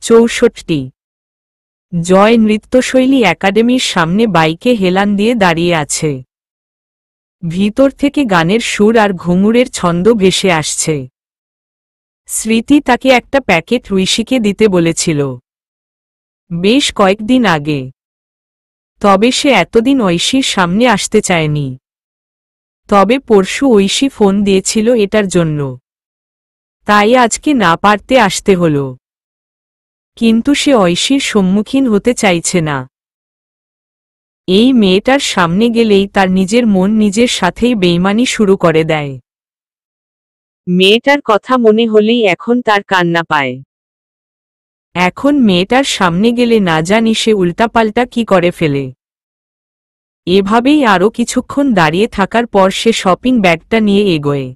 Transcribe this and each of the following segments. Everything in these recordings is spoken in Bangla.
64। জয় নৃত্যশৈলী একাডেমির সামনে বাইকে হেলান দিয়ে দাঁড়িয়ে আছে। ভিতর থেকে গানের সুর আর ঘুঙুরের ছন্দ ভেসে আসছে। স্মৃতি তাকে একটা প্যাকেট ঐশীকে দিতে বলেছিল বেশ কয়েকদিন আগে, তবে সে এতদিন ঐশীর সামনে আসতে চায়নি। তবে পরশু ঐশী ফোন দিয়েছিল এটার জন্য, তাই আজকে না পারতে আসতে হলো। কিন্তু সে ঐশীর সম্মুখীন হতে চাইছে না। এই মেয়েটার সামনে গেলেই তার নিজের মন নিজের সাথেই বেইমানি শুরু করে দেয়। মেয়েটার কথা মনে হলেই এখন তার কান্না পায়। এখন মেয়েটার সামনে গেলে না জানি সে উল্টাপাল্টা কি করে ফেলে। এভাবেই আরও কিছুক্ষণ দাঁড়িয়ে থাকার পর সে শপিং ব্যাগটা নিয়ে এগোয়।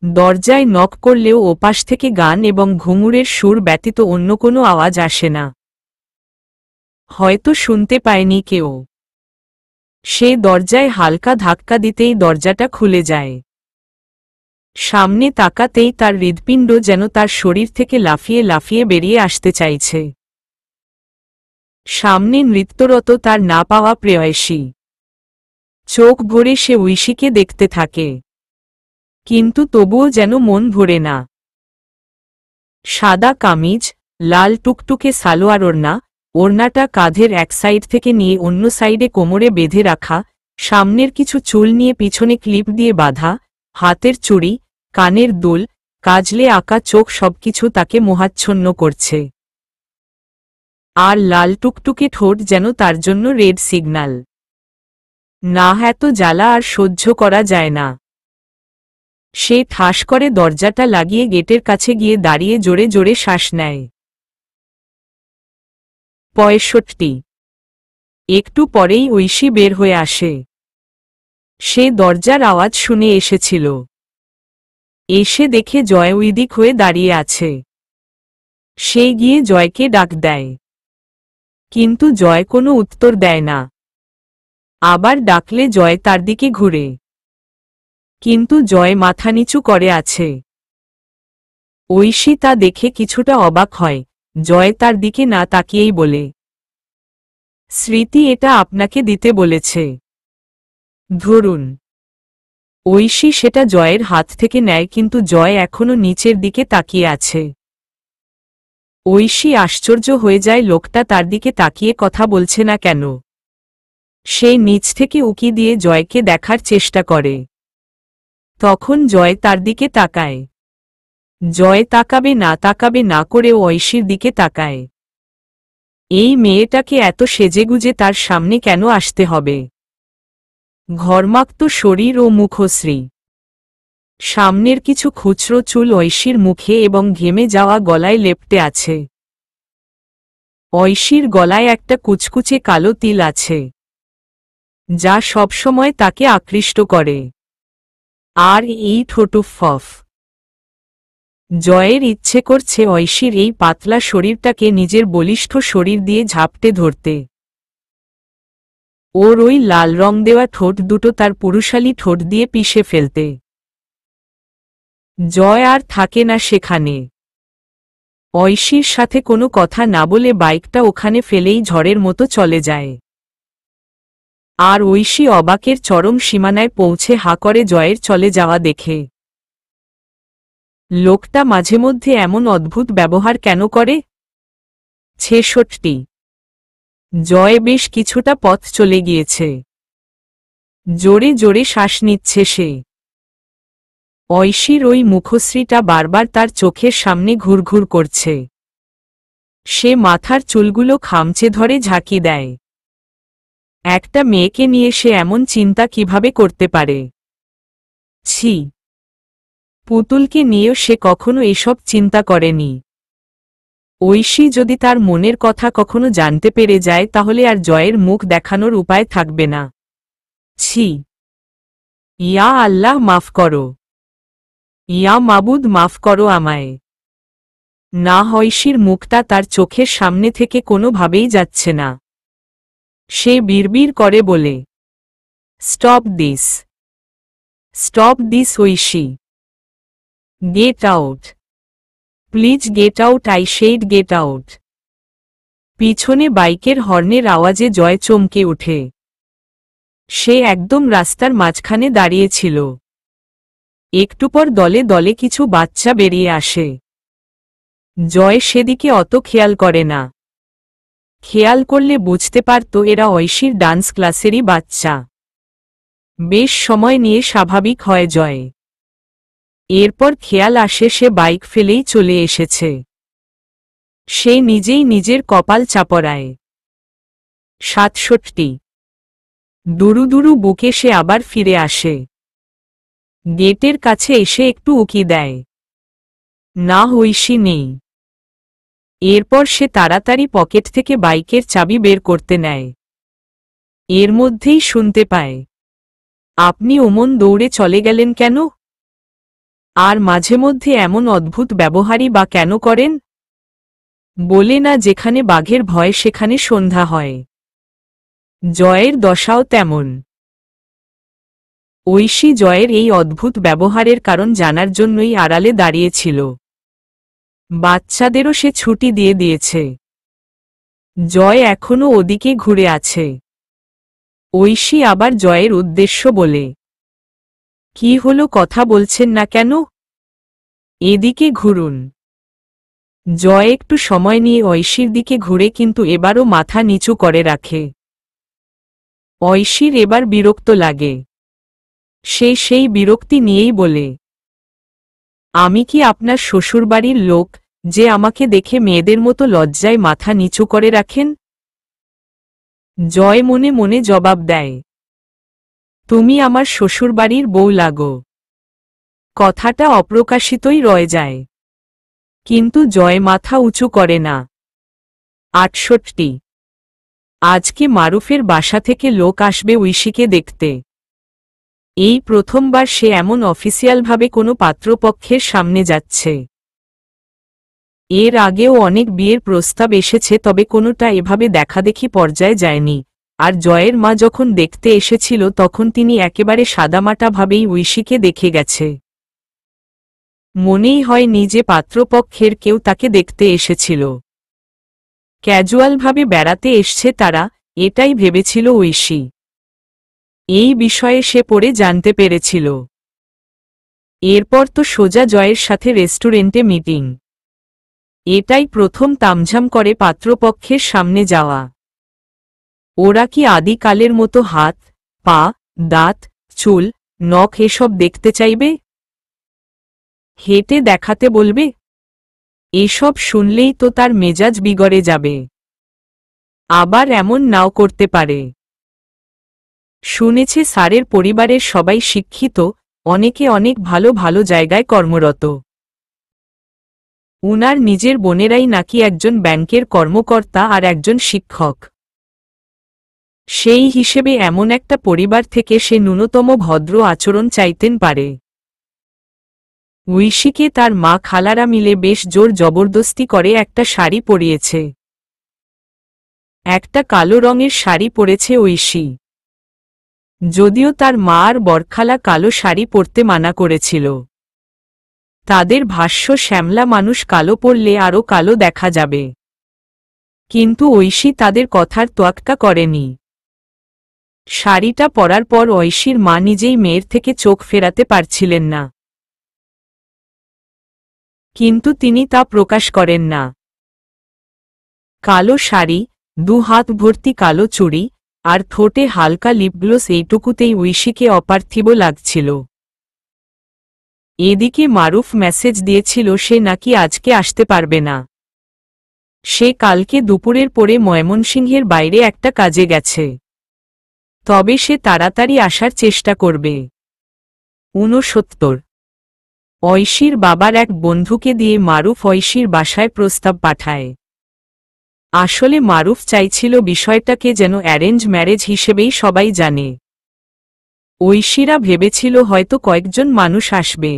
দরজায় নক করলেও ওপাশ থেকে গান এবং ঘুঙুরের সুর ব্যতীত অন্য কোনো আওয়াজ আসে না। হয়তো শুনতে পায়নি কেউ। সে দরজায় হালকা ধাক্কা দিতেই দরজাটা খুলে যায়। সামনে তাকাতেই তার হৃৎপিণ্ড যেন তার শরীর থেকে লাফিয়ে লাফিয়ে বেরিয়ে আসতে চাইছে। সামনে নৃত্যরত তার না পাওয়া প্রেয়সী। চোখ ভরে সে ঐশীকে দেখতে থাকে, কিন্তু তবুও যেন মন ভরে না। সাদা কামিজ, লাল টুকটুকে সালোয়ার ওড়না, ওড়নাটা কাঁধের এক সাইড থেকে নিয়ে অন্য সাইডে কোমরে বেঁধে রাখা, সামনের কিছু চুল নিয়ে পিছনে ক্লিপ দিয়ে বাঁধা, হাতের চুড়ি, কানের দুল, কাজলে আঁকা চোখ সবকিছু তাকে মোহাচ্ছন্ন করছে। আর লাল টুকটুকে ঠোঁট যেন তার জন্য রেড সিগন্যাল। না, এত জ্বালা আর সহ্য করা যায় না। সে ঠাস করে দরজাটা লাগিয়ে গেটের কাছে গিয়ে দাঁড়িয়ে জোরে জোরে শ্বাস নেয়। 65। একটু পরেই ঐশী বের হয়ে আসে। সে দরজার আওয়াজ শুনে এসেছিল। এসে দেখে জয় ওইদিক হয়ে দাঁড়িয়ে আছে। সে গিয়ে জয়কে ডাক দেয়, কিন্তু জয় কোনো উত্তর দেয় না। আবার ডাকলে জয় তার দিকে ঘুরে, কিন্তু জয় মাথা নিচু করে আছে। ঐশী তা দেখে কিছুটা অবাক হয়। জয় তার দিকে না তাকিয়েই বলে, স্মৃতি এটা আপনাকে দিতে বলেছে, ধরুন। ঐশী সেটা জয়ের হাত থেকে নেয়, কিন্তু জয় এখনো নিচের দিকে তাকিয়ে আছে। ঐশী আশ্চর্য হয়ে যায় লোকটা তার দিকে তাকিয়ে কথা বলছে না কেন। সে নিচ থেকে উকি দিয়ে জয়কে দেখার চেষ্টা করে। তখন জয় তার দিকে তাকায়। জয় তাকাবে না করেও ঐশীর দিকে তাকায়। এই মেয়েটাকে এত সেজেগুজে তার সামনে কেন আসতে হবে? ঘর্মাক্ত শরীর ও মুখশ্রী। সামনের কিছু খুচরো চুল ঐশীর মুখে এবং ঘেমে যাওয়া গলায় লেপ্টে আছে। ঐশীর গলায় একটা কুচকুচে কালো তিল আছে, যা সবসময় তাকে আকৃষ্ট করে। আর এই ঠোঁট ফফ। জয়ের ইচ্ছে করছে ঐশীর এই পাতলা শরীরটাকে নিজের বলিষ্ঠ শরীর দিয়ে ঝাপটে ধরতে। ওর ওই লাল রং দেওয়া ঠোঁট দুটো তার পুরুষালী ঠোঁট দিয়ে পিষে ফেলতে। জয় আর থাকে না সেখানে। ঐশীর সাথে কোনো কথা না বলে বাইকটা ওখানে ফেলেই ঝড়ের মতো চলে যায়। আর ঐশী অবাকের চরম সীমানায় পৌঁছে হা করে জয়ের চলে যাওয়া দেখে। লোকটা মাঝে মধ্যে এমন অদ্ভুত ব্যবহার কেন করে? 66। জয় বেশ কিছুটা পথ চলে গিয়েছে। জোরে জোরে শ্বাস নিচ্ছে সে। ঐশীর ওই মুখশ্রীটা বারবার তার চোখের সামনে ঘুরঘুর করছে। সে মাথার চুলগুলো খামচে ধরে ঝাঁকি দেয়। একটা মেয়েকে নিয়ে সে এমন চিন্তা কিভাবে করতে পারে? ছি! পুতুলকে নিয়েও সে কখনো এসব চিন্তা করেনি। ঐশী যদি তার মনের কথা কখনো জানতে পেরে যায় তাহলে আর জয়ের মুখ দেখানোর উপায় থাকবে না। ছি! ইয়া আল্লাহ, মাফ করো। ইয়া মাবুদ, মাফ করো আমায়। না, ঐশীর মুখটা তার চোখের সামনে থেকে কোনোভাবেই যাচ্ছে না। সে বিড়বিড় করে বলে, stop this, stop this Oishi, get out. Please get out, I said get out. পিছনে বাইকের হর্নের আওয়াজে জয় চমকে ওঠে। সে একদম রাস্তার মাঝখানে দাঁড়িয়েছিল। একটু পর দলে দলে কিছু বাচ্চা বেরিয়ে আসে। জয় সেদিকে অত খেয়াল করে না। খেয়াল করলে বুঝতে পারত এরা ঐশীর ডান্স ক্লাসেরই বাচ্চা। বেশ সময় নিয়ে স্বাভাবিক হয় জয়। এরপর খেয়াল আসে সে বাইক ফেলেই চলে এসেছে। সে নিজেই নিজের কপাল চাপড়ায়। 67 দুরু দুরু বুকে সে আবার ফিরে আসে। গেটের কাছে এসে একটু উকি দেয়। না, ঐশী নেই। এরপর সে তাড়াতাড়ি পকেট থেকে বাইকের চাবি বের করতে নেয়। এর মধ্যেই শুনতে পায়, আপনি ওমন দৌড়ে চলে গেলেন কেন? আর মাঝে মধ্যে এমন অদ্ভুত ব্যবহারই বা কেন করেন? বলে না, যেখানে বাঘের ভয় সেখানে সন্ধ্যা হয়। জয়ের দশাও তেমন। ঐশী জয়ের এই অদ্ভুত ব্যবহারের কারণ জানার জন্যই আড়ালে দাঁড়িয়েছিল। বাচ্চাদেরও সে ছুটি দিয়ে দিয়েছে। জয় এখনো ওদিকে ঘুরে আছে। ঐশী আবার জয়ের উদ্দেশ্য বলে, কি হলো, কথা বলছেন না কেন? এদিকে ঘুরুন। জয় একটু সময় নিয়ে ঐশীর দিকে ঘুরে, কিন্তু এবারও মাথা নিচু করে রাখে। ঐশীর এবার বিরক্ত লাগে। সে সেই বিরক্তি নিয়েই বলে, আমি কি আপনার শ্বশুরবাড়ির লোক যে আমাকে দেখে মেয়েদের মতো লজ্জায় মাথা নিচু করে রাখেন? জয় মনে মনে জবাব দেয়, তুমি আমার শ্বশুরবাড়ির বউ লাগো। কথাটা অপ্রকাশিতই রয়ে যায়। কিন্তু জয় মাথা উঁচু করে না। 68 আজকে মারুফের বাসা থেকে লোক আসবে ঐশীকে দেখতে। এই প্রথমবার সে এমন অফিসিয়ালভাবে কোনো পাত্রপক্ষের সামনে যাচ্ছে। এর আগেও অনেক বিয়ের প্রস্তাব এসেছে, তবে কোনোটা এভাবে দেখাদেখি পর্যায়ে যায়নি। আর জয়ের মা যখন দেখতে এসেছিল তখন তিনি একেবারে সাদামাটাভাবেই ঐশীকে দেখে গেছে। মনেই হয় নিজে পাত্রপক্ষের কেউ তাকে দেখতে এসেছিল। ক্যাজুয়ালভাবে বেড়াতে এসছে তারা, এটাই ভেবেছিল ঐশী। এই বিষয়ে সে পরে জানতে পেরেছিল। এরপর তো সোজা জয়ের সাথে রেস্টুরেন্টে মিটিং। এটাই প্রথম তামঝাম করে পাত্রপক্ষের সামনে যাওয়া। ওরা কি আদিকালের মতো হাত, পা, দাঁত, চুল, নখ এসব দেখতে চাইবে? হেঁটে দেখাতে বলবে? এসব শুনলেই তো তার মেজাজ বিগড়ে যাবে। আবার এমন নাও করতে পারে, শুনেছে স্যারের পরিবারের সবাই শিক্ষিত, অনেকে অনেক ভালো ভালো জায়গায় কর্মরত। উনার নিজের বোনেরাই নাকি একজন ব্যাংকের কর্মকর্তা আর একজন শিক্ষক। সেই হিসেবে এমন একটা পরিবার থেকে সে ন্যূনতম ভদ্র আচরণ চাইতেন পারে। ঐশীকে তার মা খালারা মিলে বেশ জোর জবরদস্তি করে একটা শাড়ি পরিয়েছে। একটা কালো রঙের শাড়ি পরেছে ঐশী। যদিও তার মা আর বরখালা কালো শাড়ি পরতে মানা করেছিল। তাদের ভাষ্য, শ্যামলা মানুষ কালো পরলে আরও কালো দেখা যাবে। কিন্তু ঐশী তাদের কথার তোয়াক্কা করেনি। শাড়িটা পরার পর ঐশীর মা নিজেই মেয়ের থেকে চোখ ফেরাতে পারছিলেন না। কিন্তু তিনি তা প্রকাশ করেন না। কালো শাড়ি, 2 হাত ভর্তি কালো চুড়ি, আর ঠোঁটে হালকা লিপগ্লোস, এইটুকুতেই ঐশীকে অপার্থিব লাগছিল। এদিকে মারুফ মেসেজ দিয়েছিল সে নাকি আজকে আসতে পারবে না। সে কালকে দুপুরের পরে ময়মনসিংহের বাইরে একটা কাজে গেছে। তবে সে তাড়াতাড়ি আসার চেষ্টা করবে। 69 ঐশীর বাবার এক বন্ধুকে দিয়ে মারুফ ঐশীর বাসায় প্রস্তাব পাঠায়। আসলে মারুফ চাইছিল বিষয়টাকে যেন অ্যারেঞ্জ ম্যারেজ হিসেবেই সবাই জানে। ঐশীরা ভেবেছিল হয়তো কয়েকজন মানুষ আসবে।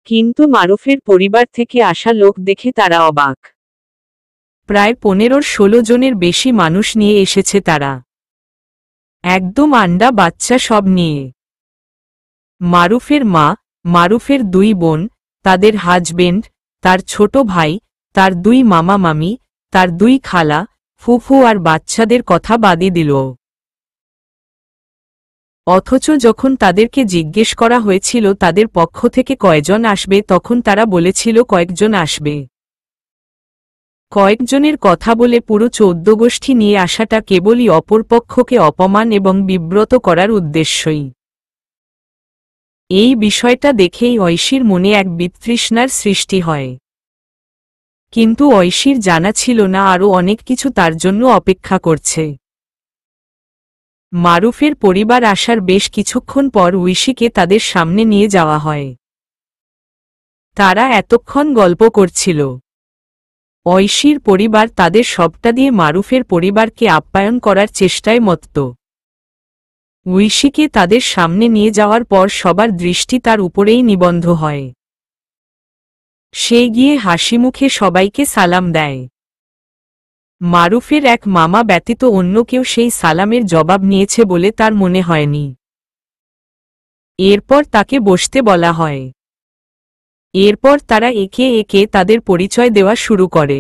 কিন্তু মারুফের পরিবার থেকে আসা লোক দেখে তারা অবাক। প্রায় 15-16 জনের বেশি মানুষ নিয়ে এসেছে তারা। একদম আন্ডা বাচ্চা সব নিয়ে। মারুফের মা, মারুফের 2 বোন, তাদের হাজবেন্ড, তার ছোট ভাই, তার 2 মামা মামি, তার 2 খালা, ফুফু আর বাচ্চাদের কথা বাদই দিল। অথচ যখন তাদেরকে জিজ্ঞেস করা হয়েছিল তাদের পক্ষ থেকে কয়জন আসবে তখন তারা বলেছিল কয়েকজন আসবে। কয়েকজনের কথা বলে পুরো 14 গোষ্ঠী নিয়ে আসাটা কেবলই অপরপক্ষকে অপমান এবং বিব্রত করার উদ্দেশ্যই। এই বিষয়টা দেখেই ঐশীর মনে এক বিতৃষ্ণার সৃষ্টি হয়। কিন্তু ঐশীর জানা ছিল না আরও অনেক কিছু তার জন্য অপেক্ষা করছে। মারুফের পরিবার আসার বেশ কিছুক্ষণ পর ঐশীকে তাদের সামনে নিয়ে যাওয়া হয়। তারা এতক্ষণ গল্প করছিল। ঐশীর পরিবার তাদের সবটা দিয়ে মারুফের পরিবারকে আপ্যায়ন করার চেষ্টায় মত্ত। ঐশীকে তাদের সামনে নিয়ে যাওয়ার পর সবার দৃষ্টি তার উপরেই নিবদ্ধ হয়। সে গিয়ে হাসিমুখে সবাইকে সালাম দেয়। মারুফের এক মামা ব্যতীত অন্য কেউ সেই সালামের জবাব নিয়েছে বলে তার মনে হয়নি। এরপর তাকে বসতে বলা হয়। এরপর তারা একে একে তাদের পরিচয় দেওয়া শুরু করে।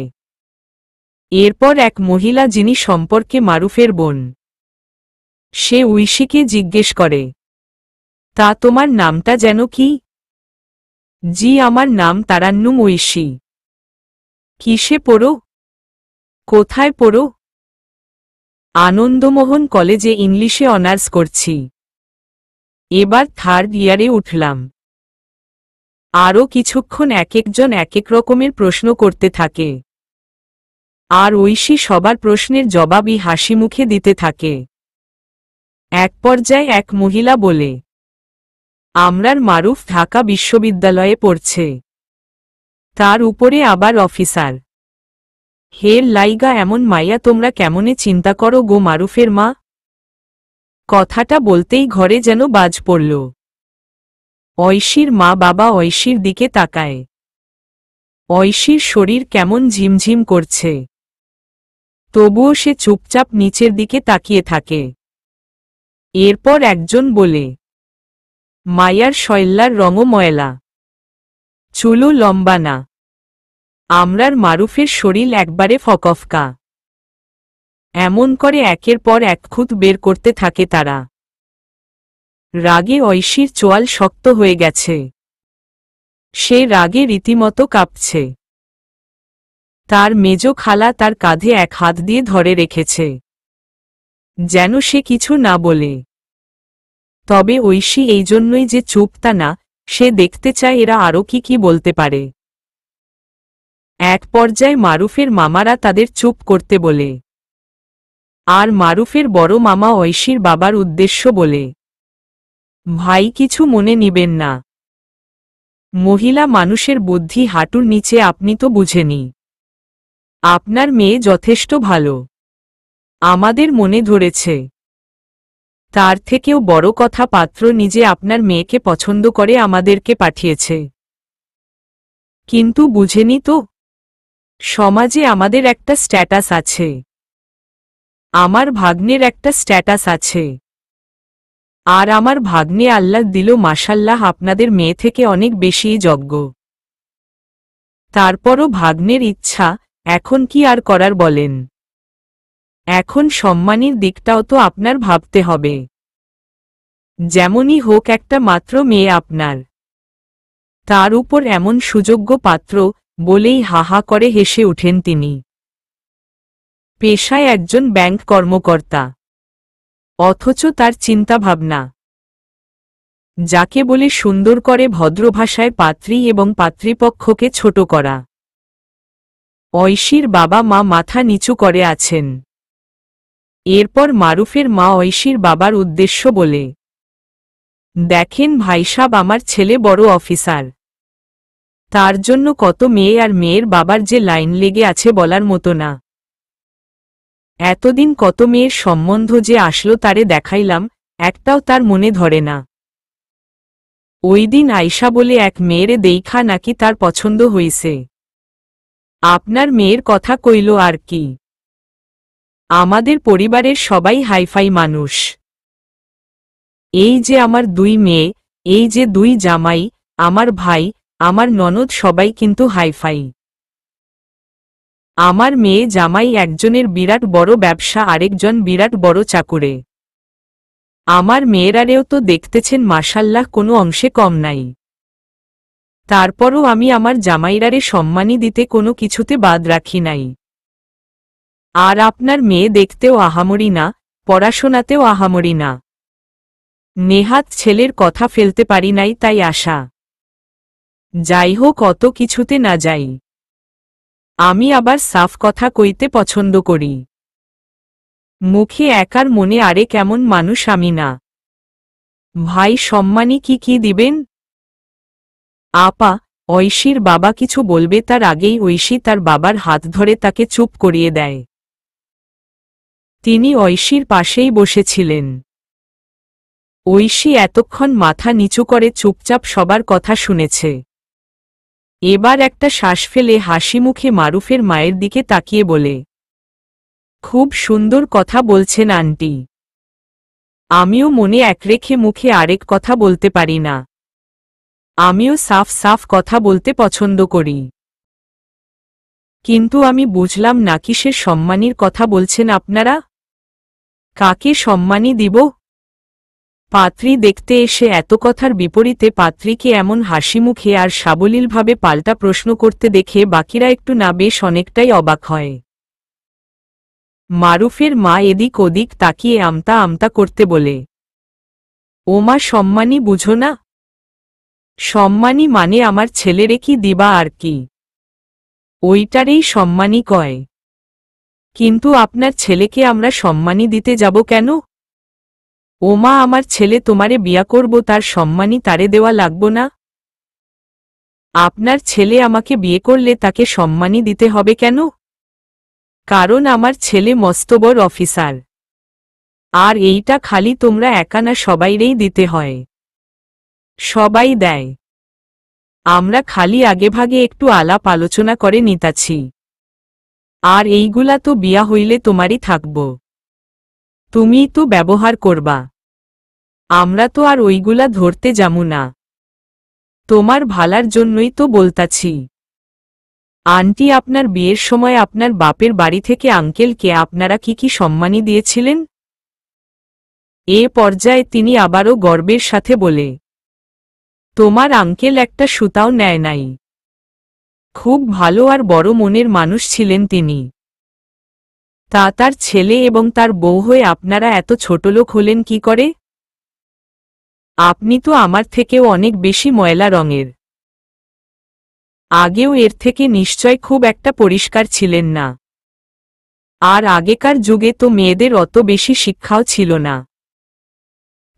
এরপর এক মহিলা যিনি সম্পর্কে মারুফের বোন, সে ঐশীকে জিজ্ঞেস করে, তা তোমার নামটা যেন কি? জি, আমার নাম তারান্নুম ঐশী। কিসে পড়ো? কোথায় পড়ো? আনন্দমোহন কলেজে ইংলিশে অনার্স করছি। এবার 3rd ইয়ারে উঠলাম। আরও কিছুক্ষণ এক একজন এক এক রকমের প্রশ্ন করতে থাকে। আর ঐশী সবার প্রশ্নের জবাবই হাসিমুখে দিতে থাকে। এক পর্যায়ে এক মহিলা বলে, আমরার মারুফ ঢাকা বিশ্ববিদ্যালয়ে পড়ছে, তার উপরে আবার অফিসার। হের লাইগা এমন মাইয়া তোমরা কেমনে চিন্তা করো গো মারুফের মা? কথাটা বলতেই ঘরে যেন বাজ পড়ল। ঐশীর মা বাবা ঐশীর দিকে তাকায়। ঐশীর শরীর কেমন ঝিমঝিম করছে। তবুও সে চুপচাপ নিচের দিকে তাকিয়ে থাকে। এরপর একজন বলে, মায়ার শৈল্লার রঙও ময়লা, চুলও লম্বা না। আমরার মারুফের শরীর একবারে ফকফকা। এমন করে একের পর এক খুঁত বের করতে থাকে তারা। রাগে ঐশীর চোয়াল শক্ত হয়ে গেছে। সে রাগে রীতিমতো কাঁপছে। তার মেজ খালা তার কাঁধে এক হাত দিয়ে ধরে রেখেছে, যেন সে কিছু না বলে। তবে ঐশী এই জন্যই যে চুপ তা না, সে দেখতে চায় এরা আরও কি কি বলতে পারে। এক পর্যায়ে মারুফের মামারা তাদের চুপ করতে বলে। আর মারুফের বড় মামা ঐশীর বাবার উদ্দেশ্য বলে, ভাই কিছু মনে নিবেন না। মহিলা মানুষের বুদ্ধি হাঁটুর নিচে, আপনি তো বুঝেনি। আপনার মেয়ে যথেষ্ট ভালো, আমাদের মনে ধরেছে। তার থেকেও বড় কথা, পাত্র নিজে আপনার মেয়েকে পছন্দ করে আমাদেরকে পাঠিয়েছে। কিন্তু বুঝেনি তো, সমাজে আমাদের একটা স্ট্যাটাস আছে। আমার ভাগ্নের একটা স্ট্যাটাস আছে। আর আমার ভাগ্নে আল্লাহ দিল মাশাল্লাহ আপনাদের মেয়ে থেকে অনেক বেশিই যোগ্য। তারপরও ভাগ্নের ইচ্ছা, এখন কি আর করার বলেন। এখন সম্মানের দিকটাও তো আপনার ভাবতে হবে। যেমনই হোক একটা মাত্র মেয়ে আপনার, তার উপর এমন সুযোগ্য পাত্র, বলেই হাহা করে হেসে ওঠেন তিনি। পেশায় একজন ব্যাংক কর্মকর্তা, অথচ তার চিন্তাভাবনা, যাকে বলে সুন্দর করে ভদ্র ভাষায় পাত্রী এবং পাত্রীপক্ষকে ছোট করা। ঐশীর বাবা মা মাথা নিচু করে আছেন। এরপর মারুফের মা ঐশীর বাবার উদ্দেশ্য বলে, দেখেন ভাইসাব, আমার ছেলে বড় অফিসার। তার জন্য কত মেয়ে আর মেয়ের বাবার যে লাইন লেগে আছে বলার মতো না। এতদিন কত মেয়ের সম্বন্ধ যে আসলো তারে দেখাইলাম, একটাও তার মনে ধরে না। ওই দিন আয়শা বলে এক মেয়েরে দেইখা নাকি তার পছন্দ হইছে। আপনার মেয়ের কথা কইল আর কি। আমাদের পরিবারের সবাই হাইফাই মানুষ। এই যে আমার 2 মেয়ে, এই যে 2 জামাই, আমার ভাই, আমার ননদ সবাই কিন্তু হাইফাই। আমার মেয়ে জামাই একজনের বিরাট বড় ব্যবসা, আরেকজন বিরাট বড় চাকুরে। আমার মেয়েরারেও তো দেখতেছেন মাশাল্লাহ কোনো অংশে কম নাই। তারপরও আমি আমার জামাইরারে সম্মানই দিতে কোনো কিছুতে বাদ রাখি নাই। আর আপনার মেয়ে দেখতেও আহামরি না, পড়াশোনাতেও আহামরি না। নেহাত ছেলের কথা ফেলতে পারি নাই, তাই আশা। যাই হোক, অত কিছুতে না যাই। আমি আবার সাফ কথা কইতে পছন্দ করি। মুখে একার মনে আরেক এমন মানুষ আমি না। ভাই, সম্মানী কি কি দিবেন? আপা, ঐশীর বাবা কিছু বলবে তার আগেই ঐশী তার বাবার হাত ধরে তাকে চুপ করিয়ে দেয়। তিনি ঐশীর পাশেই বসেছিলেন। ঐশী এতক্ষণ মাথা নিচু করে চুপচাপ সবার কথা শুনেছে। এবার একটা শ্বাস ফেলে হাসি মুখে মারুফের মায়ের দিকে তাকিয়ে বলে, খুব সুন্দর কথা বলছেন আন্টি। আমিও মনে এক রেখে মুখে আরেক কথা বলতে পারি না। আমিও সাফ সাফ কথা বলতে পছন্দ করি। কিন্তু আমি বুঝলাম না, কিসের সম্মানীর কথা বলছেন আপনারা? কাকে সম্মানী দিব? পাত্রী দেখতে এসে এত কথার বিপরীতে পাত্রীকে এমন হাসিমুখে আর সাবলীলভাবে পাল্টা প্রশ্ন করতে দেখে বাকিরা একটু না বেশ অনেকটাই অবাক হয়। মারুফের মা এদিক ওদিক তাকিয়ে আমতা আমতা করতে বলে, ওমা, সম্মানী বুঝো না? সম্মানী মানে আমার ছেলেরে কি দিবা আর কি? ওইটারেই সম্মানী কয়। কিন্তু আপনার ছেলেকে আমরা সম্মানী দিতে যাব কেন? ওমা, আমার ছেলে তোমারে বিয়া করব, তার সম্মানী তারে দেওয়া লাগবো না? আপনার ছেলে আমাকে বিয়ে করলে তাকে সম্মানী দিতে হবে কেন? কারণ আমার ছেলে মস্ত বড় অফিসার। আর এইটা খালি তোমরা একা না, সবাইরেই দিতে হয়। সবাই দেয়। আমরা খালি আগেভাগে একটু আলাপ আলোচনা করে নিতাছি। আর এইগুলা তো বিয়া হইলে তোমারই থাকব। তুমিই তো ব্যবহার করবা। আমরা তো আর ওইগুলা ধরতে যামু না। তোমার ভালার জন্যই তো বলতাছি। আন্টি, আপনার বিয়ের সময় আপনার বাপের বাড়ি থেকে আঙ্কেলকে আপনারা কি কি সম্মানী দিয়েছিলেন? এ পর্যায়ে তিনি আবারও গর্বের সাথে বলে, তোমার আঙ্কেল একটা সুতাও নেয় নাই। খুব ভালো আর বড় মনের মানুষ ছিলেন তিনি। তা তার ছেলে এবং তার বউ হয়ে আপনারা এত ছোটলোক হলেন কি করে? আপনি তো আমার থেকেও অনেক বেশি ময়লা রঙের। আগেও এর থেকে নিশ্চয় খুব একটা পরিষ্কার ছিলেন না। আর আগেকার যুগে তো মেয়েদের অত বেশি শিক্ষাও ছিল না।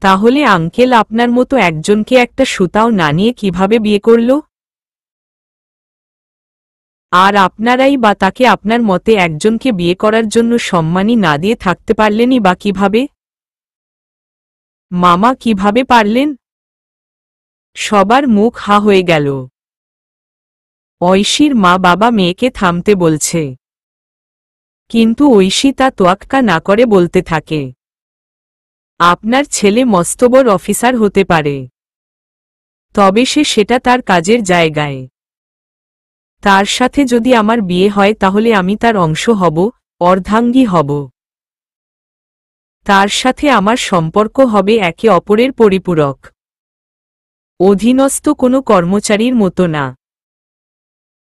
তাহলে আঙ্কেল আপনার মতো একজনকে একটা সুতাও না নিয়ে কিভাবে বিয়ে করল? আর আপনারাই বা তাকে আপনার মতে একজনকে বিয়ে করার জন্য সম্মানী না দিয়ে থাকতে পারলেনই বা কিভাবে? মামা, কিভাবে পারলেন? সবার মুখ হা হয়ে গেল। ঐশীর মা বাবা মেয়েকে থামতে বলছে, কিন্তু ঐশী তা তোয়াক্কা না করে বলতে থাকে, আপনার ছেলে মস্তবর অফিসার হতে পারে, তবে সেটা তার কাজের জায়গায়। তার সাথে যদি আমার বিয়ে হয় তাহলে আমি তার অংশ হব, অর্ধাঙ্গী হব। তার সাথে আমার সম্পর্ক হবে একে অপরের পরিপূরক, অধীনস্থ কোনো কর্মচারীর মতো না।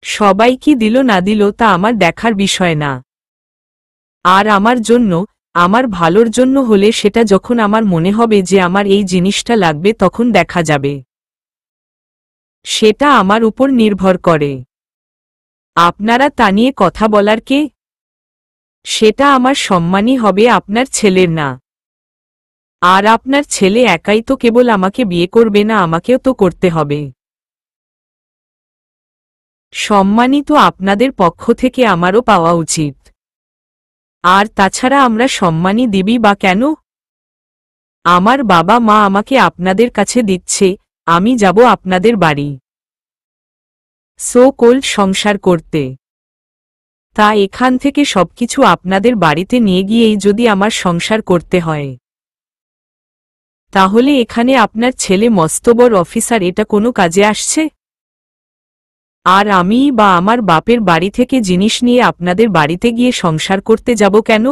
সবাই কি দিল না দিল তা আমার দেখার বিষয় না। আর আমার জন্য, আমার ভালোর জন্য হলে সেটা যখন আমার মনে হবে যে আমার এই জিনিসটা লাগবে তখন দেখা যাবে। সেটা আমার উপর নির্ভর করে। আপনারা তা নিয়ে কথা বলার কে? সেটা আমার সম্মানই হবে, আপনার ছেলের না। আর আপনার ছেলে একাই তো কেবল আমাকে বিয়ে করবে না, আমাকেও তো করতে হবে। সম্মানই তো আপনাদের পক্ষ থেকে আমারও পাওয়া উচিত। আর তাছাড়া আমরা সম্মানই দিবি বা কেন? আমার বাবা মা আমাকে আপনাদের কাছে দিচ্ছে, আমি যাব আপনাদের বাড়ি সো কোল্ড সংসার করতে। তা এখান থেকে সবকিছু আপনাদের বাড়িতে নিয়ে গিয়েই যদি আমার সংসার করতে হয়, তাহলে এখানে আপনার ছেলে মস্তবর অফিসার এটা কোনো কাজে আসছে? আর আমি বা আমার বাপের বাড়ি থেকে জিনিস নিয়ে আপনাদের বাড়িতে গিয়ে সংসার করতে যাব কেন?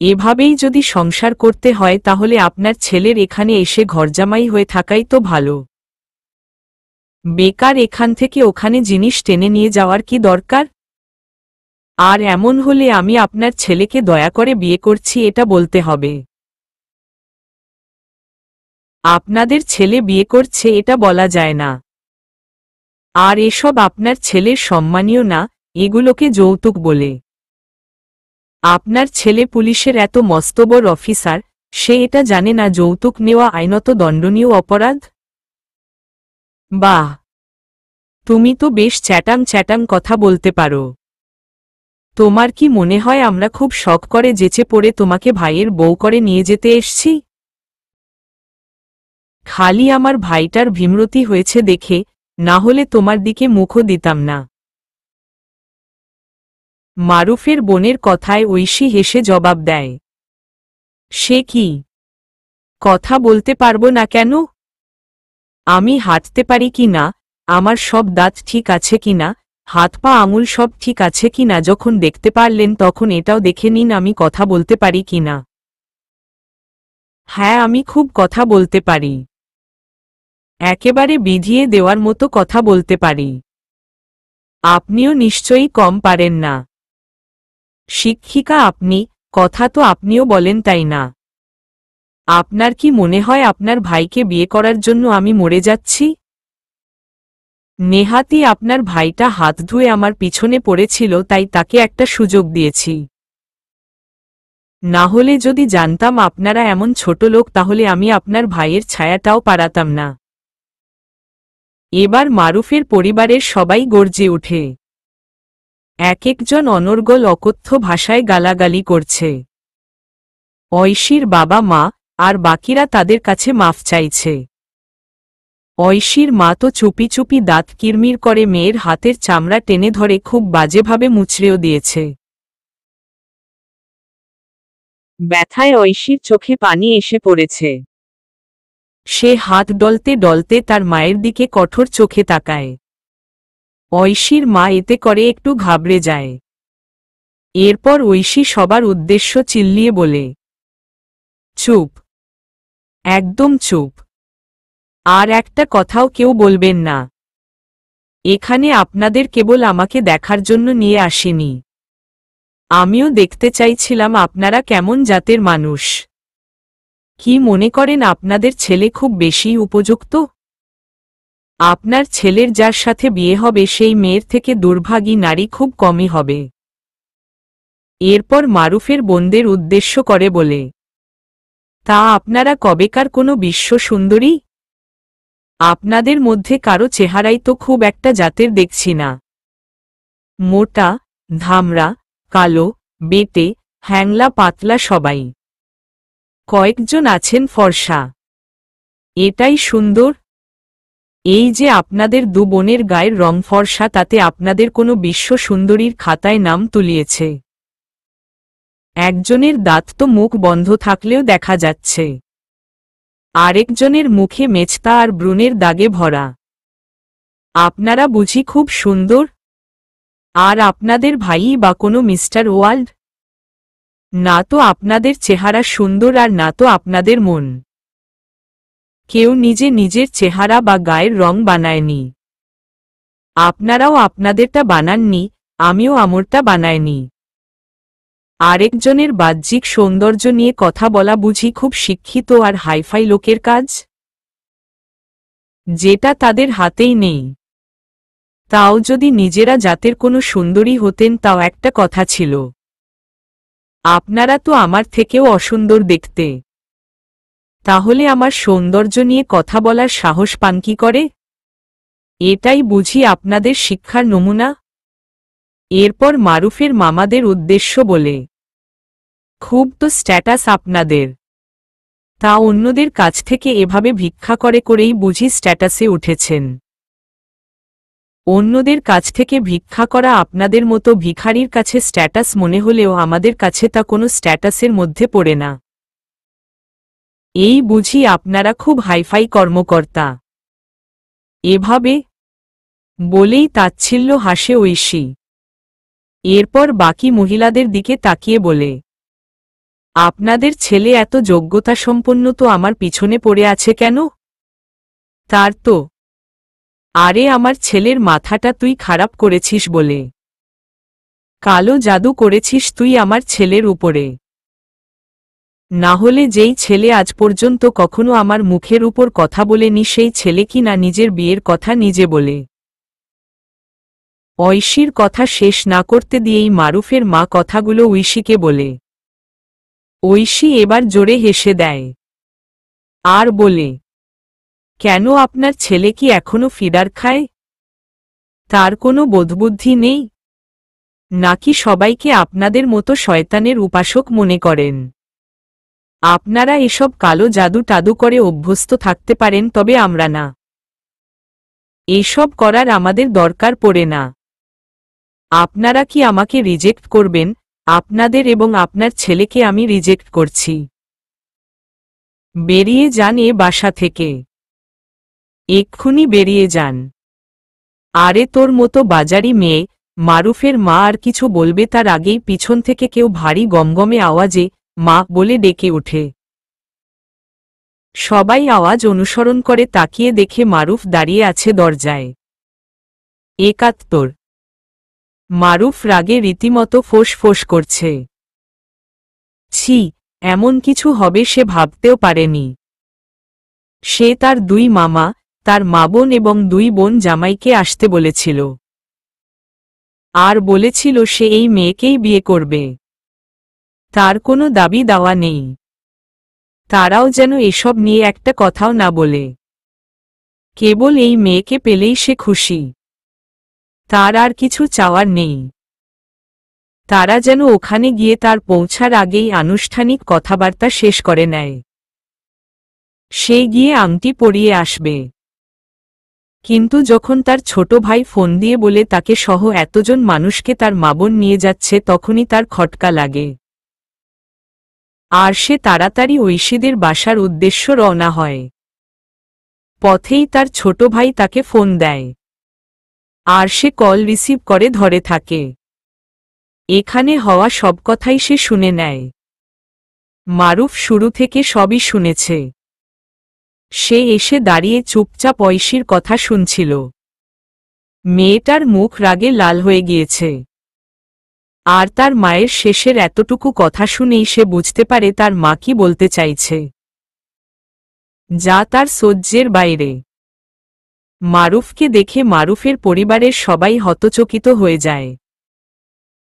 এভাবেই যদি সংসার করতে হয় তাহলে আপনার ছেলের এখানে এসে ঘরজামাই হয়ে থাকাই তো ভালো। বেকার এখান থেকে ওখানে জিনিস টেনে নিয়ে যাওয়ার কি দরকার? আর এমন হলে আমি আপনার ছেলেকে দয়া করে বিয়ে করছি এটা বলতে হবে। আপনাদের ছেলে বিয়ে করছে এটা বলা যায় না। আর এসব আপনার ছেলের সম্মানীয় না, এগুলোকে যৌতুক বলে। আপনার ছেলে পুলিশের এত মস্তবর অফিসার, সে এটা জানে না যৌতুক নেওয়া আইনত দণ্ডনীয় অপরাধ? বাহ, তুমি তো বেশ চ্যাটাং চ্যাটাং কথা বলতে পারো। তোমার কি মনে হয় আমরা খুব শখ করে যেচে পড়ে তোমাকে ভাইয়ের বউ করে নিয়ে যেতে এসছি? খালি আমার ভাইটার ভীমরতি হয়েছে দেখে, না হলে তোমার দিকে মুখও দিতাম না। মারুফের বোনের কথায় ঐশী হেসে জবাব দেয়। সে কি? কথা বলতে পারবো না কেন? আমি হাঁটতে পারি কি না, আমার সব দাঁত ঠিক আছে কিনা, হাত পা আঙুল সব ঠিক আছে কিনা যখন দেখতে পারলেন তখন এটাও দেখে নিন আমি কথা বলতে পারি কিনা। হ্যাঁ, আমি খুব কথা বলতে পারি। একেবারে বিধিয়ে দেওয়ার মতো কথা বলতে পারি। আপনিও নিশ্চয়ই কম পারেন না। শিক্ষিকা আপনি, কথা তো আপনিও বলেন তাই না? আপনার কি মনে হয় আপনার ভাইকে বিয়ে করার জন্য আমি মরে যাচ্ছি? নেহাতি আপনার ভাইটা হাত ধুয়ে আমার পিছনে পড়েছিল তাই তাকে একটা সুযোগ দিয়েছি। না হলে যদি জানতাম আপনারা এমন ছোট লোক তাহলে আমি আপনার ভাইয়ের ছায়াটাও পারাতাম না। এবার মারুফের পরিবারের সবাই গর্জে ওঠে। এক একজন অনর্গল অকথ্য ভাষায় গালাগালি করছে। ঐশীর বাবা মা আর বাকিরা তাদের কাছে মাফ চাইছে। ঐশীর মা তো চুপি চুপি দাঁত কিরমির করে মেয়ের হাতের চামড়া টেনে ধরে খুব বাজেভাবে মুচড়েও দিয়েছে। ব্যথায় ঐশীর চোখে পানি এসে পড়েছে। সে হাত ডলতে ডলতে তার মায়ের দিকে কঠোর চোখে তাকায়। ঐশীর মা এতে করে একটু ঘাবড়ে যায়। এরপর ঐশী সবার উদ্দেশ্য চিল্লিয়ে বলে, চুপ, একদম চুপ, আর একটা কথাও কেউ বলবেন না। এখানে আপনাদের কেবল আমাকে দেখার জন্য নিয়ে আসেনি। আমিও দেখতে চাইছিলাম আপনারা কেমন জাতের মানুষ। কি মনে করেন আপনাদের ছেলে খুব বেশি উপযুক্ত? আপনার ছেলের যার সাথে বিয়ে হবে সেই মেয়ের থেকে দুর্ভাগী নারী খুব কমই হবে। এরপর মারুফের বোনদের উদ্দেশ্য করে বলে, তা আপনারা কবেকার কোনো বিশ্ব সুন্দরী? আপনাদের মধ্যে কারো চেহারাই তো খুব একটা জাতের দেখছি না। মোটা, ধামড়া, কালো, বেটে, হ্যাংলা পাতলা সবাই। কয়েকজন আছেন ফর্সা। এটাই সুন্দর। এই যে আপনাদের দু বোনের গায়ের রং ফর্সা তাতে আপনাদের কোনো বিশ্ব সুন্দরীর খাতায় নাম তুলিয়েছে। একজনের দাঁত তো মুখ বন্ধ থাকলেও দেখা যাচ্ছে। আরেকজনের মুখে মেছতা আর ব্রণের দাগে ভরা। আপনারা বুঝি খুব সুন্দর? আর আপনাদের ভাইই বা কোনো মিস্টার ওয়ার্ল্ড? না তো আপনাদের চেহারা সুন্দর আর না তো আপনাদের মন। কেউ নিজে নিজের চেহারা বা গায়ের রং বানায়নি। আপনারাও আপনাদেরটা বানাননি, আমিও আমরটা বানাইনি। আরেকজনের বাহ্যিক সৌন্দর্য নিয়ে কথা বলা বুঝি খুব শিক্ষিত আর হাইফাই লোকের কাজ? যেটা তাদের হাতেই নেই। তাও যদি নিজেরা জাতের কোনো সুন্দরী হতেন তাও একটা কথা ছিল। আপনারা তো আমার থেকেও অসুন্দর দেখতে। তাহলে আমার সৌন্দর্য নিয়ে কথা বলার সাহস পান কি করে? এটাই বুঝি আপনাদের শিক্ষার নমুনা? এরপর মারুফের মামাদের উদ্দেশ্য বলে, খুব তো স্ট্যাটাস আপনাদের। তা অন্যদের কাছ থেকে এভাবে ভিক্ষা করে করেই বুঝি স্ট্যাটাসে উঠেছেন। অন্যদের কাছ থেকে ভিক্ষা করা আপনাদের মতো ভিখারির কাছে স্ট্যাটাস মনে হলেও আমাদের কাছে তা কোনো স্ট্যাটাসের মধ্যে পড়ে না। এই বুঝি আপনারা খুব হাইফাই কর্মকর্তা। এভাবে বলেই তাচ্ছিল্য হাসে ঐশী। এরপর বাকি মহিলাদের দিকে তাকিয়ে বলে, আপনাদের ছেলে এত যোগ্যতাসম্পন্ন তো আমার পিছনে পড়ে আছে কেন? তার তো। আরে আমার ছেলের মাথাটা তুই খারাপ করেছিস বলে। কালো জাদু করেছিস তুই আমার ছেলের উপরে। না হলে যেই ছেলে আজ পর্যন্ত কখনো আমার মুখের উপর কথা বলেনি সেই ছেলে কি না নিজের বিয়ের কথা নিজে বলে। ঐশীর কথা শেষ না করতে দিয়েই মারুফের মা কথাগুলো ঐশীকে বলে। ঐশী এবার জোরে হেসে দেয় আর বলে, কেন আপনার ছেলে কি এখনো ফিডার খায়? তার কোনো বোধবুদ্ধি নেই নাকি সবাইকে আপনাদের মতো শয়তানের উপাসক মনে করেন? আপনারা এসব কালো জাদু টাদু করে অভ্যস্ত থাকতে পারেন, তবে আমরা না। এসব করার আমাদের দরকার পড়ে না। আপনারা কি আমাকে রিজেক্ট করবেন? আপনাদের এবং আপনার ছেলেকে আমি রিজেক্ট করছি। বেরিয়ে যান এ বাসা থেকে, এক্ষুনি বেরিয়ে যান। আরে তোর মতো বাজারি মেয়ে। মারুফের মা আর কিছু বলবে তার আগেই পিছন থেকে কেউ ভারী গমগমে আওয়াজে মা বলে ডেকে ওঠে। সবাই আওয়াজ অনুসরণ করে তাকিয়ে দেখে মারুফ দাঁড়িয়ে আছে দরজায়। ৭১। মারুফ রাগে রীতিমতো ফোঁস করছে। ছি, এমন কিছু হবে সে ভাবতেও পারেনি। সে তার দুই মামা, তার মা বোন এবং দুই বোন জামাইকে আসতে বলেছিল আর বলেছিল সে এই মেয়েকেই বিয়ে করবে। তার কোনো দাবি দাওয়া নেই। তারাও যেন এসব নিয়ে একটা কথাও না বলে। কেবল এই মেয়েকে পেলেই সে খুশি। তার আর কিছু চাওয়ার নেই। তারা যেন ওখানে গিয়ে তার পৌঁছার আগেই আনুষ্ঠানিক কথাবার্তা শেষ করে নেয়। সে গিয়ে আংটি পরিয়ে আসবে। কিন্তু যখন তার ছোট ভাই ফোন দিয়ে বলে তাকে সহ এতজন মানুষকে তার মাবোন নিয়ে যাচ্ছে তখনই তার খটকা লাগে। আর সে তাড়াতাড়ি ঐশীদের বাসার উদ্দেশ্য রওনা হয়। পথেই তার ছোট ভাই তাকে ফোন দেয় আর সে কল রিসিভ করে ধরে থাকে। এখানে হওয়া সব কথাই সে শুনে নেয়। মারুফ শুরু থেকে সবই শুনেছে। সে এসে দাঁড়িয়ে চুপচাপ ঐশীর কথা শুনছিল। মেয়েটার মুখ রাগে লাল হয়ে গিয়েছে। আর তার মায়ের শেষের এতটুকু কথা শুনেই সে বুঝতে পারে তার মা কি বলতে চাইছে, যা তার সহ্যের বাইরে। মারুফকে দেখে মারুফের পরিবারের সবাই হতচকিত হয়ে যায়।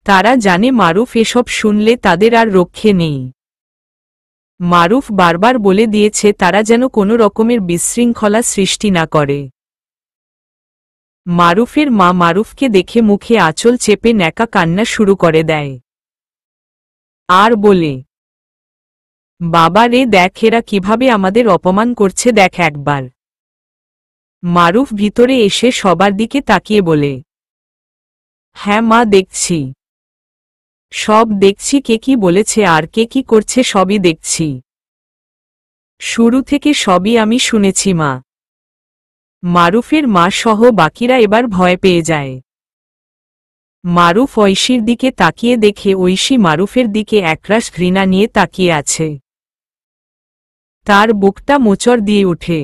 তারা জানে মারুফ এসব শুনলে তাদের আর রক্ষে নেই। মারুফ বারবার বলে দিয়েছে তারা যেন কোনো রকমের বিশৃঙ্খলা সৃষ্টি না করে। মারুফের মা মারুফকে দেখে মুখে আঁচল চেপে ন্যাকা কান্না শুরু করে দেয় আর বলে, বাবা রে দেখ এরা কিভাবে আমাদের অপমান করছে দেখ একবার। মারুফ ভিতরে এসে সবার দিকে তাকিয়ে বলে, হ্যাঁ মা দেখছি, সব দেখছি, কে কি বলেছে আর কে কি করছে সবই দেখছি। শুরু থেকে সবই আমি শুনেছি মা। মারুফের মা সহ বাকিরা এবার ভয় পেয়ে যায়। মারুফ ঐশীর দিকে তাকিয়ে দেখে ঐশী মারুফের দিকে একরাশ ঘৃণা নিয়ে তাকিয়ে আছে। তার বুকটা মোচড় দিয়ে ওঠে।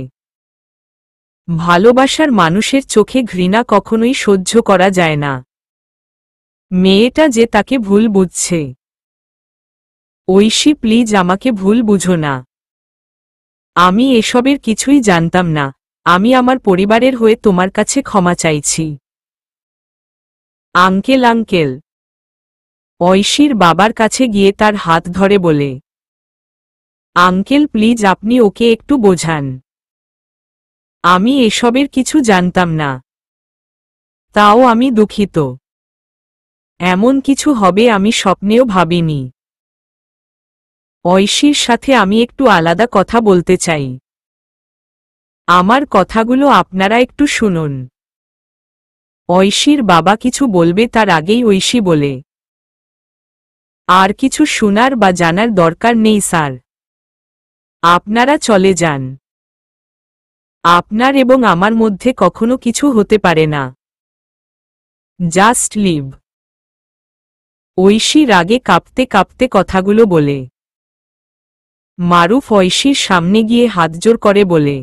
ভালোবাসার মানুষের চোখে ঘৃণা কখনোই সহ্য করা যায় না। মেয়েটা যে তাকে ভুল বুঝছে। ঐশী প্লিজ আমাকে ভুল বুঝো না। আমি এসবের কিছুই জানতাম না। আমি আমার পরিবারের হয়ে তোমার কাছে ক্ষমা চাইছি। Uncle uncle. ঐশীর বাবার কাছে গিয়ে তার হাত ধরে বলে, আঙ্কেল প্লিজ আপনি ওকে একটু বোঝান। আমি এসবের কিছু জানতাম না। তাও আমি দুঃখিত। এমন কিছু হবে আমি স্বপ্নেও ভাবিনি। ঐশীর সাথে আমি একটু আলাদা কথা বলতে চাই। আমার কথাগুলো আপনারা একটু শুনুন। ঐশীর বাবা কিছু বলবে তার আগেই ঐশী বলে, আর কিছু শোনার বা জানার দরকার নেই স্যার। আপনারা চলে যান। আপনার এবং আমার মধ্যে কখনো কিছু হতে পারে না। Just leave. ঐশী রাগে কাঁপতে কাঁপতে কথাগুলো বলে। মারুফ ঐশীর সামনে গিয়ে হাতজোড় করে বলে,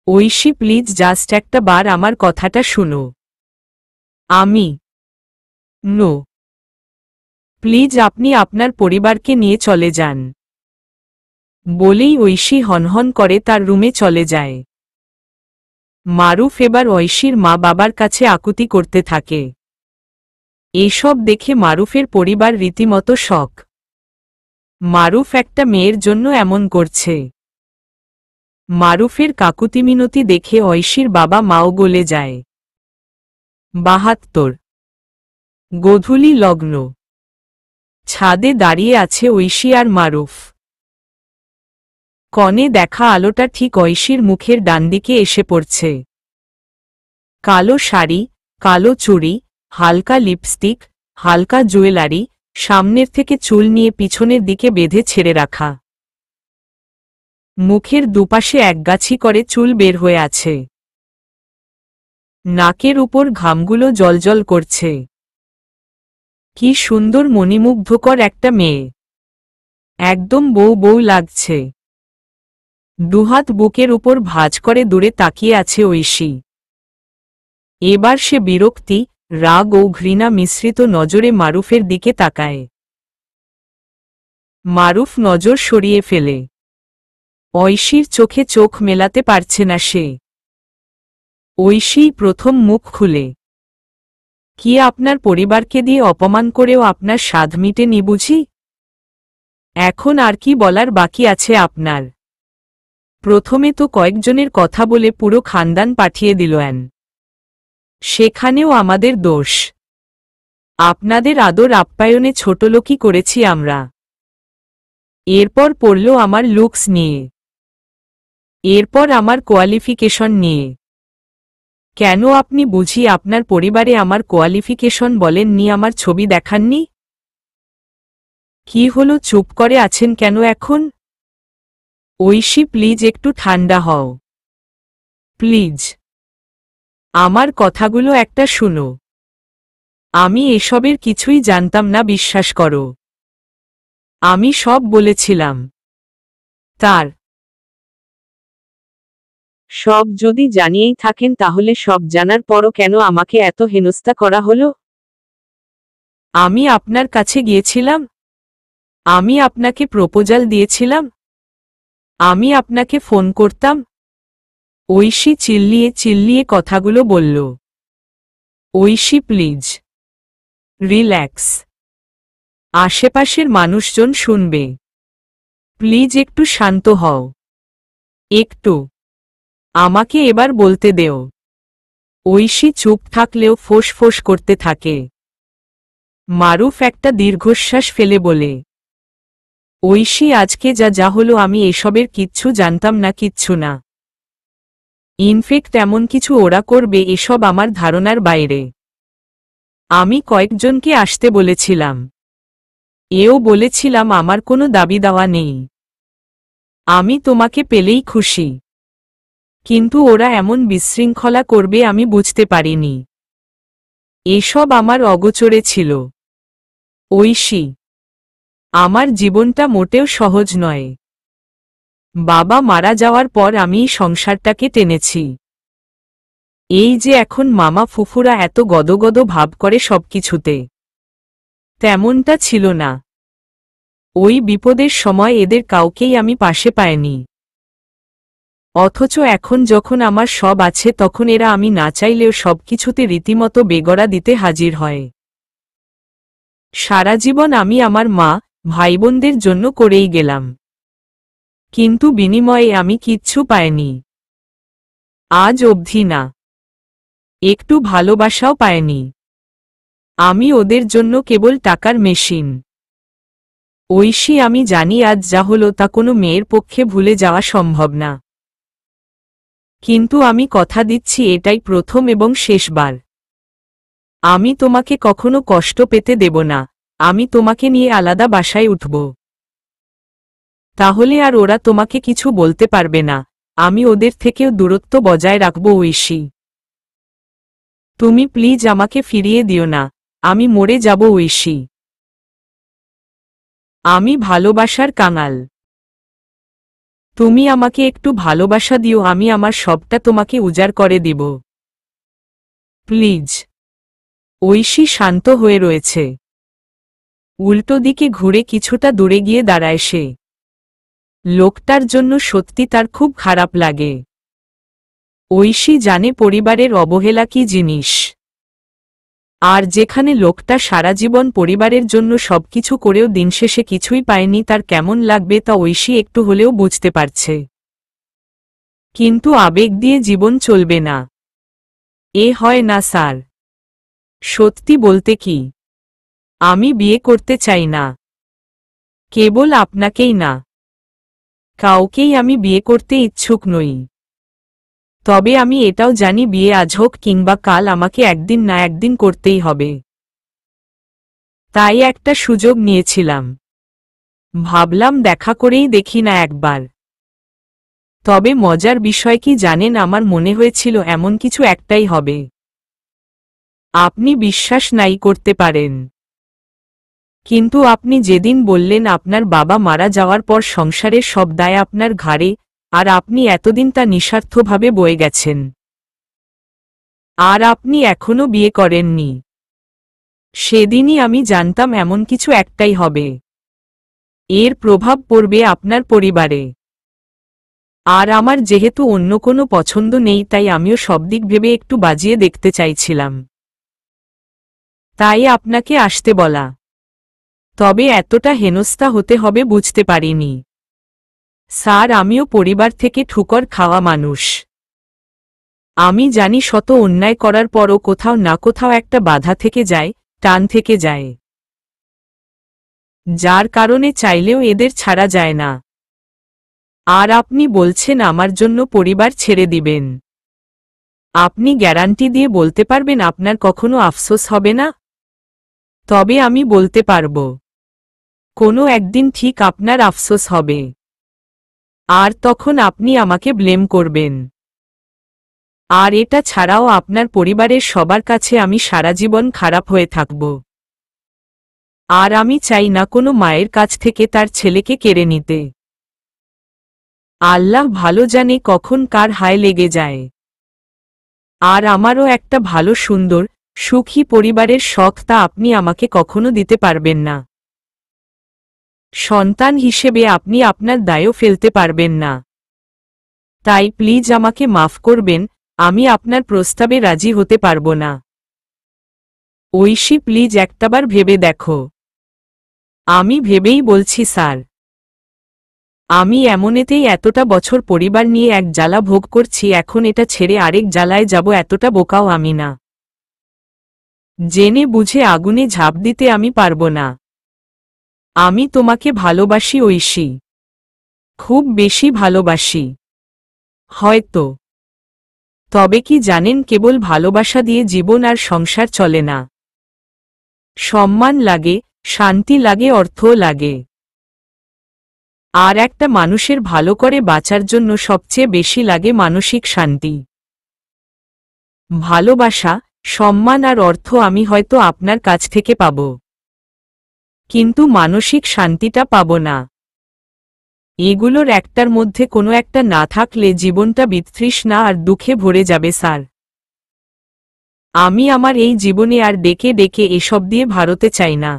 ঐশী প্লিজ জাস্ট একটা বার আমার কথাটা শুনো। আমি নো, প্লিজ আপনি আপনার পরিবারকে নিয়ে চলে যান। বলেই ঐশী হনহন করে তার রুমে চলে যায়। মারুফ এবার ঐশীর মা বাবার কাছে আকুতি করতে থাকে। এসব দেখে মারুফের পরিবার রীতিমতো শক। মারুফ একটা মেয়ের জন্য এমন করছে। মারুফের কাকুতিমিনতি দেখে ঐশীর বাবা মাও গলে যায়। ৭২ গোধূলি লগ্ন। ছাদে দাঁড়িয়ে আছে ঐশী আর মারুফ। কনে দেখা আলোটা ঠিক ঐশীর মুখের ডানদিকে এসে পড়ছে। কালো শাড়ি, কালো চুড়ি, হালকা লিপস্টিক, হালকা জুয়েলারি, সামনের থেকে চুল নিয়ে পিছনের দিকে বেঁধে ছেড়ে রাখা। মুখের দুপাশে একগাছি করে চুল বের হয়ে আছে। নাকের উপর ঘামগুলো জ্বলজ্বল করছে। কি সুন্দর মণিমুগ্ধকর একটা মেয়ে, একদম বউ বউ লাগছে। দুহাত বুকের উপর ভাঁজ করে দূরে তাকিয়ে আছে ঐশী। এবার সে বিরক্তি, রাগ ও ঘৃণা মিশ্রিত নজরে মারুফের দিকে তাকায়। মারুফ নজর সরিয়ে ফেলে। ঐশীর চোখে চোখ মেলাতে পারছে না সে। ঐশী প্রথম মুখ খুলে, কি আপনার পরিবারকে দিয়ে অপমান করেও আপনার স্বাদ মিটেনি বুঝি? এখন আর কি বলার বাকি আছে আপনার? প্রথমে তো কয়েকজনের কথা বলে পুরো খানদান পাঠিয়ে দিলেন, সেখানেও আমাদের দোষ। আপনাদের আদর আপ্যায়নে ছোটলোকি করেছি আমরা। এরপর পড়ল আমার লুকস নিয়ে, এরপর আমার কোয়ালিফিকেশন নিয়ে। কেন আপনি বুঝি আপনার পরিবারে আমার কোয়ালিফিকেশন বলেননি, আমার ছবি দেখাননি? কি হলো, চুপ করে আছেন কেন এখন? ঐশী প্লিজ একটু ঠান্ডা হও, প্লিজ। আমার কথাগুলো একটা শুনো। আমি এসবের কিছুই জানতাম না, বিশ্বাস করো। আমি সব বলেছিলাম। তার সব যদি জানিয়েই থাকেন তাহলে সব জানার পরও কেন আমাকে এত হেনস্থা করা হলো? আমি আপনার কাছে গিয়েছিলাম, আমি আপনাকে প্রপোজাল দিয়েছিলাম, আমি আপনাকে ফোন করতাম। ঐশী চিল্লিয়ে চিল্লিয়ে কথাগুলো বলল। ঐশী প্লিজ রিল্যাক্স, আশেপাশের মানুষজন শুনবে। প্লিজ একটু শান্ত হও, একটু আমাকে এবার বলতে দেও। ঐশী চুপ থাকলেও ফোঁস করতে থাকে। মারুফ একটা দীর্ঘশ্বাস ফেলে বলে, ঐশী আজকে যা যা হলো আমি এসবের কিচ্ছু জানতাম না, কিচ্ছু না। ইনফেক্ট এমন কিছু ওরা করবে এসব আমার ধারণার বাইরে। আমি কয়েকজনকে আসতে বলেছিলাম, এও বলেছিলাম আমার কোনো দাবি দাওয়া নেই, আমি তোমাকে পেলেই খুশি। কিন্তু ওরা এমন বিশৃঙ্খলা করবে আমি বুঝতে পারিনি। এসব আমার অগোচরে ছিল। ঐশী, আমার জীবনটা মোটেও সহজ নয়। বাবা মারা যাওয়ার পর আমি সংসারটাকে টেনেছি। এই যে এখন মামা ফুফুরা এত গদগদ ভাব করে সবকিছুতে, তেমনটা ছিল না। ওই বিপদের সময় এদের কাউকেই আমি পাশে পাইনি। অথচ এখন যখন আমার সব আছে তখন এরা আমি না চাইলেও সবকিছুতে রীতিমতো বেগড়া দিতে হাজির হয়। সারা জীবন আমি আমার মা ভাইবোনদের জন্য করেই গেলাম, কিন্তু বিনিময়ে আমি কিচ্ছু পাইনি। আজ অবধি না, একটু ভালোবাসাও পাইনি। আমি ওদের জন্য কেবল টাকার মেশিন। ঐশী, আমি জানি আজ যা হলো তা কোনো মেয়ের পক্ষে ভুলে যাওয়া সম্ভব না, কিন্তু আমি কথা দিচ্ছি এটাই প্রথম এবং শেষবার। আমি তোমাকে কখনো কষ্ট পেতে দেব না। আমি তোমাকে নিয়ে আলাদা বাসায় উঠব, তাহলে আর ওরা তোমাকে কিছু বলতে পারবে না। আমি ওদের থেকেও দূরত্ব বজায় রাখব ঐশী। তুমি প্লিজ আমাকে ফিরিয়ে দিও না, আমি মরে যাব ঐশী। আমি ভালোবাসার কাঙাল। তুমি আমাকে একটু ভালোবাসা দিও, আমি আমার সবটা তোমাকে উজাড় করে দিব। প্লিজ। ঐশী শান্ত হয়ে রয়েছে। উল্টো দিকে ঘুরে কিছুটা দূরে গিয়ে দাঁড়ায় সে। লোকটার জন্য সত্যি তার খুব খারাপ লাগে। ঐশী জানে পরিবারের অবহেলা কি জিনিস। আর যেখানে লোকটা সারা জীবন পরিবারের জন্য সবকিছু করেও দিনশেষে কিছুই পায়নি, তার কেমন লাগবে তা ঐশী একটু হলেও বুঝতে পারছে। কিন্তু আবেগ দিয়ে জীবন চলবে না। এ হয় না স্যার। সত্যি বলতে কি, আমি বিয়ে করতে চাই না। কেবল আপনাকেই না, কাউকেই আমি বিয়ে করতে ইচ্ছুক নই। তবে আমি এটাও জানি বিয়ে আজ হোক কিংবা কাল আমাকে একদিন না একদিন করতেই হবে। তাই একটা সুযোগ নিয়েছিলাম। ভাবলাম দেখা করেই দেখি না একবার। তবে মজার বিষয় কি জানেন, আমার মনে হয়েছিল এমন কিছু একটাই হবে। আপনি বিশ্বাস নাই করতে পারেন, কিন্তু আপনি যেদিন বললেন আপনার বাবা মারা যাওয়ার পর সংসারের সব দায় আপনার ঘাড়ে, আর আপনি এতদিন তা নিঃস্বার্থভাবে বয়ে গেছেন, আর আপনি এখনো বিয়ে করেননি, সেদিনই আমি জানতাম এমন কিছু একটাই হবে। এর প্রভাব পড়বে আপনার পরিবারে। আর আমার যেহেতু অন্য কোনো পছন্দ নেই, তাই আমিও সব দিক ভেবে একটু বাজিয়ে দেখতে চাইছিলাম। তাই আপনাকে আসতে বলা। তবে এতটা হেনস্থা হতে হবে বুঝতে পারিনি। স্যার, আমিও পরিবার থেকে ঠুকর খাওয়া মানুষ। আমি জানি শত অন্যায় করার পরও কোথাও না কোথাও একটা বাধা থেকে যায়, টান থেকে যায়, যার কারণে চাইলেও এদের ছাড়া যায় না। আর আপনি বলছেন আমার জন্য পরিবার ছেড়ে দিবেন। আপনি গ্যারান্টি দিয়ে বলতে পারবেন আপনার কখনো আফসোস হবে না? তবে আমি বলতে পারব, কোনো একদিন ঠিক আপনার আফসোস হবে। আর তখন আপনি আমাকে ব্লেম করবেন। আর এটা ছাড়াও আপনার পরিবারের সবার কাছে আমি সারা জীবন খারাপ হয়ে থাকব। আর আমি চাই না কোনো মায়ের কাছ থেকে তার ছেলেকে কেড়ে নিতে। আল্লাহ ভালো জানে কখন কার হায় লেগে যায়। আর আমারও একটা ভালো সুন্দর সুখী পরিবারের শখ, তা আপনি আমাকে কখনো দিতে পারবেন না। সন্তান হিসেবে আপনি আপনার দায়ও ফেলতে পারবেন না। তাই প্লিজ আমাকে মাফ করবেন, আমি আপনার প্রস্তাবে রাজি হতে পারব না। ঐশী, প্লিজ একটাবার ভেবে দেখো। আমি ভেবেই বলছি স্যার। আমি এমনেতেই এতটা বছর পরিবার নিয়ে এক জ্বালা ভোগ করছি, এখন এটা ছেড়ে আরেক জ্বালায় যাব, এতটা বোকাও আমি না। জেনে বুঝে আগুনে ঝাঁপ দিতে আমি পারব না। আমি তোমাকে ভালোবাসি ঐশী, খুব বেশি ভালোবাসি। হয়তো। তবে কি জানেন, কেবল ভালোবাসা দিয়ে জীবন আর সংসার চলে না। সম্মান লাগে, শান্তি লাগে, অর্থও লাগে। আর একটা মানুষের ভালো করে বাঁচার জন্য সবচেয়ে বেশি লাগে মানসিক শান্তি। ভালোবাসা, সম্মান আর অর্থ আমি হয়তো আপনার কাছ থেকে পাব, কিন্তু মানসিক শান্তিটা পাব না। এগুলোর একটার মধ্যে কোনো একটা না থাকলে জীবনটা বিতৃষ্ণা আর দুঃখে ভরে যাবে স্যার। আমি আমার এই জীবনে আর ডেকে ডেকে এসব দিয়ে ভারতে চাই না।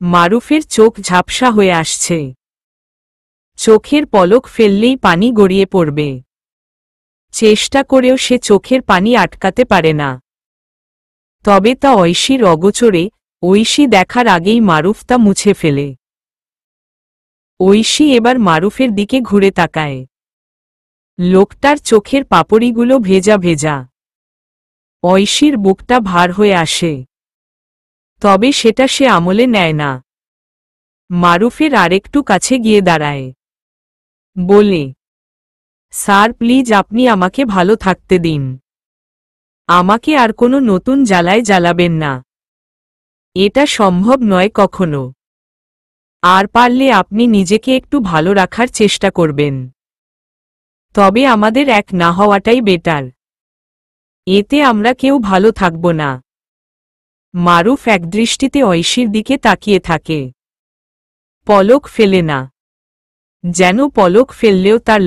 মারুফের চোখ ঝাপসা হয়ে আসছে। চোখের পলক ফেললেই পানি গড়িয়ে পড়বে। চেষ্টা করেও সে চোখের পানি আটকাতে পারে না। তবে তা ঐশীর অগোচরে, ঐশী দেখার আগেই মারুফ তা মুছে ফেলে। ঐশী এবার মারুফের দিকে ঘুরে তাকায়। লোকটার চোখের পাপড়িগুলো ভেজা ভেজা। ঐশীর বুকটা ভার হয়ে আসে। তবে সেটা সে আমলে নেয় না। মারুফের আরেকটু কাছে গিয়ে দাঁড়ায়। বলে, স্যার প্লিজ আপনি আমাকে ভালো থাকতে দিন। আমাকে আর কোনো নতুন জ্বালায় জ্বালাবেন না। এটা সম্ভব নয় কখনো। আর পারলে আপনি নিজেকে একটু ভালো রাখার চেষ্টা করবেন। তবে আমাদের এক না হওয়াটাই বেটার। এতে আমরা কেউ ভালো থাকব না। মারুফ একদৃষ্টিতে ঐশীর দিকে তাকিয়ে থাকে। পলক ফেলে না, যেন পলক ফেললেও তার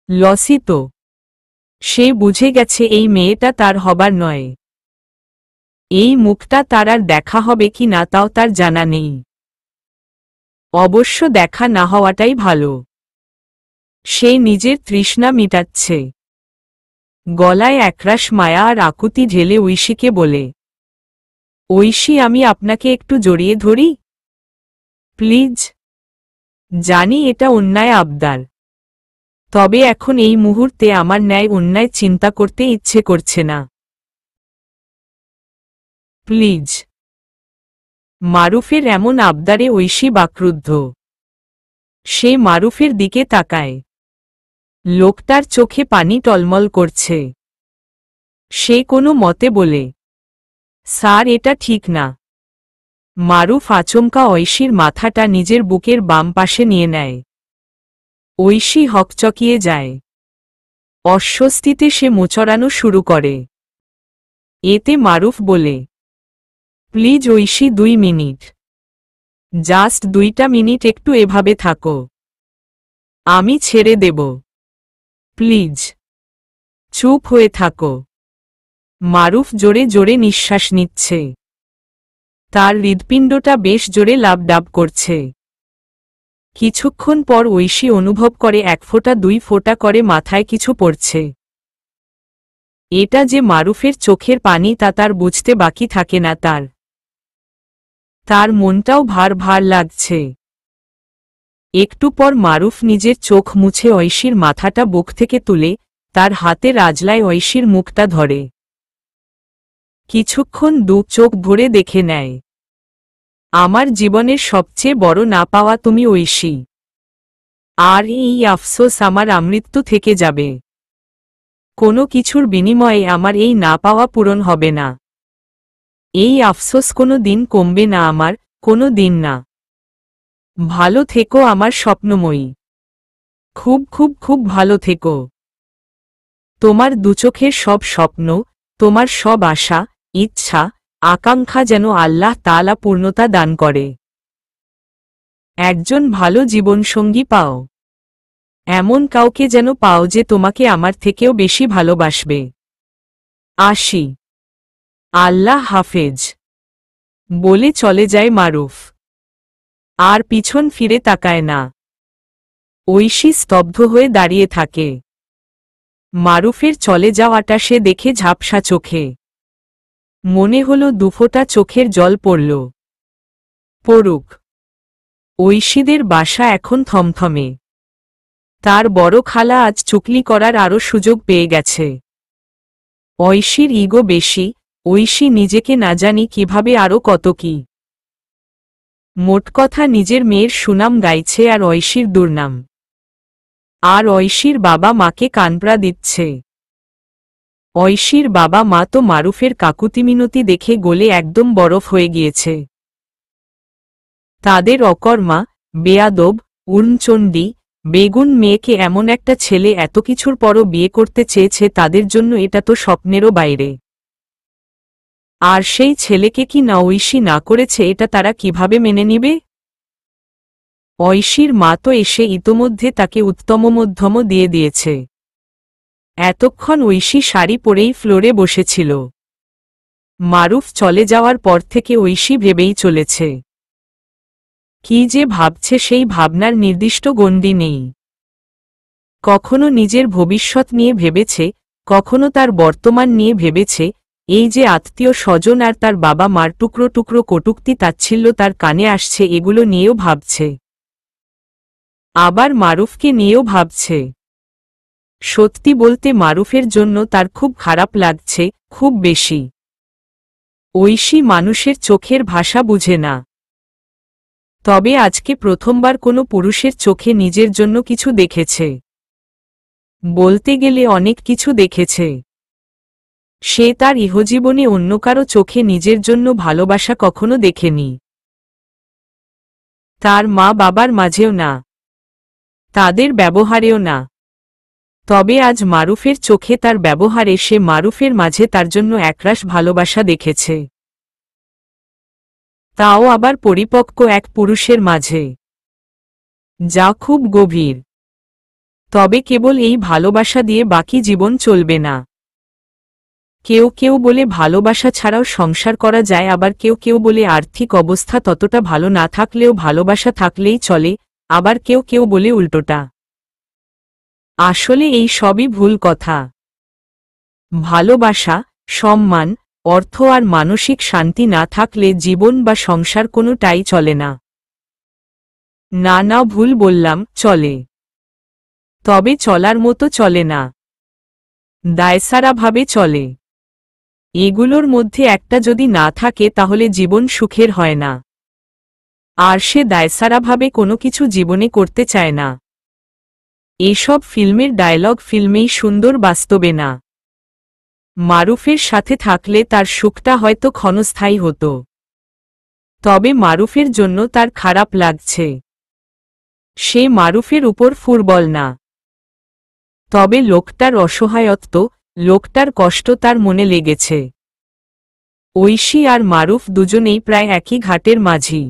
লসই তো। সে বুঝে গেছে এই মেয়েটা তার হবার নয়। এই মুখটা তার আর দেখা হবে কি না তাও তার জানা নেই। অবশ্য দেখা না হওয়াটাই ভালো। সে নিজের তৃষ্ণা মিটাচ্ছে। গলায় একরাশ মায়া আর আকুতি ঢেলে ঐশীকে বলে, ঐশী, আমি আপনাকে একটু জড়িয়ে ধরি প্লিজ। জানি এটা অন্যায় আবদার, তবে এখন এই মুহূর্তে আমার ন্যায় অন্যায় চিন্তা করতে ইচ্ছে করছে না। প্লিজ। মারুফের এমন আবদারে ঐশী বাক্রুদ্ধ। সে মারুফের দিকে তাকায়। লোকটার চোখে পানি টলমল করছে। সে কোনো মতে বলে, স্যার, এটা ঠিক না। মারুফ আচমকা ঐশীর মাথাটা নিজের বুকের বাম পাশে নিয়ে নেয়। ঐশী হকচকিয়ে যায়। অস্বস্তিতে সে মোচড়ানো শুরু করে। এতে মারুফ বলে, প্লিজ ঐশী, 2 মিনিট, জাস্ট 2টা মিনিট একটু এভাবে থাকো, আমি ছেড়ে দেব। প্লিজ চুপ হয়ে থাকো। মারুফ জোরে জোরে নিঃশ্বাস নিচ্ছে। তার হৃৎপিণ্ডটা বেশ জোরে লাফডাব করছে। কিছুক্ষণ পর ঐশী অনুভব করে 1 ফোঁটা 2 ফোঁটা করে মাথায় কিছু পড়ছে। এটা যে মারুফের চোখের পানি তা তার বুঝতে বাকি থাকে না। তার মনটাও ভার ভার লাগছে। একটু পর মারুফ নিজের চোখ মুছে ঐশীর মাথাটা বুক থেকে তুলে তার হাতে আজলায় ঐশীর মুখটা ধরে। কিছুক্ষণ 2 চোখ ভরে দেখে নেয়। আমার জীবনের সবচেয়ে বড় না পাওয়া তুমি ঐশী, আর এই আফসোস আমার আমৃত্যু থেকে যাবে। কোনো কিছুর বিনিময়ে আমার এই না পাওয়া পূরণ হবে না। এই আফসোস কোনো দিন কমবে না, আমার কোনো দিন না। ভালো থেকো আমার স্বপ্নময়ী, খুব খুব খুব ভালো থেকো। তোমার দুচোখের সব স্বপ্ন, তোমার সব আশা, ইচ্ছা, আকাঙ্ক্ষা যেন আল্লাহ তাআলা পূর্ণতা দান করে। একজন ভালো জীবনসঙ্গী পাও, এমন কাউকে যেন পাও যে তোমাকে আমার থেকেও বেশি ভালোবাসবে। আসি, আল্লাহ হাফেজ বলে চলে যায় মারুফ। আর পিছন ফিরে তাকায় না। ঐশী স্তব্ধ হয়ে দাঁড়িয়ে থাকে। মারুফের চলে যাওয়াটা সে দেখে ঝাপসা চোখে। মনে হল 2 ফোঁটা চোখের জল পড়ল। পড়ুক। ঐশীদের বাসা এখন থমথমে। তার বড় খালা আজ চুকলি করার আরও সুযোগ পেয়ে গেছে। ঐশীর ইগো বেশি, ঐশী নিজেকে না জানি কিভাবে আরও কত কি। মোটকথা নিজের মেয়ের সুনাম গাইছে আর ঐশীর দুর্নাম। আর ঐশীর বাবা মাকে কানপড়া দিচ্ছে। ঐশীর বাবা মা তো মারুফের কাকুতিমিনতি দেখে গলে একদম বরফ হয়ে গিয়েছে। তাদের অকর্মা, বেয়াদব, উড়নচণ্ডী, বেগুন মেয়েকে এমন একটা ছেলে এত কিছুর পরও বিয়ে করতে চেয়েছে, তাদের জন্য এটা তো স্বপ্নেরও বাইরে। আর সেই ছেলেকে কি না ঐশী না করেছে, এটা তারা কিভাবে মেনে নিবে? ঐশীর মা তো এসে ইতোমধ্যে তাকে উত্তম মধ্যম দিয়ে দিয়েছে। এতক্ষণ ঐশী শাড়ি পরেই ফ্লোরে বসেছিল। মারুফ চলে যাওয়ার পর থেকে ঐশী ভেবেই চলেছে। কি যে ভাবছে সেই ভাবনার নির্দিষ্ট গণ্ডি নেই। কখনো নিজের ভবিষ্যৎ নিয়ে ভেবেছে, কখনো তার বর্তমান নিয়ে ভেবেছে। এই যে আত্মীয় স্বজন আর তার বাবা মার টুকরো টুকরো কটূক্তি তাচ্ছিল্য তার কানে আসছে, এগুলো নিয়েও ভাবছে। আবার মারুফকে নিয়েও ভাবছে। সত্যি বলতে মারুফের জন্য তার খুব খারাপ লাগছে, খুব বেশি। ঐশী মানুষের চোখের ভাষা বুঝে না। তবে আজকে প্রথমবার কোনো পুরুষের চোখে নিজের জন্য কিছু দেখেছে। বলতে গেলে অনেক কিছু দেখেছে। সে তার ইহজীবনে অন্য কারো চোখে নিজের জন্য ভালোবাসা কখনো দেখেনি। তার মা বাবার মাঝেও না, তাদের ব্যবহারেও না। তবে আজ মারুফের চোখে তার ব্যবহারে সে মারুফের মাঝে তার জন্য একরাশ ভালোবাসা দেখেছে, তাও আবার পরিপক্ক এক পুরুষের মাঝে, যা খুব গভীর। তবে কেবল এই ভালোবাসা দিয়ে বাকি জীবন চলবে না। কেউ কেউ বলে ভালোবাসা ছাড়াও সংসার করা যায়, আবার কেউ কেউ বলে আর্থিক অবস্থা ততটা ভালো না থাকলেও ভালোবাসা থাকলেই চলে, আবার কেউ কেউ বলে উল্টোটা। আসলে এই সবই ভুল কথা। ভালোবাসা, সম্মান, অর্থ আর মানসিক শান্তি না থাকলে জীবন বা সংসার কোনোটাই চলে না। না না, ভুল বললাম, চলে, তবে চলার মতো চলে না, দায়সারাভাবে চলে। এগুলোর মধ্যে একটা যদি না থাকে তাহলে জীবন সুখের হয় না, আর সে দায়সারাভাবে কোনো কিছু জীবনে করতে চায় না। এসব ফিল্মের ডায়লগ ফিল্মেই সুন্দর, বাস্তবে না। মারুফের সাথে থাকলে তার সুখটা হয়তো ক্ষণস্থায়ী হতো, তবে মারুফের জন্য তার খারাপ লাগছে। সে মারুফের উপর ফুরবল না, তবে লোকটার অসহায়ত্ব, লোকটার কষ্ট তার মনে লেগেছে। ঐশী আর মারুফ দুজনেই প্রায় একই ঘাটের মাঝি,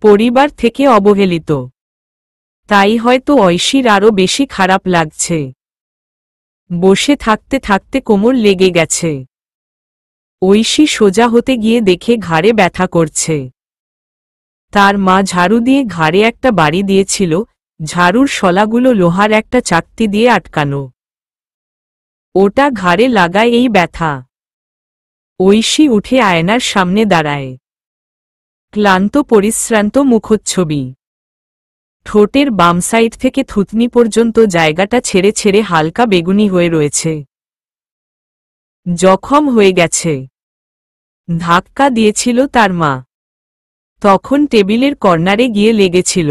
পরিবার থেকে অবহেলিত, তাই হয়তো ঐশীর আরও বেশি খারাপ লাগছে। বসে থাকতে থাকতে কোমর লেগে গেছে। ঐশী সোজা হতে গিয়ে দেখে ঘাড়ে ব্যথা করছে। তার মা ঝাড়ু দিয়ে ঘাড়ে একটা বাড়ি দিয়েছিল, ঝাড়ুর শলাগুলো লোহার একটা চাকতি দিয়ে আটকানো, ওটা ঘাড়ে লাগায় এই ব্যথা। ঐশী উঠে আয়নার সামনে দাঁড়ায়, ক্লান্ত পরিশ্রান্ত মুখচ্ছবি, ঠোঁটের বাম সাইড থেকে থুতনি পর্যন্ত জায়গাটা ছেড়ে ছেড়ে হালকা বেগুনি হয়ে রয়েছে, জখম হয়ে গেছে। ধাক্কা দিয়েছিল তার মা, তখন টেবিলের কর্নারে গিয়ে লেগেছিল,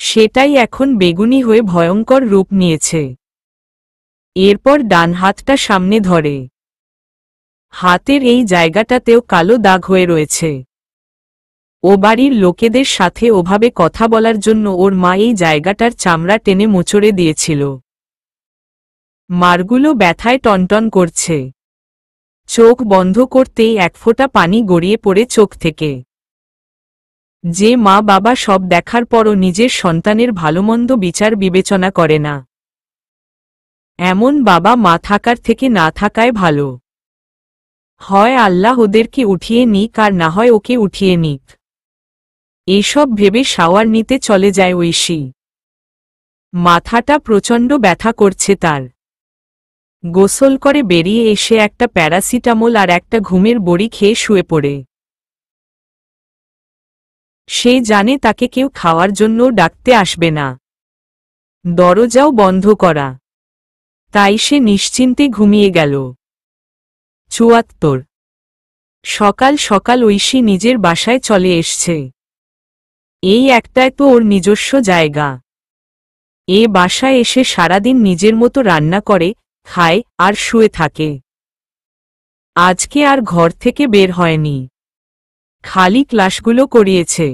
সেটাই এখন বেগুনি হয়ে ভয়ঙ্কর রূপ নিয়েছে। এরপর ডান হাতটা সামনে ধরে, হাতের এই জায়গাটাতেও কালো দাগ হয়ে রয়েছে। ও বাড়ির লোকেদের সাথে ওভাবে কথা বলার জন্য ওর মা এই জায়গাটার চামড়া টেনে মোচড়ে দিয়েছিল। মারগুলো ব্যথায় টনটন করছে। চোখ বন্ধ করতেই এক ফোঁটা পানি গড়িয়ে পড়ে চোখ থেকে। যে মা বাবা সব দেখার পরও নিজের সন্তানের ভালোমন্দ বিচার বিবেচনা করে না, এমন বাবা মা থাকার থেকে না থাকায় ভালো। হয় আল্লাহ ওদেরকে উঠিয়ে নিক, আর না হয় ওকে উঠিয়ে নিক। এসব ভেবে শাওয়ার নিতে চলে যায় ঐশী। মাথাটা প্রচণ্ড ব্যথা করছে তার। গোসল করে বেরিয়ে এসে একটা প্যারাসিটামল আর একটা ঘুমের বড়ি খেয়ে শুয়ে পড়ে। সে জানে তাকে কেউ খাওয়ার জন্য ডাকতে আসবে না, দরজাও বন্ধ করা, তাই সে নিশ্চিন্তে ঘুমিয়ে গেল। ৭৪ সকাল সকাল ঐশী নিজের বাসায় চলে এসছে। এই একটাই তো ওর নিজস্ব জায়গা। এ বাসায় এসে সারাদিন নিজের মতো রান্না করে, খায় আর শুয়ে থাকে। আজকে আর ঘর থেকে বের হয়নি, খালি ক্লাসগুলো করিয়েছে।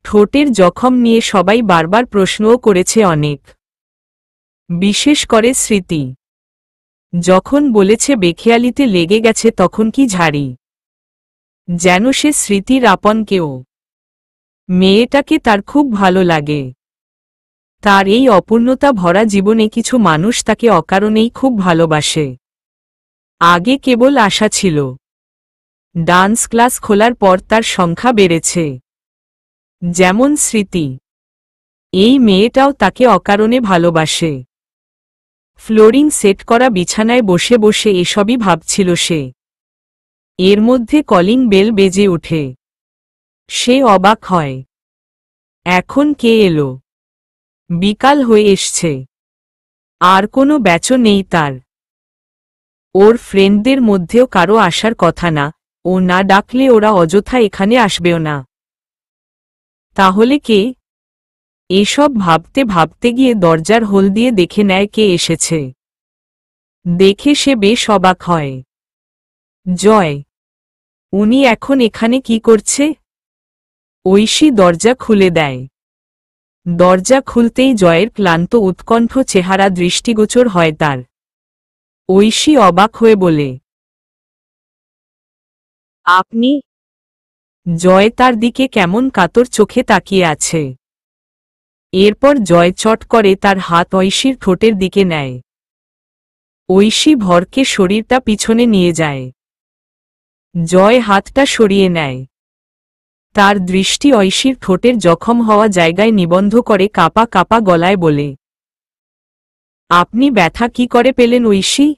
ঠোঁটের জখম নিয়ে সবাই বারবার প্রশ্নও করেছে অনেক, বিশেষ করে স্মৃতি। যখন বলেছে বেখেয়ালিতে লেগে গেছে তখন কি ঝাড়ি, যেন সে স্মৃতির আপন কেউ। মেয়েটাকে তার খুব ভালো লাগে। তার এই অপূর্ণতা ভরা জীবনে কিছু মানুষ তাকে অকারণেই খুব ভালোবাসে। আগে কেবল আশা ছিল, ডান্স ক্লাস খোলার পর তার সংখ্যা বেড়েছে। যেমন স্মৃতি, এই মেয়েটাও তাকে অকারণে ভালোবাসে। ফ্লোরিং সেট করা বিছানায় বসে বসে এসবই ভাবছিল সে। এর মধ্যে কলিং বেল বেজে ওঠে। সে অবাক হয়, এখন কে এলো? বিকাল হয়ে এসছে, আর কোনো ব্যাচও নেই তার। ওর ফ্রেন্ডদের মধ্যেও কারো আসার কথা না, ও না ডাকলে ওরা অযথা এখানে আসবেও না। তাহলে কে? এসব ভাবতে ভাবতে গিয়ে দরজার হোল দিয়ে দেখে নেয় কে এসেছে। দেখে সে বেশ অবাক হয়। জয়, উনি এখন এখানে কি করছে? ঐশী দরজা খুলে দেয়। দরজা খুলতেই জয়ের ক্লান্ত উৎকণ্ঠ চেহারা দৃষ্টিগোচর হয় তার। ঐশী অবাক হয়ে বলে, আপনি? জয় তার দিকে কেমন কাতর চোখে তাকিয়ে আছে। এরপর জয় চট করে তার হাত ঐশীর ঠোঁটের দিকে নেয়। ঐশী ভরকে শরীরটা পিছনে নিয়ে যায়। জয় হাতটা সরিয়ে নেয়। তার দৃষ্টি ঐশীর ঠোঁটের জখম হওয়া জায়গায় নিবন্ধ করে কাঁপা কাঁপা গলায় বলে, আপনি ব্যথা কি করে পেলেন ঐশী?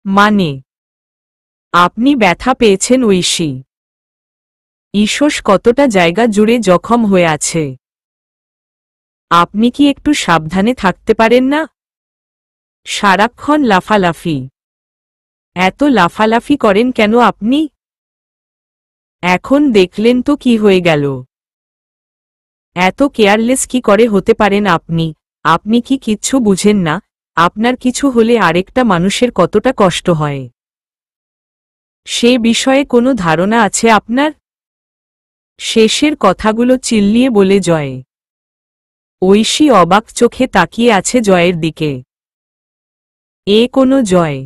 মানে, আপনি ব্যথা পেয়েছেন ঐশী? ঈষৎ কতটা জায়গা জুড়ে জখম হয়ে আছে। আপনি কি একটু সাবধানে থাকতে পারেন না? সারাক্ষণ লাফালাফি। এত লাফালাফি করেন কেন আপনি? এখন দেখলেন তো কি হয়ে গেল। এত কেয়ারলেস কি করে হতে পারেন আপনি? আপনি কি কিচ্ছু বুঝেন না? আপনার কিছু হলে আরেকটা মানুষের কতটা কষ্ট হয়। সে বিষয়ে কোনো ধারণা আছে আপনার? শেষের কথাগুলো চিল্লিয়ে বলে জয়। ঐশী অবাক চোখে তাকিয়ে আছে জয়ের দিকে। এ কোনো জয়?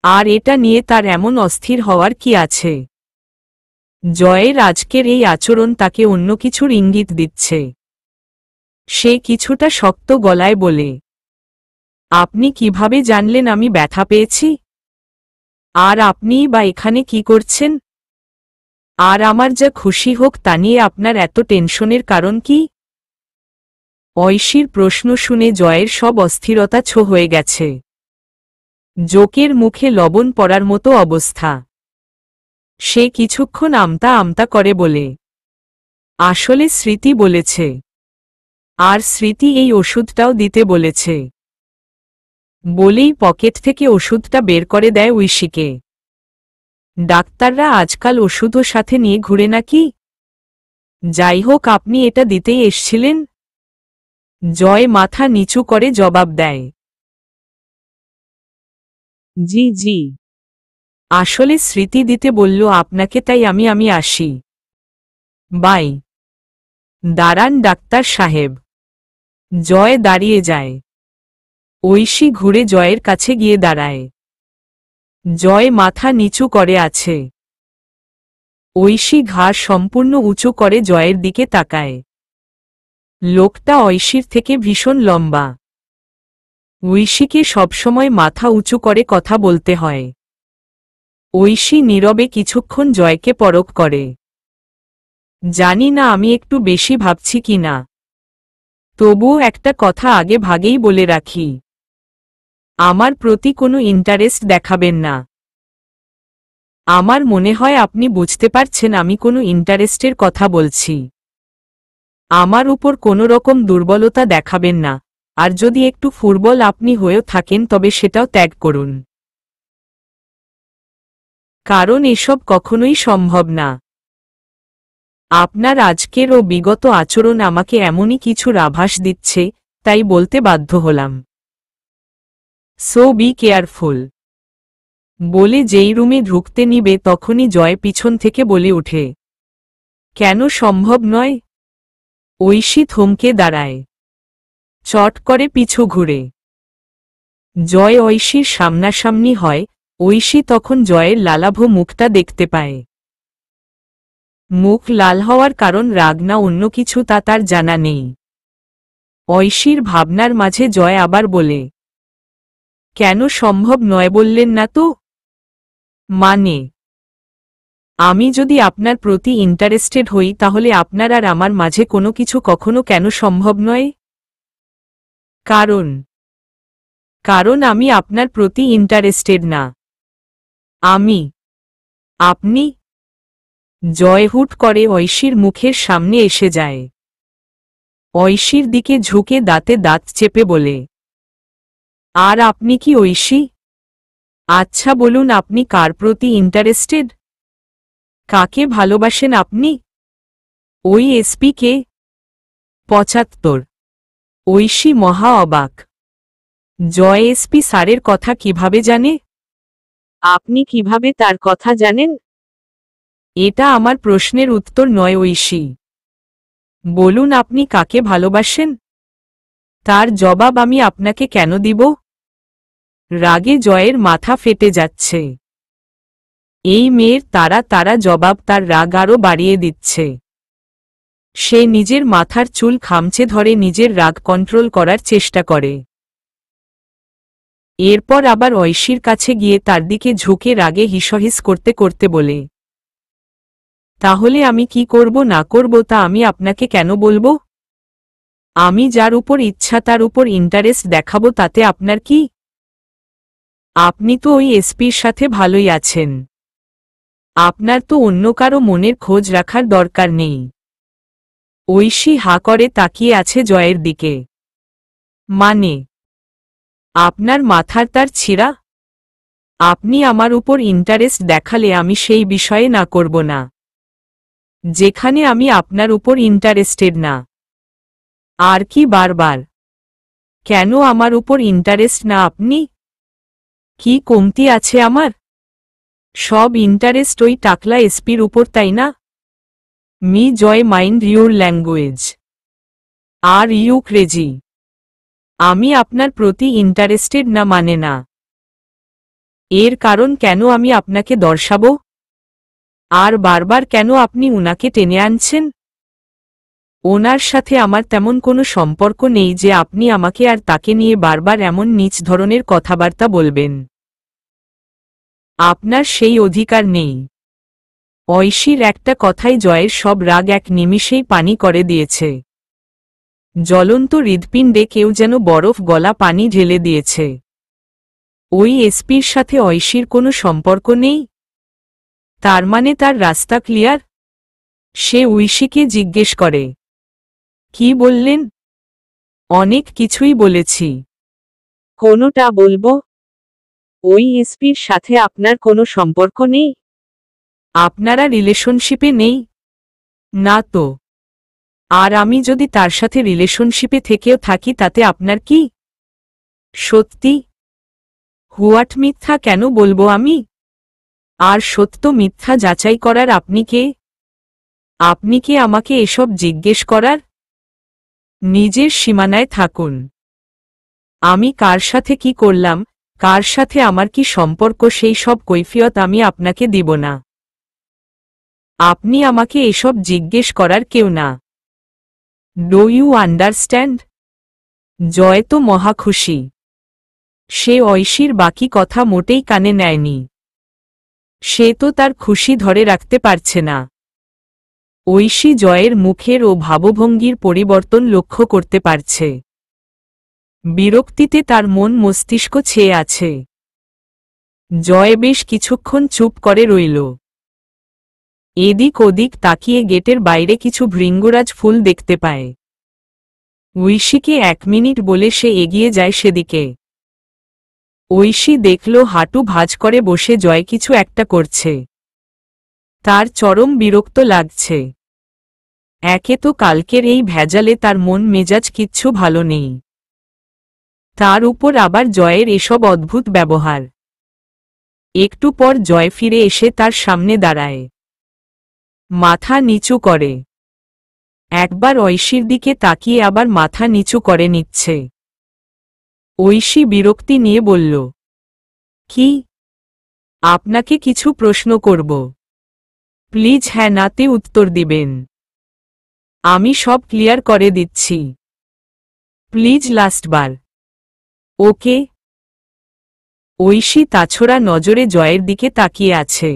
আর এটা নিয়ে তার এমন অস্থির হওয়ার কি আছে? জয়ের আজকের এই আচরণ তাকে অন্য কিছুর ইঙ্গিত দিচ্ছে। সে কিছুটা শক্ত গলায় বলে, আপনি কিভাবে জানলেন আমি ব্যথা পেয়েছি? আর আপনিই বা এখানে কি করছেন? আর আমার যা খুশি হোক তা নিয়ে আপনার এত টেনশনের কারণ কি? ঐশীর প্রশ্ন শুনে জয়ের সব অস্থিরতা ছো হয়ে গেছে। জোকের মুখে লবণ পড়ার মতো অবস্থা। সে কিছুক্ষণ আমতা আমতা করে বলে, আসলে স্মৃতি বলেছে। আর স্মৃতি এই ওষুধটাও দিতে বলেছে। বলেই পকেট থেকে ওষুধটা বের করে দেয় ঐশীকে। ডাক্তাররা আজকাল ওষুধও সাথে নিয়ে ঘুরে নাকি? যাই হোক, আপনি এটা দিতেই এসছিলেন? জয় মাথা নিচু করে জবাব দেয়, জি জি, আসলে স্মৃতি দিতে বলল আপনাকে, তাই আমি আসি। বাই। দাঁড়ান ডাক্তার সাহেব। জয় দাঁড়িয়ে যায়। ঐশী ঘুরে জয়ের কাছে গিয়ে দাঁড়ায়। জয় মাথা নিচু করে আছে। ঐশী ঘাড় সম্পূর্ণ উঁচু করে জয়ের দিকে তাকায়। লোকটা ঐশীর থেকে ভীষণ লম্বা। ঐশীকে সবসময় মাথা উঁচু করে কথা বলতে হয়। ঐশী নীরবে কিছুক্ষণ জয়কে পরখ করে। জানি না আমি একটু বেশি ভাবছি কি না। তবুও একটা কথা আগে ভাগেই বলে রাখি, আমার প্রতি কোনো ইন্টারেস্ট দেখাবেন না। আমার মনে হয় আপনি বুঝতে পারছেন আমি কোনো ইন্টারেস্টের কথা বলছি। আমার উপর কোনো রকম দুর্বলতা দেখাবেন না, আর যদি একটু ফুটবল আপনি হয়েও থাকেন তবে সেটাও ত্যাগ করুন। কারণ এসব কখনোই সম্ভব না। আপনার আজকের ও বিগত আচরণ আমাকে এমনই কিছুর আভাস দিচ্ছে, তাই বলতে বাধ্য হলাম। So be careful. বলে যেই রুমে ঢুকতে নিবে তখনই জয় পিছন থেকে বলে ওঠে, কেন সম্ভব নয়? ঐশী থমকে দাঁড়ায়। চট করে পিছু ঘুরে। জয় ঐশীর সামনাসামনি হয়। ঐশী তখন জয়ের লালাভ মুখটা দেখতে পায়। মুখ লাল হওয়ার কারণ রাগ না অন্য কিছু তা তার জানা নেই। ঐশীর ভাবনার মাঝে জয় আবার বলে, কেন সম্ভব নয় বললেন না তো? মানে, আমি যদি আপনার প্রতি ইন্টারেস্টেড হই তাহলে আপনার আর আমার মাঝে কোনো কিছু কখনো কেন সম্ভব নয়? কারণ আমি আপনার প্রতি ইন্টারেস্টেড না। আপনি? জয় হুট করে ঐশীর মুখের সামনে এসে যায়। ঐশীর দিকে ঝুঁকে দাঁতে দাঁত চেপে বলে, আর আপনি কি ঐশী? আচ্ছা বলুন, আপনি কার প্রতি ইন্টারেস্টেড? কাকে ভালোবাসেন আপনি? ওই এসপি কে? ৭৫। ঐশী মহা অবাক। জয় এসপি স্যারের কথা কিভাবে জানে? আপনি কিভাবে তার কথা জানেন? এটা আমার প্রশ্নের উত্তর নয় ঐশী। বলুন আপনি কাকে ভালোবাসেন? তার জবাব আমি আপনাকে কেন দিব? রাগে জয়ের মাথা ফেটে যাচ্ছে। এই মেয়ের তারা তারা জবাব তার রাগ আরও বাড়িয়ে দিচ্ছে। সে নিজের মাথার চুল খামচে ধরে নিজের রাগ কন্ট্রোল করার চেষ্টা করে। এরপর আবার ঐশীর কাছে গিয়ে তার দিকে ঝুঁকে রাগে হিসহিস করতে করতে বলে, তাহলে আমি কি করব না করব তা আমি আপনাকে কেন বলবো? আমি যার উপর ইচ্ছা তার উপর ইন্টারেস্ট দেখাবো তাতে আপনার কি? আপনি তো ওই এসপির সাথে ভালোই আছেন। আপনার তো অন্য কারো মনের খোঁজ রাখার দরকার নেই। ঐশী হা করে তাকিয়ে আছে জয়ের দিকে। মানে আপনার মাথার তার ছিঁড়া? আপনি আমার উপর ইন্টারেস্ট দেখালে আমি সেই বিষয়ে না করব না, যেখানে আমি আপনার উপর ইন্টারেস্টেড না। আর কি বারবার? কেন আমার উপর ইন্টারেস্ট না আপনি? কি কমতি আছে আমার? সব ইন্টারেস্ট ওই টাকলা এসপির উপর, তাই না? Mr Joy mind your language. Are you crazy? আমি আপনার প্রতি ইন্টারেস্টেড না মানে না। এর কারণ কেন আমি আপনাকে দর্শাবো? আর বারবার কেন আপনি উনাকে টেনে আনছেন? ওনার সাথে আমার তেমন কোনো সম্পর্ক নেই যে আপনি আমাকে আর তাকে নিয়ে বারবার এমন নীচ ধরনের কথাবার্তা বলবেন। আপনার সেই অধিকার নেই। ঐশীর একটা কথাই জয়ের সব রাগ এক নিমিষেই পানি করে দিয়েছে। জ্বলন্ত হৃৎপিণ্ডে কেউ যেন বরফ গলা পানি ঢেলে দিয়েছে। ওই এসপির সাথে ঐশীর কোনো সম্পর্ক নেই? তার মানে তার রাস্তা ক্লিয়ার? সে ঐশীকে জিজ্ঞেস করে, কি বললেন? অনেক কিছুই বলেছি। কোনোটা বলবো? ওই এসপির সাথে আপনার কোনো সম্পর্ক নেই? আপনারা রিলেশনশিপে নেই? না তো। আর আমি যদি তার সাথে রিলেশনশিপে থেকেও থাকি তাতে আপনার কি? সত্যি? হুয়াট? মিথ্যা কেন বলবো আমি? আর সত্য মিথ্যা যাচাই করার আপনি কে? আপনি কে আমাকে এসব জিজ্ঞেস করার? নিজের সীমানায় থাকুন। আমি কার সাথে কি করলাম, কার সাথে আমার কি সম্পর্ক সেই সব কৈফিয়ত আমি আপনাকে দিব না। আপনি আমাকে এসব জিজ্ঞেস করার কেউ না। Do you understand? জয় তো মহা খুশি। সে ঐশীর বাকি কথা মোটেই কানে নেয়নি। সে তো তার খুশি ধরে রাখতে পারছে না। ঐশী জয়ের মুখের ও ভাবভঙ্গির পরিবর্তন লক্ষ্য করতে পারছে। বিরক্তিতে তার মন মস্তিষ্ক ছেয়ে আছে। জয় বেশ কিছুক্ষণ চুপ করে রইল। এদিক ওদিক তাকিয়ে গেটের বাইরে কিছু ভৃঙ্গরাজ ফুল দেখতে পায়। ঐশীকে 1 মিনিট বলে সে এগিয়ে যায় সেদিকে। ঐশী দেখল হাঁটু ভাঁজ করে বসে জয় কিছু একটা করছে। তার চরম বিরক্ত লাগছে। একে তো কালকের এই ভেজালে তার মন মেজাজ কিচ্ছু ভালো নেই। তার উপর আবার জয়ের এসব অদ্ভুত ব্যবহার। একটু পর জয় ফিরে এসে তার সামনে দাঁড়ায়। মাথা নিচু করে। একবার ঐশীর দিকে তাকিয়ে আবার মাথা নিচু করে নিচ্ছে। ঐশী বিরক্তি নিয়ে বলল, কি? আপনাকে কিছু প্রশ্ন করব। প্লিজ হ্যাঁ নাতে উত্তর দিবেন। আমি সব ক্লিয়ার করে দিচ্ছি। প্লিজ লাস্টবার। ওকে? ঐশী তাছাড়া নজরে জয়ের দিকে তাকিয়ে আছে।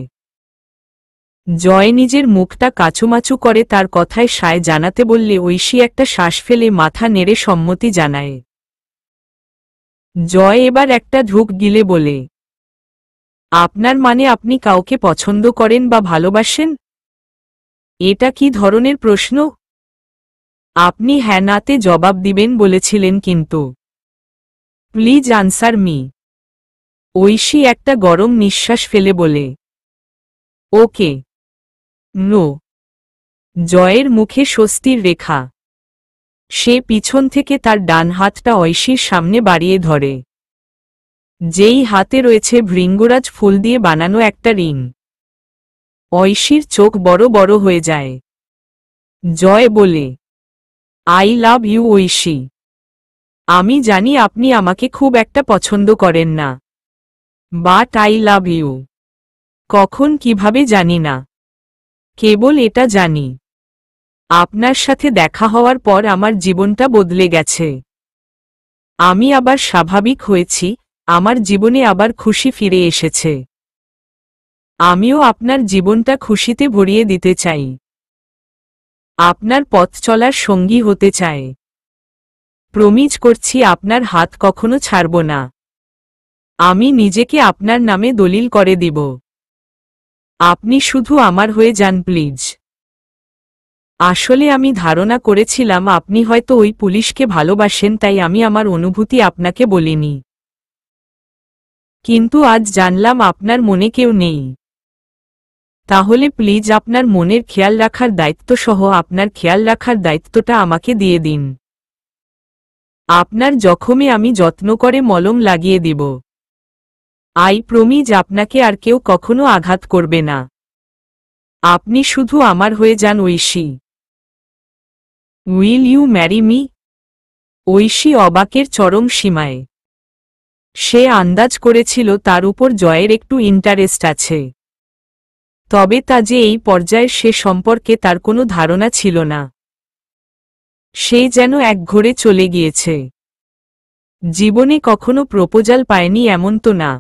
জয় নিজের মুখটা কাচুমাচু করে তার কথায় সায় জানাতে বললে ঐশী একটা শ্বাস ফেলে মাথা নেড়ে সম্মতি জানায়। জয় এবার একটা ঢুক গিলে বলে, আপনার মানে আপনি কাউকে পছন্দ করেন বা ভালোবাসেন? এটা কি ধরনের প্রশ্ন? আপনি হ্যাঁ নাতে জবাব দিবেন বলেছিলেন কিন্তু। Please answer me. ঐশী একটা গরম নিঃশ্বাস ফেলে বলে, ওকে। নো। জয়ের মুখে স্বস্তির রেখা। সে পিছন থেকে তার ডান হাতটা ঐশীর সামনে বাড়িয়ে ধরে। যেই হাতে রয়েছে ভৃঙ্গরাজ ফুল দিয়ে বানানো একটা রিং। ঐশীর চোখ বড় বড় হয়ে যায়। জয় বলে, আই লাভ ইউ ঐশী। আমি জানি আপনি আমাকে খুব একটা পছন্দ করেন না, বাট আই লাভ ইউ। কখন কিভাবে জানি না, কেবল এটা জানি আপনার সাথে দেখা হওয়ার পর আমার জীবনটা বদলে গেছে। আমি আবার স্বাভাবিক হয়েছি, আমার জীবনে আবার খুশি ফিরে এসেছে। আমিও আপনার জীবনটা খুশিতে ভরিয়ে দিতে চাই, আপনার পথ চলার সঙ্গী হতে চাই। প্রমিজ করছি আপনার হাত কখনো ছাড়ব না। আমি নিজেকে আপনার নামে দলিল করে দিব। আপনি শুধু আমার হয়ে যান প্লিজ। আসলে আমি ধারণা করেছিলাম আপনি হয়তো ওই পুলিশকে ভালোবাসেন, তাই আমি আমার অনুভূতি আপনাকে বলিনি। কিন্তু আজ জানলাম আপনার মনে কেউ নেই। তাহলে প্লিজ আপনার মনের খেয়াল রাখার দায়িত্ব সহ আপনার খেয়াল রাখার দায়িত্বটা আমাকে দিয়ে দিন। আপনার জখমে আমি যত্ন করে মলম লাগিয়ে দিব। আই প্রমিজ আপনাকে আর কেউ কখনো আঘাত করবে না। আপনি শুধু আমার হয়ে যান Aishi. Will you marry me? Aishi অবাকের চরম সীমায়। সে আন্দাজ করেছিল তার উপর জয়ের একটু ইন্টারেস্ট আছে, তবে তা যে এই পর্যায়ের সে সম্পর্কে তার কোনো ধারণা ছিল না। সে যেন একঘরে চলে গিয়েছে। জীবনে কখনো প্রপোজাল পায়নি এমন তো না,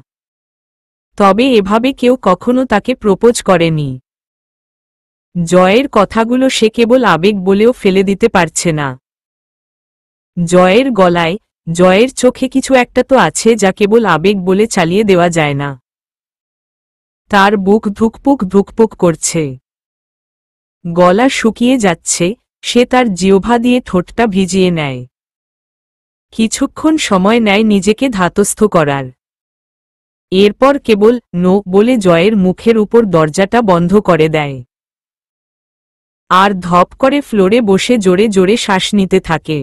তবে এভাবে কেউ কখনো তাকে প্রপোজ করেনি। জয়ের কথাগুলো সে কেবল আবেগ বলেও ফেলে দিতে পারছে না। জয়ের গলায়, জয়ের চোখে কিছু একটা তো আছে যা কেবল আবেগ বলে চালিয়ে দেওয়া যায় না। তার বুক ধুকপুক ধুকপুক করছে, গলা শুকিয়ে যাচ্ছে, সে তার জিহ্বা দিয়ে ঠোঁটটা ভিজিয়ে নেয়। কিছুক্ষণ সময় নেয় নিজেকে ধাতস্থ করার। এরপর কেবল নো বলে জয়ের মুখের উপর দরজাটা বন্ধ করে দেয়। আর ধপ করে ফ্লোরে বসে জোরে জোরে শ্বাস নিতে থাকে।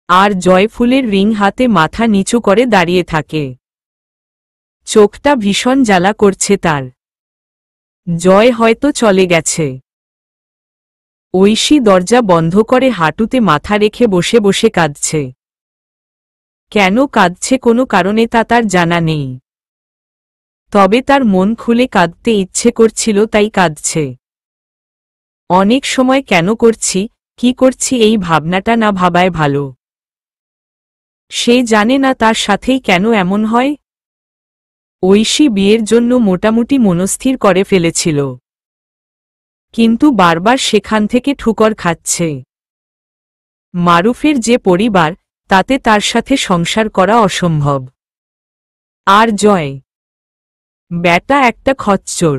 আর জয় ফুলের রিং হাতে মাথা নিচু করে দাঁড়িয়ে থাকে। চোখটা ভীষণ জ্বালা করছে তার। জয় হয়তো চলে গেছে। ঐশী দরজা বন্ধ করে হাঁটুতে মাথা রেখে বসে বসে কাঁদছে। কেন কাঁদছে কোনো কারণে তা তার জানা নেই, তবে তার মন খুলে কাঁদতে ইচ্ছে করছিল তাই কাঁদছে। অনেক সময় কেন করছি, কি করছি এই ভাবনাটা না ভাবায় ভালো। সে জানে না তার সাথেই কেন এমন হয়। ঐশী বিয়ের জন্য মোটামুটি মনস্থির করে ফেলেছিল, কিন্তু বারবার সেখান থেকে ঠুকর খাচ্ছে। মারুফের যে পরিবার, তাতে তার সাথে সংসার করা অসম্ভব। আর জয় ব্যাটা একটা খচ্চর।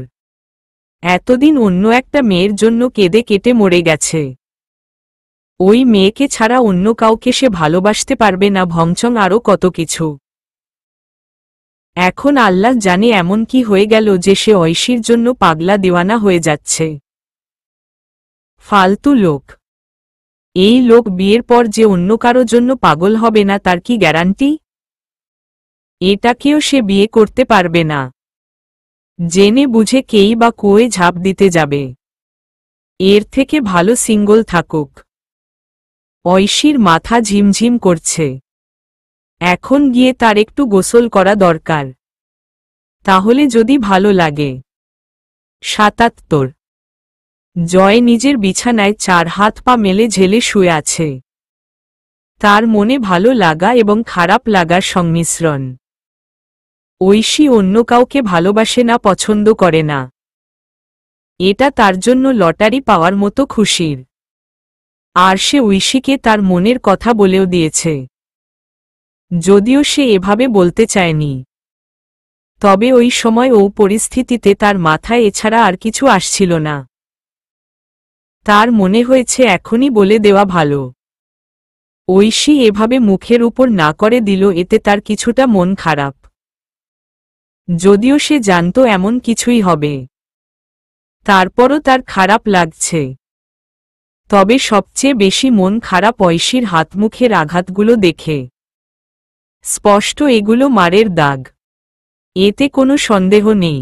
এতদিন অন্য একটা মেয়ের জন্য কেঁদে কেটে মরে গেছে। ওই মেয়েকে ছাড়া অন্য কাউকে সে ভালোবাসতে পারবে না, ভংচং আরও কত কিছু। এখন আল্লাহ জানে এমন কি হয়ে গেল যে সে ঐশীর জন্য পাগলা দেওয়ানা হয়ে যাচ্ছে। ফালতু লোক। এই লোক বিয়ের পর যে অন্য কারো জন্য পাগল হবে না তার কি গ্যারান্টি? এটাকেও সে বিয়ে করতে পারবে না। জেনে বুঝে কেই বা কুয়োয় ঝাঁপ দিতে যাবে। এর থেকে ভালো সিঙ্গল থাকুক। ঐশীর মাথা ঝিমঝিম করছে। এখন গিয়ে তার একটু গোসল করা দরকার, তাহলে যদি ভালো লাগে। ৭৭। জয় নিজের বিছানায় ৪ হাত পা মেলে ঝেলে শুয়ে আছে। তার মনে ভালো লাগা এবং খারাপ লাগার সংমিশ্রণ। ঐশী অন্য কাউকে ভালোবাসে না, পছন্দ করে না। এটা তার জন্য লটারি পাওয়ার মতো খুশির। আর সে ঐশীকে তার মনের কথা বলেও দিয়েছে, যদিও সে এভাবে বলতে চায়নি। তবে ওই সময় ও পরিস্থিতিতে তার মাথায় এছাড়া আর কিছু আসছিল না। তার মনে হয়েছে এখনই বলে দেওয়া ভালো। ঐশী এভাবে মুখের উপর না করে দিল, এতে তার কিছুটা মন খারাপ। যদিও সে জানত এমন কিছুই হবে, তারপরও তার খারাপ লাগছে। তবে সবচেয়ে বেশি মন খারাপ ঐশীর হাতমুখের আঘাতগুলো দেখে। স্পষ্ট এগুলো মারের দাগ, এতে কোনো সন্দেহ নেই।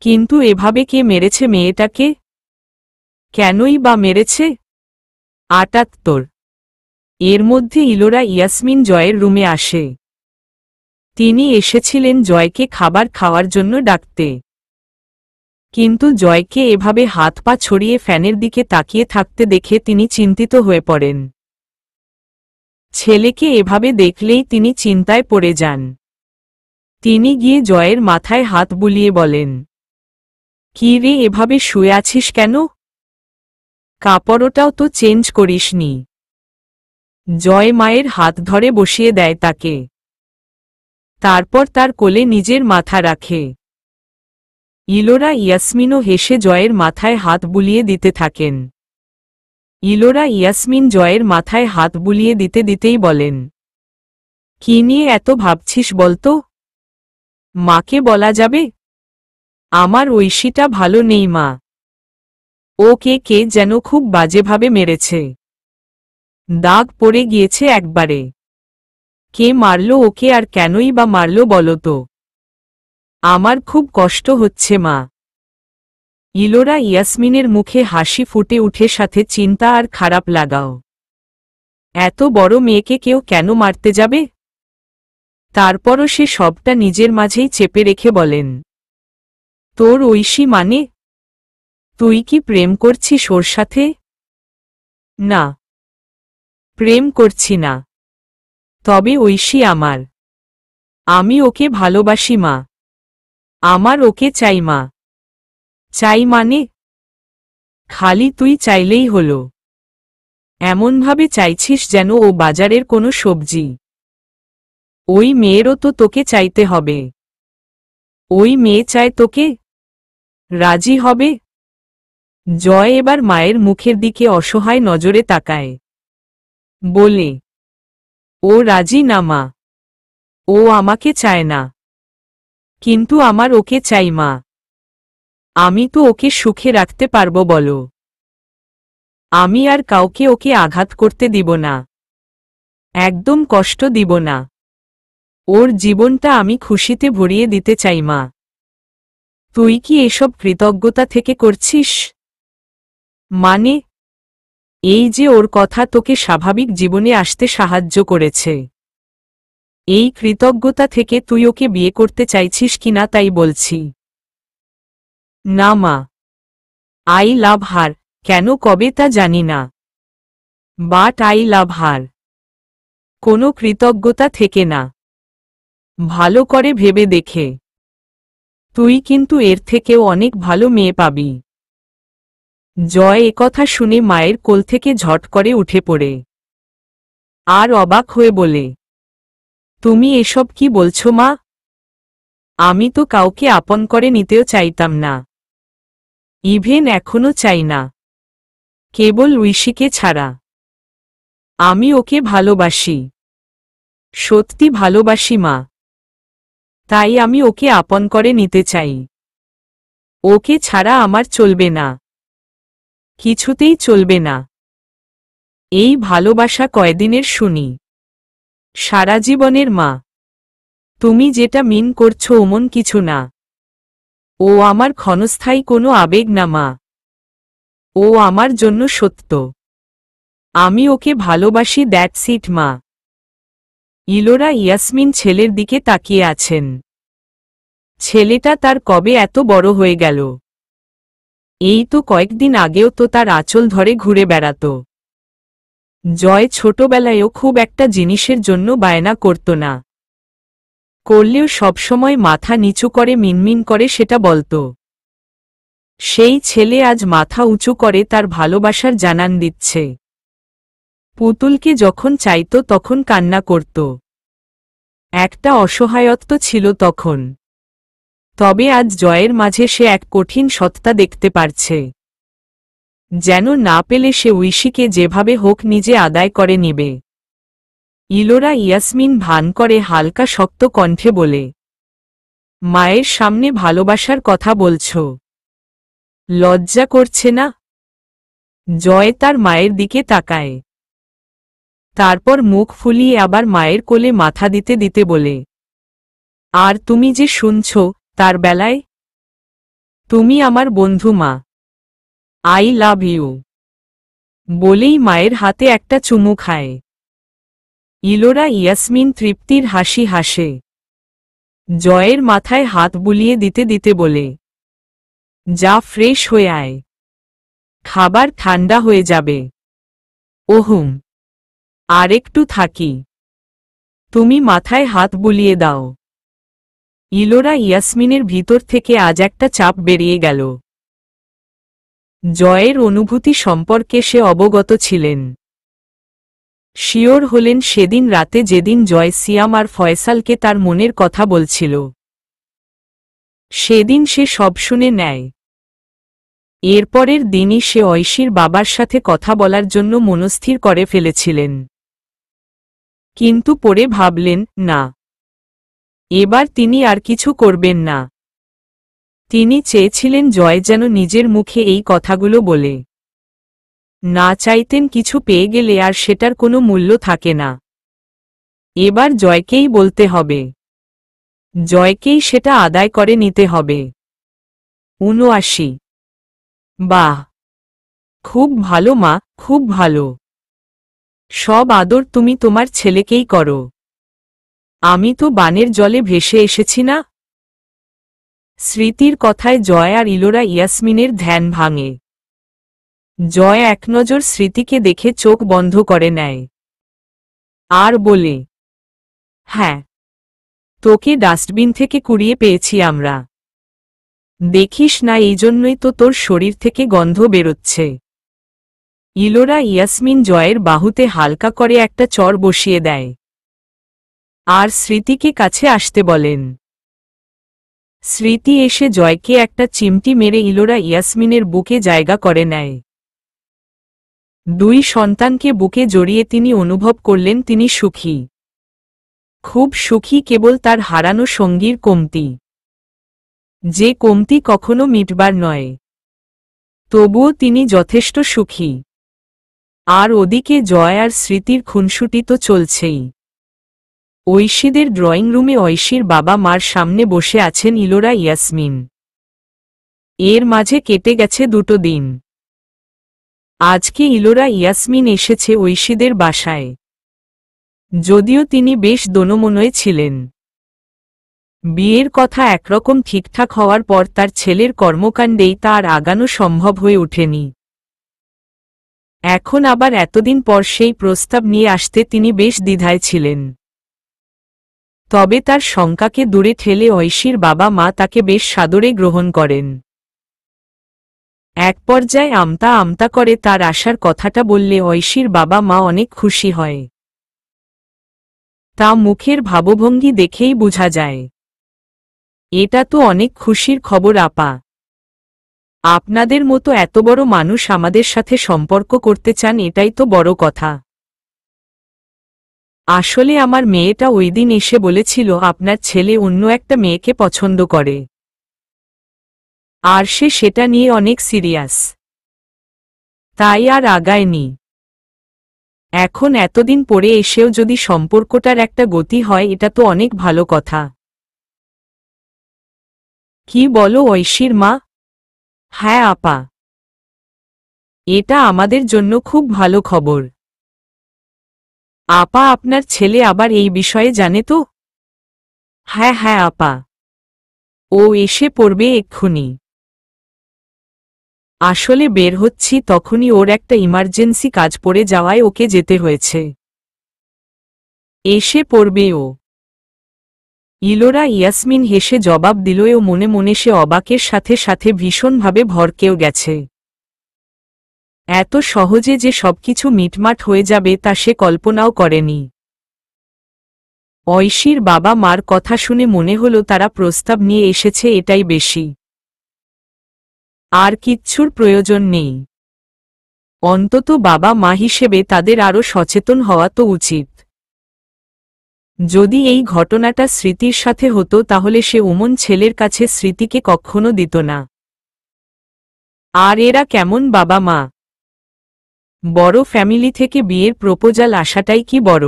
কিন্তু এভাবে কে মেরেছে মেয়েটাকে? কেনই বা মেরেছে? 78। এর মধ্যে ইলোরা ইয়াসমিন জয়ের রুমে আসে। তিনি এসেছিলেন জয়কে খাবার খাওয়ার জন্য ডাকতে। কিন্তু জয়কে এভাবে হাত পা ছড়িয়ে ফ্যানের দিকে তাকিয়ে থাকতে দেখে তিনি চিন্তিত হয়ে পড়েন। ছেলেকে এভাবে দেখলেই তিনি চিন্তায় পড়ে যান। তিনি গিয়ে জয়ের মাথায় হাত বুলিয়ে বলেন, কি রে, এভাবে শুয়ে আছিস কেন? কাপড়টাও তো চেঞ্জ করিসনি। জয় মায়ের হাত ধরে বসিয়ে দেয় তাকে। তারপর তার কোলে নিজের মাথা রাখে। ইলোরা ইয়াসমিনও হেসে জয়ের মাথায় হাত বুলিয়ে দিতে থাকেন। ইলোরা ইয়াসমিন জয়ের মাথায় হাত বুলিয়ে দিতে দিতেই বলেন, কি নিয়ে এত ভাবছিস বলতো? মাকে বলা যাবে? আমার ঐশীটা ভালো নেই মা। ওকে কে যেন খুব বাজেভাবে মেরেছে। দাগ পড়ে গিয়েছে একবারে। কে মারল ওকে, আর কেনই বা মারল বলো তো? আমার খুব কষ্ট হচ্ছে মা। ইলোরা ইয়াসমিনের মুখে হাসি ফুটে উঠে, সাথে চিন্তা আর খারাপ লাগাও। এত বড় মেয়েকে কেউ কেন মারতে যাবে? তারপরও সে সবটা নিজের মাঝেই চেপে রেখে বলেন, তোর ঐশী মানে? তুই কি প্রেম করছিস ওর সাথে? না, প্রেম করছি না। তবে ঐশী আমার। আমি ওকে ভালোবাসি মা। আমার ওকে চাই মা। চাই মানে? খালি তুই চাইলেই হলো। এমনভাবে চাইছিস যেন ও বাজারের কোনো সবজি। ওই মেয়েরও তো তোকে চাইতে হবে। ওই মেয়ে চায় তোকে? রাজি হবে? জয় এবার মায়ের মুখের দিকে অসহায় নজরে তাকায়। বলে, ও রাজি না মা। ও আমাকে চায় না। কিন্তু আমার ওকে চাই মা। আমি তো ওকে সুখে রাখতে পারবো বলো। আমি আর কাউকে ওকে আঘাত করতে দিব না। একদম কষ্ট দিব না। ওর জীবনটা আমি খুশিতে ভরিয়ে দিতে চাই মা। তুই কি এসব কৃতজ্ঞতা থেকে করছিস? মানে? এই যে ওর কথা তোকে স্বাভাবিক জীবনে আসতে সাহায্য করেছে, এই কৃতজ্ঞতা থেকে তুই ওকে বিয়ে করতে চাইছিস কিনা তাই বলছি। না মা, আই লাভ হার। কেন কবে তা জানি না, বাট আই লাভ হার। কোনো কৃতজ্ঞতা থেকে না। ভালো করে ভেবে দেখে, তুই কিন্তু এর থেকেও অনেক ভালো মেয়ে পাবি। জয় একথা শুনে মায়ের কোল থেকে ঝট করে উঠে পড়ে আর অবাক হয়ে বলে, তুমি এসব কি বলছো মা? আমি তো কাউকে আপন করে নিতেও চাইতাম না। ইভেন এখনো চাই না, কেবল ঐশীকে ছাড়া। আমি ওকে ভালোবাসি, সত্যি ভালোবাসি মা। তাই আমি ওকে আপন করে নিতে চাই। ওকে ছাড়া আমার চলবে না, কিছুতেই চলবে না। এই ভালোবাসা কয়দিনের শুনি? সারা জীবনের মা। তুমি যেটা মিন করছো ওমন কিছু না। ও আমার ক্ষণস্থায়ী কোনো আবেগ না মা। ও আমার জন্য সত্য। আমি ওকে ভালোবাসি, দ্যাটস ইট মা। ইলোরা ইয়াসমিন ছেলের দিকে তাকিয়ে আছেন। ছেলেটা তার কবে এত বড় হয়ে গেল? এই তো কয়েকদিন আগেও তো তার আঁচল ধরে ঘুরে বেড়াত। জয় ছোটবেলায়ও খুব একটা জিনিসের জন্য বায়না করত না, করলেও সবসময় মাথা নিচু করে মিনমিন করে সেটা বলত। সেই ছেলে আজ মাথা উঁচু করে তার ভালোবাসার জানান দিচ্ছে। পুতুলকে যখন চাইত তখন কান্না করত। একটা অসহায়ত্ব ছিল তখন। তবে আজ জয়ের মাঝে সে এক কঠিন সত্তা দেখতে পারছে। যেন না পেলে সে ঐশীকে যেভাবে হোক নিজে আদায় করে নিবে। ইলোরা ইয়াসমিন ভান করে হালকা শক্ত কণ্ঠে বলে, মায়ের সামনে ভালোবাসার কথা বলছ? লজ্জা করছে না? জয় তার মায়ের দিকে তাকায়। তারপর মুখ ফুলিয়ে আবার মায়ের কোলে মাথা দিতে দিতে বলে, আর তুমি যে শুনছ তার বেলায়? তুমি আমার বন্ধু মা। I love you. বলেই মায়ের হাতে একটা চুমু খায়। ইলোরা ইয়াসমিন তৃপ্তির হাসি হাসে। জয়ের মাথায় হাত বুলিয়ে দিতে দিতে বলে, যা ফ্রেশ হয়ে আয়, খাবার ঠান্ডা হয়ে যাবে। ওহুম, আরেকটু থাকি, তুমি মাথায় হাত বুলিয়ে দাও। ইলোরা ইয়াসমিনের ভিতর থেকে আজ একটা চাপ বেরিয়ে গেল। জয়ের অনুভূতি সম্পর্কে সে অবগত ছিলেন। শিওর হলেন সেদিন রাতে যেদিন জয় সিয়াম আর ফয়সালকে তার মনের কথা বলছিল। সেদিন সে সব শুনে নেয়। এরপরের দিনই সে ঐশীর বাবার সাথে কথা বলার জন্য মনস্থির করে ফেলেছিলেন। কিন্তু পরে ভাবলেন, না, এবার তিনি আর কিছু করবেন না। তিনি চেয়েছিলেন জয় যেন নিজের মুখে এই কথাগুলো বলে। না চাইতেন কিছু পেয়ে গেলে আর সেটার কোনো মূল্য থাকে না। এবার জয়কেই বলতে হবে, জয়কেই সেটা আদায় করে নিতে হবে। ৭৯। বাহ, খুব ভালো মা, খুব ভালো। সব আদর তুমি তোমার ছেলেকেই করো। আমি তো বানের জলে ভেসে এসেছি না। স্মৃতির কথায় জয় আর ইলোরা ইয়াসমিনের ধ্যান ভাঙে। জয় এক নজর স্মৃতিকে দেখে চোখ বন্ধ করে নেয় আর বলে, হ্যাঁ, তোকে ডাস্টবিন থেকে কুড়িয়ে পেয়েছি আমরা। দেখিস না, এই জন্যই তো তোর শরীর থেকে গন্ধ বেরোচ্ছে। ইলোরা ইয়াসমিন জয়ের বাহুতে হালকা করে একটা চর বসিয়ে দেয় আর স্মৃতিকে কাছে আসতে বলেন। স্মৃতি এসে জয়কে একটা চিমটি মেরে ইলোরা ইয়াসমিনের বুকে জায়গা করে নেয়। দুই সন্তানকে বুকে জড়িয়ে তিনি অনুভব করলেন তিনি সুখী, খুব সুখী, কেবল তার হারানো সঙ্গীর কমতি, যে কমতি কখনো মিটবার নয়। তবুও তিনি যথেষ্ট সুখী। আর ওদিকে জয় আর স্মৃতির খুনসুটি তো চলছেই। ঐশীদের ড্রয়িং রুমে ঐশীর বাবা মার সামনে বসে আছেন ইলোরা ইয়াসমিন। এর মাঝে কেটে গেছে 2 দিন। আজকে ইলোরা ইয়াসমিন এসেছে ঐশীদের বাসায়। যদিও তিনি বেশ দোনমনোয় ছিলেন। বিয়ের কথা একরকম ঠিকঠাক হওয়ার পর তার ছেলের কর্মকাণ্ডেই তা আর আগানো সম্ভব হয়ে ওঠেনি। এখন আবার এতদিন পর সেই প্রস্তাব নিয়ে আসতে তিনি বেশ দ্বিধায় ছিলেন। তবে তার শঙ্কাকে দূরে ঠেলে ঐশীর বাবা মা তাকে বেশ সাদরে গ্রহণ করেন। এক পর্যায়ে আমতা আমতা করে তার আসার কথাটা বললে ঐশীর বাবা মা অনেক খুশি হয়। তা মুখের ভাবভঙ্গি দেখেই বোঝা যায়। এটা তো অনেক খুশির খবর আপা। আপনাদের মতো এত বড় মানুষ আমাদের সাথে সম্পর্ক করতে চান, এটাই তো বড় কথা। আসলে আমার মেয়েটা ওইদিন এসে বলেছিল আপনার ছেলে অন্য একটা মেয়েকে পছন্দ করে, আর সে সেটা নিয়ে অনেক সিরিয়াস, তাই আর আগায়নি। এখন এতদিন পরে এসেও যদি সম্পর্কটার একটা গতি হয়, এটা তো অনেক ভালো কথা। কি বলো ঐশীর মা? হ্যাঁ আপা, এটা আমাদের জন্য খুব ভালো খবর। আপা, আপনার ছেলে আবার এই বিষয়ে জানে তো? হ্যাঁ হ্যাঁ আপা, ও এসে পড়বে এক্ষুনি। আসলে বের হচ্ছি তখনই ওর একটা ইমার্জেন্সি কাজ পড়ে যাওয়ায় ওকে যেতে হয়েছে। এসে পড়বে ও। ইলোরা ইয়াসমিন হেসে জবাব দিল। ও মনে মনে সে অবাকের সাথে সাথে ভীষণভাবে ভরকেও গেছে। এত সহজে যে সবকিছু মিটমাট হয়ে যাবে তা সে কল্পনাও করেনি। ঐশীর বাবা মার কথা শুনে মনে হলো তারা প্রস্তাব নিয়ে এসেছে, এটাই বেশি, আর কিচ্ছুর প্রয়োজন নেই। অন্তত বাবা মা হিসেবে তাদের আরও সচেতন হওয়া তো উচিত। যদি এই ঘটনাটা স্মৃতির সাথে হতো তাহলে সে ওমন ছেলের কাছে স্মৃতিকে কখনো দিত না। আর এরা কেমন বাবা মা! বড় ফ্যামিলি থেকে বিয়ের প্রপোজাল আসাটাই কি বড়!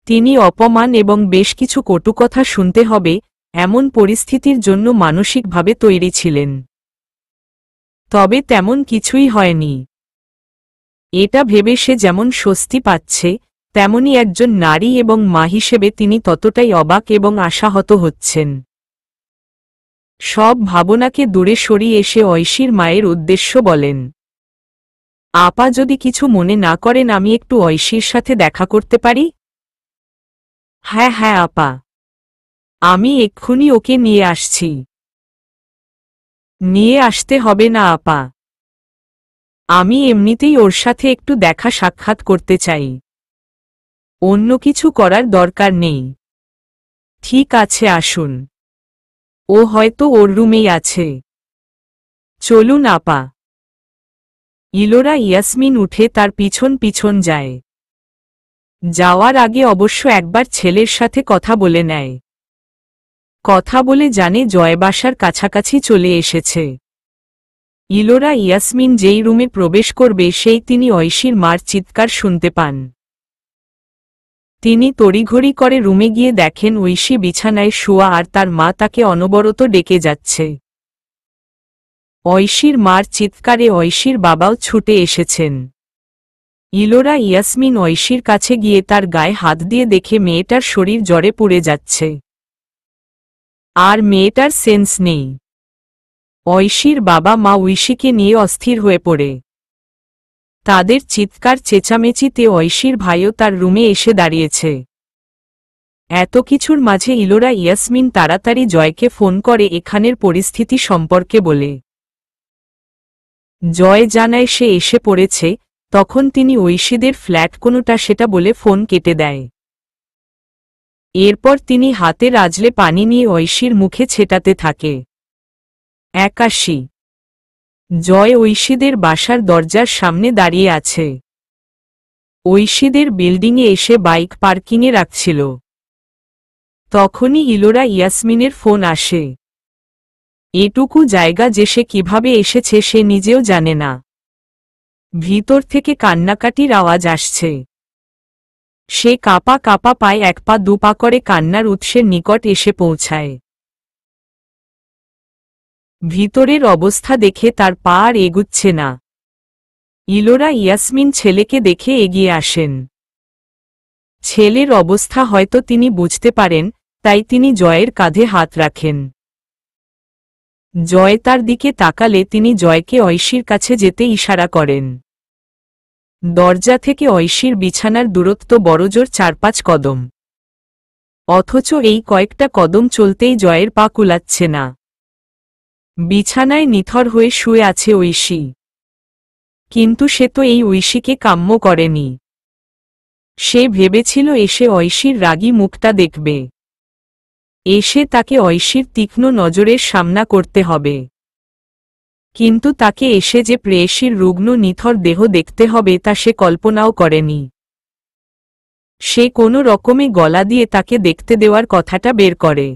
তিনি অপমান এবং বেশ কিছু কটু কথা শুনতে হবে এমন পরিস্থিতির জন্য মানসিকভাবে তৈরি ছিলেন। তবে তেমন কিছুই হয়নি। এটা ভেবে সে যেমন স্বস্তি পাচ্ছে, তেমনি একজন নারী এবং মা হিসেবে তিনি ততটাই অবাক এবং আশাহত হচ্ছেন। সব ভাবনাকে দূরে সরিয়ে এসে ঐশীর মায়ের উদ্দেশ্য বলেন, আপা যদি কিছু মনে না করেন আমি একটু ঐশীর সাথে দেখা করতে পারি? হ্যাঁ হ্যাঁ আপা, আমি এক্ষুনি ওকে নিয়ে আসছি। নিয়ে আসতে হবে না আপা, আমি এমনিতেই ওর সাথে একটু দেখা সাক্ষাৎ করতে চাই, অন্য কিছু করার দরকার নেই। ঠিক আছে আসুন, ও হয়তো ওর রুমেই আছে। চলুন আপা। ইলোরা ইয়াসমিন উঠে তার পিছন পিছন যায়। যাওয়ার আগে অবশ্য একবার ছেলের সাথে কথা বলে নেয়। কথা বলে জানে জয় বাসার কাছাকাছি চলে এসেছে। ইলোরা ইয়াসমিন যেই রুমে প্রবেশ করবে সেই তিনি ঐশীর মার চিৎকার শুনতে পান। তিনি তড়িঘড়ি করে রুমে গিয়ে দেখেন ঐশী বিছানায় শোয়া আর তার মা তাকে অনবরত ডেকে যাচ্ছে। ঐশীর মার চিৎকারে ঐশীর বাবাও ছুটে এসেছেন। ইলোরা ইয়াসমিন ঐশীর কাছে গিয়ে তার গায়ে হাত দিয়ে দেখে মেয়েটার শরীর জ্বরে পুড়ে যাচ্ছে, আর মেয়েটার সেন্স নেই। ঐশীর বাবা মা ঐশীকে নিয়ে অস্থির হয়ে পড়ে। তাদের চিৎকার চেঁচামেচিতে ঐশীর ভাইও তার রুমে এসে দাঁড়িয়েছে। এত কিছুর মাঝে ইলোরা ইয়াসমিন তাড়াতাড়ি জয়কে ফোন করে এখানের পরিস্থিতি সম্পর্কে বলে। জয় জানায় সে এসে পড়েছে, তখন তিনি ঐশীদের ফ্ল্যাট কোনটা সেটা বলে ফোন কেটে দেয়। এরপর তিনি হাতের আজলে পানি নিয়ে ঐশীর মুখে ছেটাতে থাকে। 81 জয় ঐশীদের বাসার দরজার সামনে দাঁড়িয়ে আছে। ঐশীদের বিল্ডিংয়ে এসে বাইক পার্কিংয়ে রাখছিল। তখনই ইলোরা ইয়াসমিনের ফোন আসে। এটুকু জায়গা যে সে কিভাবে এসেছে সে নিজেও জানে না। ভিতর থেকে কান্নাকাটির আওয়াজ আসছে। সে কাঁপা কাঁপা পায়ে এক পা দুপা করে কান্নার উৎসের নিকট এসে পৌঁছায়। ভিতরের অবস্থা দেখে তার পা আর এগুচ্ছে না। ইলোরা ইয়াসমিন ছেলেকে দেখে এগিয়ে আসেন। ছেলের অবস্থা হয়তো তিনি বুঝতে পারেন, তাই তিনি জয়ের কাঁধে হাত রাখেন। জয় তার দিকে তাকালে তিনি জয়কে ঐশীর কাছে যেতে ইশারা করেন। দরজা থেকে ঐশীর বিছানার দূরত্ব বড়জোর 4-5 কদম। অথচ এই কয়েকটা কদম চলতেই জয়ের পা কুলাচ্ছে না। বিছানায় নিথর হয়ে শুয়ে আছে ঐশী। কিন্তু সে তো এই ঐশীকে কাম্য করেনি। সে ভেবেছিল এসে ঐশীর রাগী মুখটা দেখবে, এসে তাকে ঐশীর তীক্ষ্ণ নজরের সামনা করতে হবে। কিন্তু তাকে এসে যে প্রেয়সীর রুগ্ন নিথর দেহ দেখতে হবে তা সে কল্পনাও করেনি। সে কোনো রকমে গলা দিয়ে তাকে দেখতে দেওয়ার কথাটা বের করে।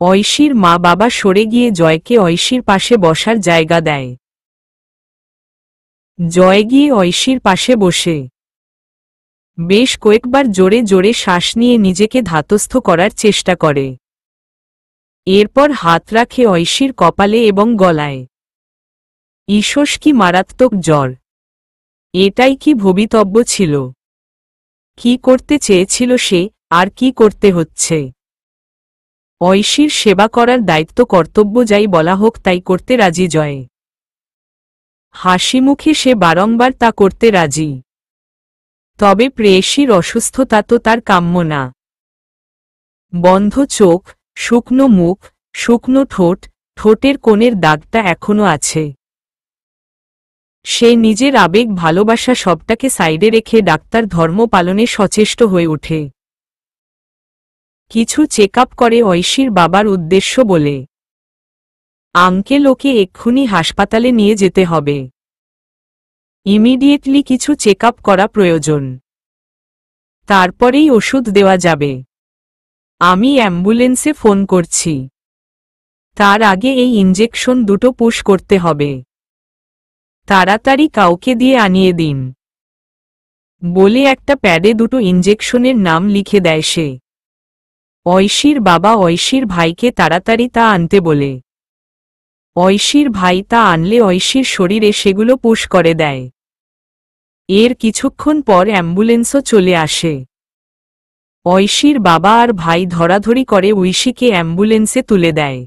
ঐশীর মা বাবা সরে গিয়ে জয়কে ঐশীর পাশে বসার জায়গা দেয়। জয় গিয়ে ঐশীর পাশে বসে বেশ কয়েকবার জোরে জোরে শ্বাস নিয়ে নিজেকে ধাতস্থ করার চেষ্টা করে। এরপর হাত রাখে ঐশীর কপালে এবং গলায়। ঈষৎ কি মারাত্মক জ্বর! এটাই কি ভবিতব্য ছিল? কি করতে চেয়েছিল সে, আর কি করতে হচ্ছে? ঐশীর সেবা করার দায়িত্ব কর্তব্য যাই বলা হোক তাই করতে রাজি জয়। হাসিমুখে সে বারংবার তা করতে রাজি। তবে প্রেয়সীর অসুস্থতা তো তার কাম্য না। বন্ধ চোখ, শুকনো মুখ, শুকনো ঠোঁট, ঠোঁটের কোণের দাগটা এখনো আছে। সে নিজের আবেগ ভালোবাসা সবটাকে সাইডে রেখে ডাক্তার ধর্ম পালনে সচেষ্ট হয়ে ওঠে। কিছু চেক আপ করে ঐশীর বাবার উদ্দেশ্য বলে, আঙ্কেল ওকে এক্ষুনি হাসপাতালে নিয়ে যেতে হবে। ইমিডিয়েটলি কিছু চেক আপ করা প্রয়োজন, তারপরেই ওষুধ দেওয়া যাবে। আমি অ্যাম্বুলেন্সে ফোন করছি। তার আগে এই ইনজেকশন দুটো পুশ করতে হবে। তাড়াতাড়ি কাউকে দিয়ে আনিয়ে দিন বলে একটা প্যাডে দুটো ইনজেকশনের নাম লিখে দেয় সে। ঐশীর বাবা ঐশীর ভাইকে তাড়াতাড়ি তা আনতে বলে। ঐশীর ভাই তা আনলে ঐশীর শরীরে সেগুলো পুশ করে দেয়। এর কিছুক্ষণ পর অ্যাম্বুলেন্সও চলে আসে। ঐশীর বাবা আর ভাই ধরাধরি করে ঐশীকে অ্যাম্বুলেন্সে তুলে দেয়।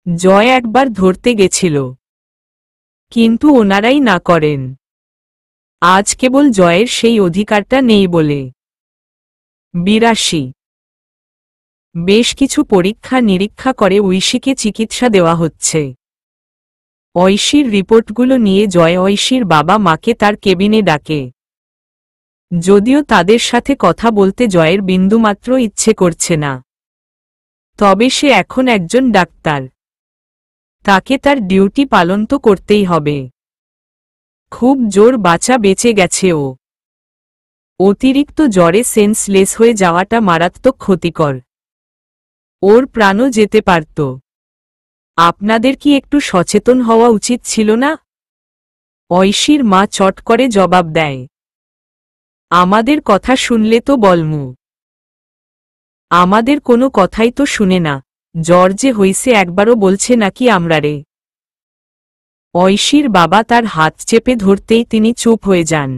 জয় একবার ধরতে গেছিল, কিন্তু ওনারাই না করেন। আজ কেবল জয়ের সেই অধিকারটা নেই বলে। ৮২ বেশ কিছু পরীক্ষা নিরীক্ষা করে ঐশীকে চিকিৎসা দেওয়া হচ্ছে। ঐশীর রিপোর্টগুলো নিয়ে জয় ঐশীর বাবা মাকে তার কেবিনে ডাকে। যদিও তাদের সাথে কথা বলতে জয়ের বিন্দুমাত্র ইচ্ছে করছে না, তবে সে এখন একজন ডাক্তার, তাকে তার ডিউটি পালন তো করতেই হবে। খুব জোর বাঁচা বেঁচে গেছে ও। অতিরিক্ত জ্বরে সেন্সলেস হয়ে যাওয়াটা মারাত্মক ক্ষতিকর, ওর প্রাণও যেতে পারত। আপনাদের কি একটু সচেতন হওয়া উচিত ছিল না? ঐশীর মা চট করে জবাব দেয়, আমাদের কথা শুনলে তো বলমু। আমাদের কোনো কথাই তো শুনে না, জ্বর যে হইছে একবারও বলছে নাকি আমরারে। ঐশীর বাবা তার হাত চেপে ধরতেই তিনি চুপ হয়ে যান।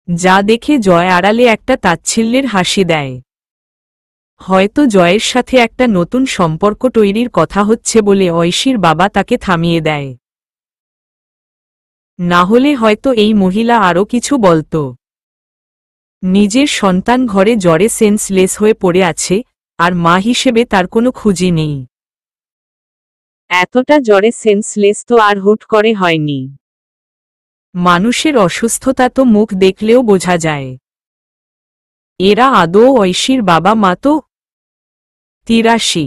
যা দেখে জয় আড়ালে একটা তাচ্ছিল্যের হাসি দেয়। হয়তো জয়ের সাথে একটা নতুন সম্পর্ক তৈরির কথা হচ্ছে বলে ঐশীর বাবা তাকে থামিয়ে দেয়। না হলে হয়তো এই মহিলা আরও কিছু বলত। নিজের সন্তান ঘরে জ্বরে সেন্সলেস হয়ে পড়ে আছে, আর মা হিসেবে তার কোনো খুঁজি নেই। এতটা জ্বরে সেন্সলেস তো আর হুট করে হয়নি। মানুষের অসুস্থতা তো মুখ দেখলেও বোঝা যায়। এরা আদৌ ঐশীর বাবা মা তো? ৮৩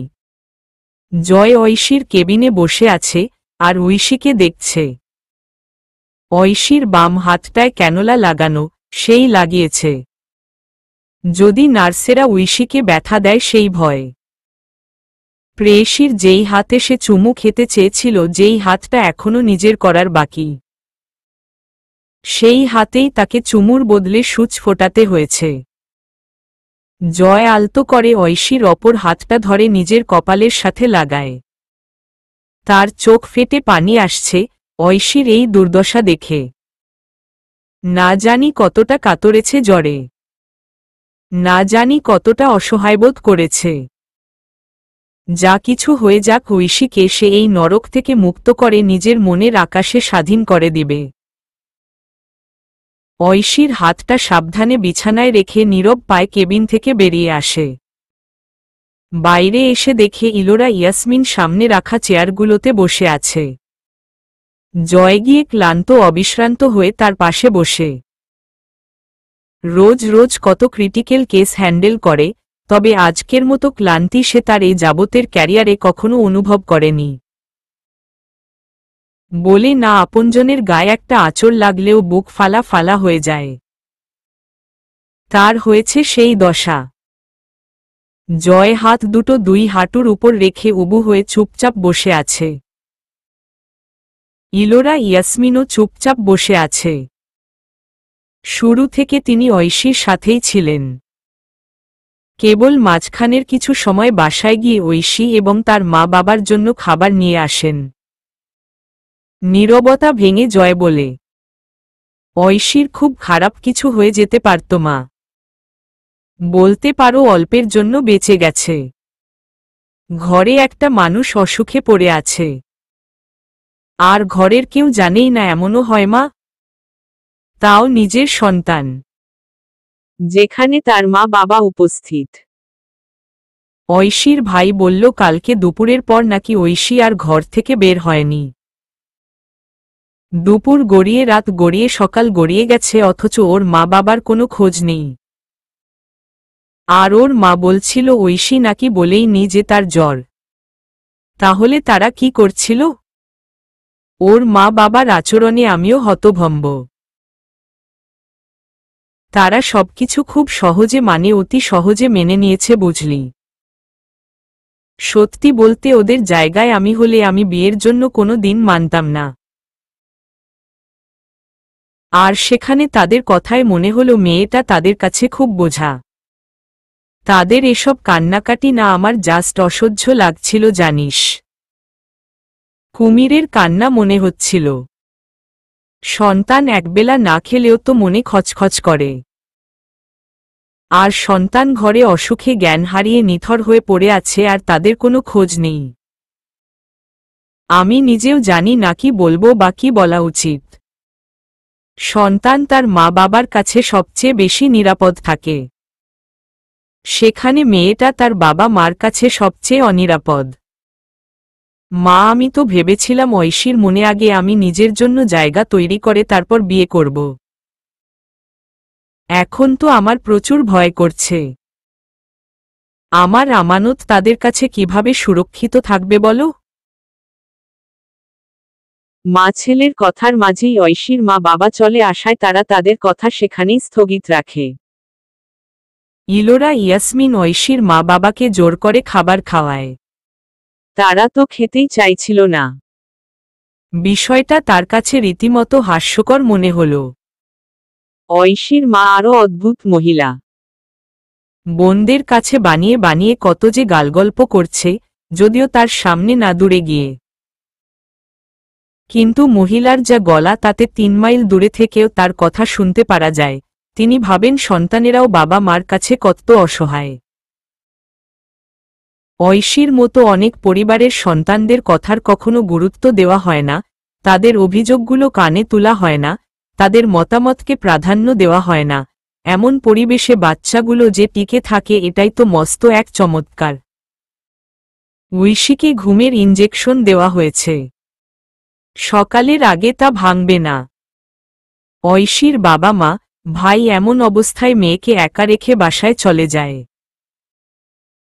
জয় ঐশীর কেবিনে বসে আছে, আর ঐশীকে দেখছে। ঐশীর বাম হাতটায় ক্যানোলা লাগানো, সেই লাগিয়েছে। যদি নার্সেরা ঐশীকে ব্যথা দেয় সেই ভয়। প্রেয়সীর যেই হাতে সে চুমু খেতে চেয়েছিল, যেই হাতটা এখনো নিজের করার বাকি, সেই হাতেই তাকে চুমুর বদলে সূচ ফোটাতে হয়েছে। জয় আলতো করে ঐশীর অপর হাতটা ধরে নিজের কপালের সাথে লাগায়। তার চোখ ফেটে পানি আসছে ঐশীর এই দুর্দশা দেখে। না জানি কতটা কাতরেছে জ্বরে, না জানি কতটা অসহায়বোধ করেছে। যা কিছু হয়ে যাক, ঐশীকে সে এই নরক থেকে মুক্ত করে নিজের মনের আকাশে স্বাধীন করে দিবে। ঐশীর হাতটা সাবধানে বিছানায় রেখে নীরব পায়ে কেবিন থেকে বেরিয়ে আসে। বাইরে এসে দেখে ইলোরা ইয়াসমিন সামনে রাখা চেয়ারগুলোতে বসে আছে। জয় গিয়ে ক্লান্ত অবিশ্রান্ত হয়ে তার পাশে বসে। রোজ রোজ কত ক্রিটিক্যাল কেস হ্যান্ডেল করে, তবে আজকের মতো ক্লান্তি সে তার এই যাবতের ক্যারিয়ারে কখনো অনুভব করেনি। বলে না আপনজনের গায়ে একটা আঁচড় লাগলেও বুক ফালা ফালা হয়ে যায়। তার হয়েছে সেই দশা। জয় হাত দুটো দুই হাঁটুর উপর রেখে উবু হয়ে চুপচাপ বসে আছে। ইলোরা ইয়াসমিনও চুপচাপ বসে আছে। শুরু থেকে তিনি ঐশীর সাথেই ছিলেন। কেবল মাঝখানের কিছু সময় বাসায় গিয়ে ঐশী এবং তার মা বাবার জন্য খাবার নিয়ে আসেন। নীরবতা ভেঙে জয় বলে, ঐশীর খুব খারাপ কিছু হয়ে যেতে পারত মা। বলতে পারো অল্পের জন্য বেঁচে গেছে। ঘরে একটা মানুষ অসুখে পড়ে আছে, আর ঘরের কেউ জানেই না এমনও হয় মা, তাও নিজের সন্তান, যেখানে তার মা বাবা উপস্থিত। ঐশীর ভাই বলল কালকে দুপুরের পর নাকি ঐশী আর ঘর থেকে বের হয়নি। দুপুর গড়িয়ে রাত গড়িয়ে সকাল গড়িয়ে গেছে, অথচ ওর মা বাবার কোনো খোঁজ নেই। আর ওর মা বলছিল ঐশী নাকি বলেই নি যে তার জ্বর। তাহলে তারা কি করছিল? ওর মা বাবার আচরণে আমিও হতভম্ব। তারা সবকিছু খুব সহজে অতি সহজে মেনে নিয়েছে বুঝলি। সত্যি বলতে ওদের জায়গায় আমি হলে আমি বিয়ের জন্য কোনো দিন মানতাম না। আর সেখানে তাদের কথায় মনে হলো মেয়েটা তাদের কাছে খুব বোঝা। তাদের এসব কান্নাকাটি না আমার জাস্ট অসহ্য লাগছিল জানিস। কুমিরের কান্না মনে হচ্ছিল। সন্তান একবেলা না খেলেও তো মনে খচখচ করে। আর সন্তান ঘরে অসুখে জ্ঞান হারিয়ে নিথর হয়ে পড়ে আছে, আর তাদের কোনো খোঁজ নেই। আমি নিজেও জানি না কি বলবো বা কি বলা উচিত। সন্তান তার মা বাবার কাছে সবচেয়ে বেশি নিরাপদ থাকে, সেখানে মেয়েটা তার বাবা মার কাছে সবচেয়ে অনিরাপদ। মা, আমি তো ভেবেছিলাম ঐশীর মনে আগে আমি নিজের জন্য জায়গা তৈরি করে তারপর বিয়ে করব। এখন তো আমার প্রচুর ভয় করছে। আমার আমানত তাদের কাছে কিভাবে সুরক্ষিত থাকবে বলো? মা ছেলের কথার মাঝেই ঐশীর মা বাবা চলে আসায় তারা তাদের কথা সেখানেই স্থগিত রাখে। ইলোরা ইয়াসমিন ঐশীর মা বাবাকে জোর করে খাবার খাওয়ায়। তারা তো খেতেই চাইছিল না। বিষয়টা তার কাছে রীতিমতো হাস্যকর মনে হল। ঐশীর মা আরও অদ্ভুত মহিলা। বোনদের কাছে বানিয়ে বানিয়ে কত যে গালগল্প করছে, যদিও তার সামনে না দূরে গিয়ে। কিন্তু মহিলার যা গলা, তাতে 3 মাইল দূরে থেকেও তার কথা শুনতে পারা যায়। তিনি ভাবেন সন্তানেরাও বাবা মার কাছে কত অসহায়। ঐশীর মতো অনেক পরিবারের সন্তানদের কথার কখনো গুরুত্ব দেওয়া হয় না, তাদের অভিযোগগুলো কানে তোলা হয় না, তাদের মতামতকে প্রাধান্য দেওয়া হয় না। এমন পরিবেশে বাচ্চাগুলো যে টিকে থাকে, এটাই তো মস্ত এক চমৎকার। ঐশীকে ঘুমের ইনজেকশন দেওয়া হয়েছে। সকালের আগে তা ভাঙবে না। ঐশীর বাবা মা ভাই এমন অবস্থায় মেয়েকে একা রেখে বাসায় চলে যায়,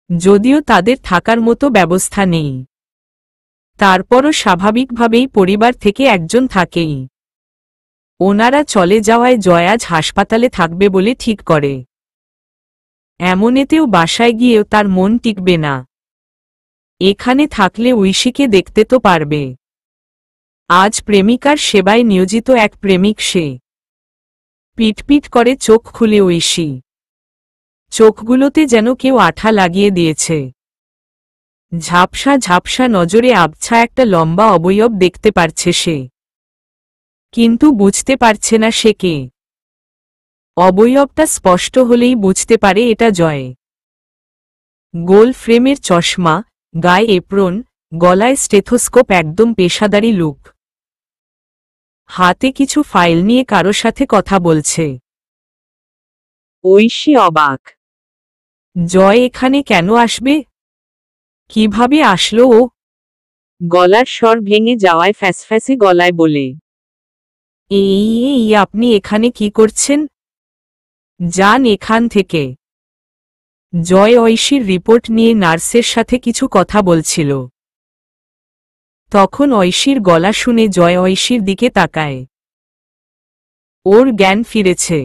যদিও তাদের থাকার মতো ব্যবস্থা নেই। তারপরও স্বাভাবিকভাবেই পরিবার থেকে একজন থাকেই। ওনারা চলে যাওয়ায় জয় আজ হাসপাতালে থাকবে বলে ঠিক করে। এমনেতেও বাসায় গিয়েও তার মন টিকবে না। এখানে থাকলে ঐশীকে দেখতে তো পারবে। আজ প্রেমিকার সেবায় নিয়োজিত এক প্রেমিক সে। পিটপিট করে চোখ খুলে ঐশী। চোখগুলোতে যেন কেউ আঠা লাগিয়ে দিয়েছে। ঝাপসা ঝাপসা নজরে আবছা একটা লম্বা অবয়ব দেখতে পারছে সে, কিন্তু বুঝতে পারছে না সে কে। অবয়বটা স্পষ্ট হলেই বুঝতে পারে এটা জয়। গোল ফ্রেমের চশমা, গায়ে এপ্রন, গলায় স্টেথোস্কোপ, একদম পেশাদারি লুক। হাতে কিছু ফাইল নিয়ে কারো সাথে কথা বলছে। ঐশী অবাক। জয় এখানে কেন আসবে? কিভাবে আসলো ও? গলার স্বর ভেঙে যাওয়ায় ফ্যাসফ্যাসে গলায় বলে, এই আপনি এখানে কি করছেন? যান এখান থেকে। জয় ঐশীর রিপোর্ট নিয়ে নার্সের সাথে কিছু কথা বলছিল। তখন ঐশীর গলা শুনে জয় ঐশীর দিকে তাকায়। ওর জ্ঞান ফিরেছে।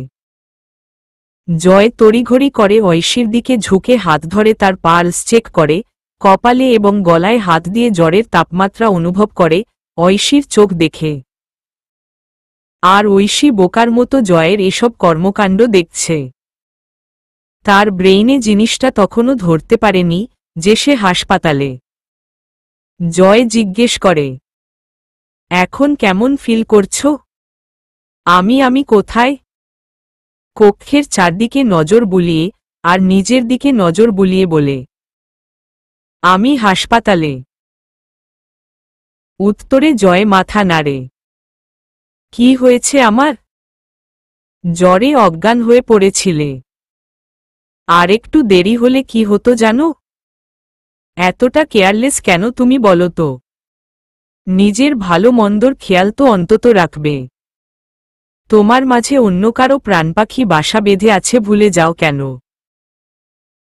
জয় তড়িঘড়ি করে ঐশীর দিকে ঝুঁকে হাত ধরে তার পালস চেক করে, কপালে এবং গলায় হাত দিয়ে জ্বরের তাপমাত্রা অনুভব করে, ঐশীর চোখ দেখে। আর ঐশী বোকার মতো জয়ের এসব কর্মকাণ্ড দেখছে। তার ব্রেইনে জিনিসটা তখনও ধরতে পারেনি যে সে হাসপাতালে। জয় জিজ্ঞেস করে, এখন কেমন ফিল করছো? আমি কোথায়? কক্ষের চারদিকে নজর বুলিয়ে আর নিজের দিকে নজর বুলিয়ে বলে, আমি হাসপাতালে। উত্তরে জয় মাথা নাড়ে। কি হয়েছে আমার? জ্বরে অজ্ঞান হয়ে পড়েছিলে। আর একটু দেরি হলে কি হতো জানো? এতটা কেয়ারলেস কেন তুমি বলো তো? নিজের ভালো মন্দর খেয়াল তো অন্তত রাখবে। তোমার মাঝে অন্য কারো প্রাণপাখি বাসা বেঁধে আছে, ভুলে যাও কেন?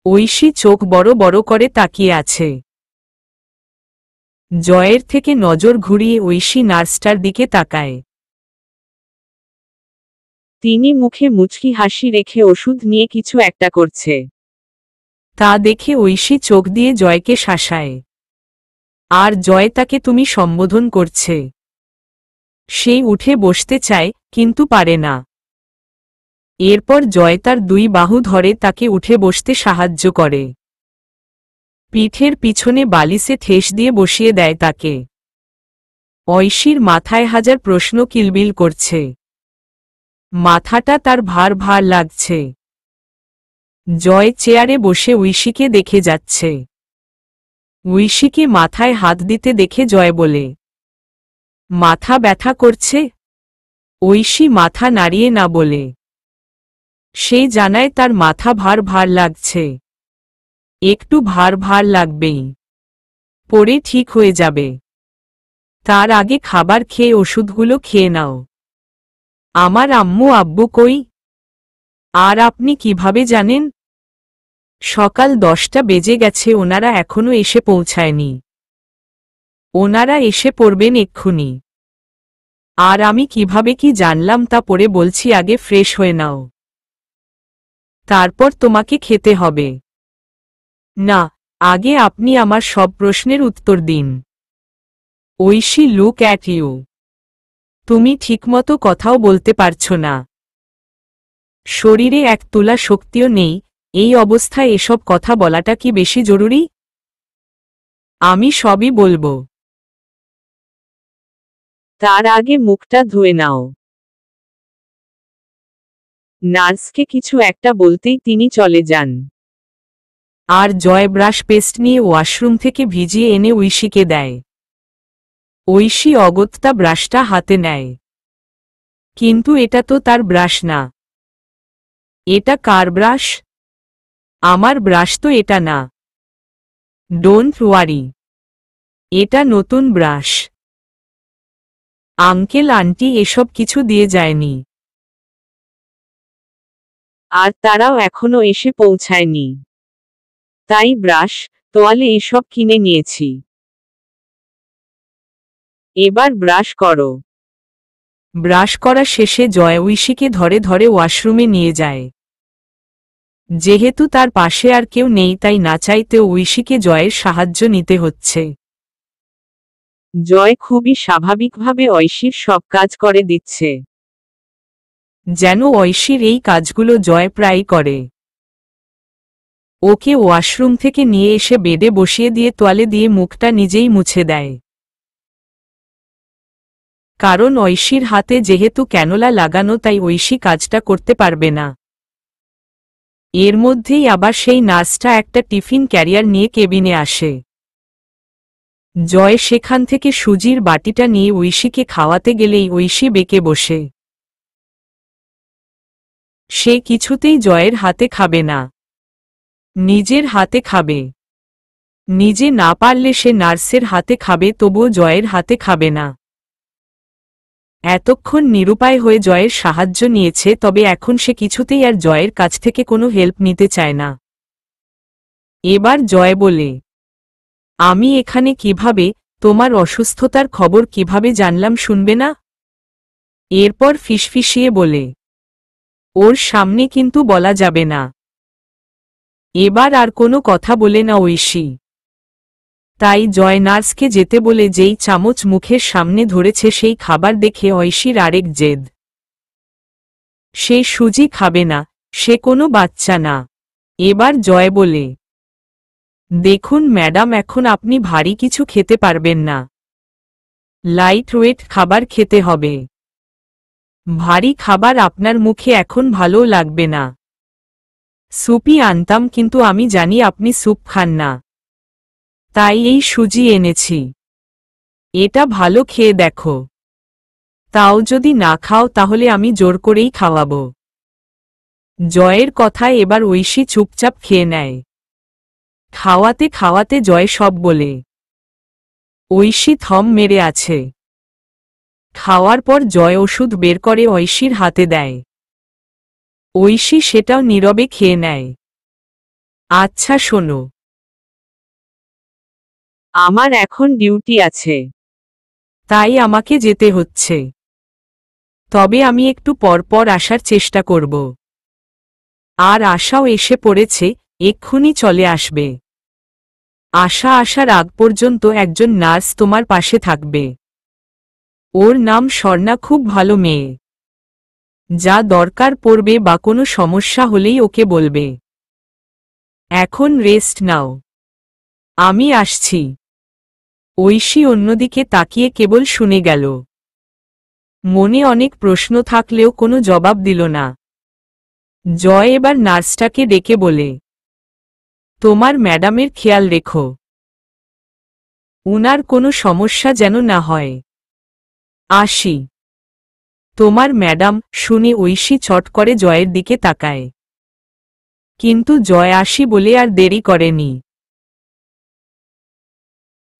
ঐশী চোখ বড় বড় করে তাকিয়ে আছে। জয়ের থেকে নজর ঘুরিয়ে ঐশী নার্সটার দিকে তাকায়। তিনি মুখে মুচকি হাসি রেখে ওষুধ নিয়ে কিছু একটা করছে। তা দেখে ঐশী চোখ দিয়ে জয়কে শাসায়। আর জয় তাকে তুমি সম্বোধন করছে। সেই উঠে বসতে চায়, কিন্তু পারে না। এরপর জয় তার 2 বাহু ধরে তাকে উঠে বসতে সাহায্য করে। পিঠের পিছনে বালিশে ঠেস দিয়ে বসিয়ে দেয় তাকে। ঐশীর মাথায় হাজার প্রশ্ন কিলবিল করছে। মাথাটা তার ভার ভার লাগছে। জয় চেয়ারে বসে ঐশীকে দেখে যাচ্ছে। ঐশীকে মাথায় হাত দিতে দেখে জয় বলে, মাথা ব্যথা করছে? ঐশী মাথা নাড়িয়ে না বলে। সে জানায় তার মাথা ভার ভার লাগছে। একটু ভার ভার লাগবেই, পরে ঠিক হয়ে যাবে। তার আগে খাবার খেয়ে ওষুধগুলো খেয়ে নাও। আমার আম্মু আব্বু কই? আর আপনি কিভাবে জানেন? সকাল 10টা বেজে গেছে, ওনারা এখনো এসে পৌঁছায়নি। ওনারা এসে পড়বেন এক্ষুনি। আর আমি কিভাবে কি জানলাম তা পরে বলছি, আগে ফ্রেশ হয়ে নাও, তারপর তোমাকে খেতে হবে। না, আগে আপনি আমার সব প্রশ্নের উত্তর দিন। Oishi look at you. তুমি ঠিকমতো কথাও বলতে পারছো না। শরীরে এক তুলা শক্তিও নেই, এই অবস্থায় এসব কথা বলাটা কি বেশি জরুরি? আমি সবই বলবো। তার আগে মুখটা ধুয়ে নাও। নার্সকে কিছু একটা বলতেই তিনি চলে যান। আর জয় ব্রাশ পেস্ট নিয়ে ওয়াশরুম থেকে ভিজিয়ে এনে ঐশীকে দেয়। ঐশী অগত্যা ব্রাশটা হাতে নেয়। কিন্তু এটা তো তার ব্রাশ না। এটা কার ব্রাশ? আমার ব্রাশ তো এটা না। ডোন্ট ওয়ারি, এটা নতুন ব্রাশ। আঙ্কেল আন্টি এসব কিছু দিয়ে যায়নি। আর তারাও এখনো এসে পৌঁছায়নি, তাই ব্রাশ, তোয়ালে এসব কিনে নিয়েছি। এবার ব্রাশ করো। ব্রাশ করা শেষে জয় ঐশীকে ধরে ধরে ওয়াশরুমে নিয়ে যায়। যেহেতু তার পাশে আর কেউ নেই, তাই না চাইতেও ঐশীকে জয়ের সাহায্য নিতে হচ্ছে। জয় খুবই স্বাভাবিকভাবে ঐশীর সব কাজ করে দিচ্ছে। যেন ঐশীর এই কাজগুলো জয় প্রায়ই করে। ওকে ওয়াশরুম থেকে নিয়ে এসে বেডে বসিয়ে দিয়ে তোয়ালে দিয়ে মুখটা নিজেই মুছে দেয়। কারণ ঐশীর হাতে যেহেতু ক্যানোলা লাগানো, তাই ঐশী কাজটা করতে পারবে না। এর মধ্যেই আবার সেই নার্সটা একটা টিফিন ক্যারিয়ার নিয়ে কেবিনে আসে। জয় সেখান থেকে সুজির বাটিটা নিয়ে ঐশীকে খাওয়াতে গেলেই ঐশী বেঁকে বসে। সে কিছুতেই জয়ের হাতে খাবে না, নিজের হাতে খাবে। নিজে না পারলে সে নার্সের হাতে খাবে, তবুও জয়ের হাতে খাবে না। এতক্ষণ নিরুপায় হয়ে জয়ের সাহায্য নিয়েছে, তবে এখন সে কিছুতেই আর জয়ের কাছ থেকে কোনো হেল্প নিতে চায় না। এবার জয় বলে, আমি এখানে কিভাবে, তোমার অসুস্থতার খবর কিভাবে জানলাম শুনবে না? এরপর ফিসফিসিয়ে বলে, ওর সামনে কিন্তু বলা যাবে না। এবার আর কোনো কথা বলে না ঐশী। তাই জয় নার্সকে যেতে বলে যেই চামচ মুখের সামনে ধরেছে সেই খাবার দেখে ঐশীর আরেক জেদ। সে সুজি খাবে না, সে কোনো বাচ্চা না। এবার জয় বলে, দেখুন ম্যাডাম, এখন আপনি ভারী কিছু খেতে পারবেন না। লাইট ওয়েট খাবার খেতে হবে। ভারী খাবার আপনার মুখে এখন ভালো লাগবে না। স্যুপই আনতাম, কিন্তু আমি জানি আপনি স্যুপ খান না, তাই এই সুজি এনেছি। এটা ভালো খেয়ে দেখো। তাও যদি না খাও তাহলে আমি জোর করেই খাওয়াবো। জয়ের কথায় এবার ঐশী চুপচাপ খেয়ে নেয়। খাওয়াতে খাওয়াতে জয় সব বলে। ঐশী থম মেরে আছে। খাওয়ার পর জয় ওষুধ বের করে ঐশীর হাতে দেয়। ঐশী সেটাও নীরবে খেয়ে নেয়। আচ্ছা শোনো, আমার এখন ডিউটি আছে, তাই আমাকে যেতে হচ্ছে। তবে আমি একটু পর পর আসার চেষ্টা করব। আর আশাও এসে পড়েছে, এক্ষুনি চলে আসবে। আশা আসার আগ পর্যন্ত একজন নার্স তোমার পাশে থাকবে। ওর নাম স্বর্ণা, খুব ভালো মেয়ে। যা দরকার পড়বে বা কোনো সমস্যা হলেই ওকে বলবে। এখন রেস্ট নাও, আমি আসছি। ঐশী অন্যদিকে তাকিয়ে কেবল শুনে গেল। মনে অনেক প্রশ্ন থাকলেও কোনো জবাব দিল না। জয় এবার নার্সটাকে ডেকে বলে, তোমার ম্যাডামের খেয়াল রেখো, উনার কোনো সমস্যা যেন না হয়। আসি। তোমার ম্যাডাম। শুনে ঐশী চট করে জয়ের দিকে তাকায়। কিন্তু জয় আসি বলে আর দেরি করেনি।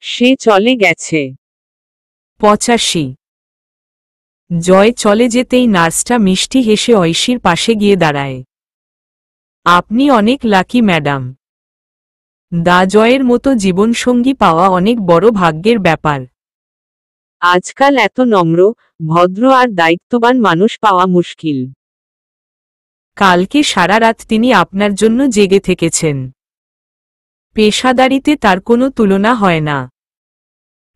সে চলে গেছে। 85। জয় চলে যেতেই নার্সটা মিষ্টি হেসে ঐশীর পাশে গিয়ে দাঁড়ায়। আপনি অনেক লাকি ম্যাডাম। জয়ের মতো জীবনসঙ্গী পাওয়া অনেক বড় ভাগ্যের ব্যাপার। আজকাল এত নম্র, ভদ্র আর দায়িত্ববান মানুষ পাওয়া মুশকিল। কালকে সারা রাত তিনি আপনার জন্য জেগে থেকেছেন। পেশাদারিতে তার কোনো তুলনা হয় না।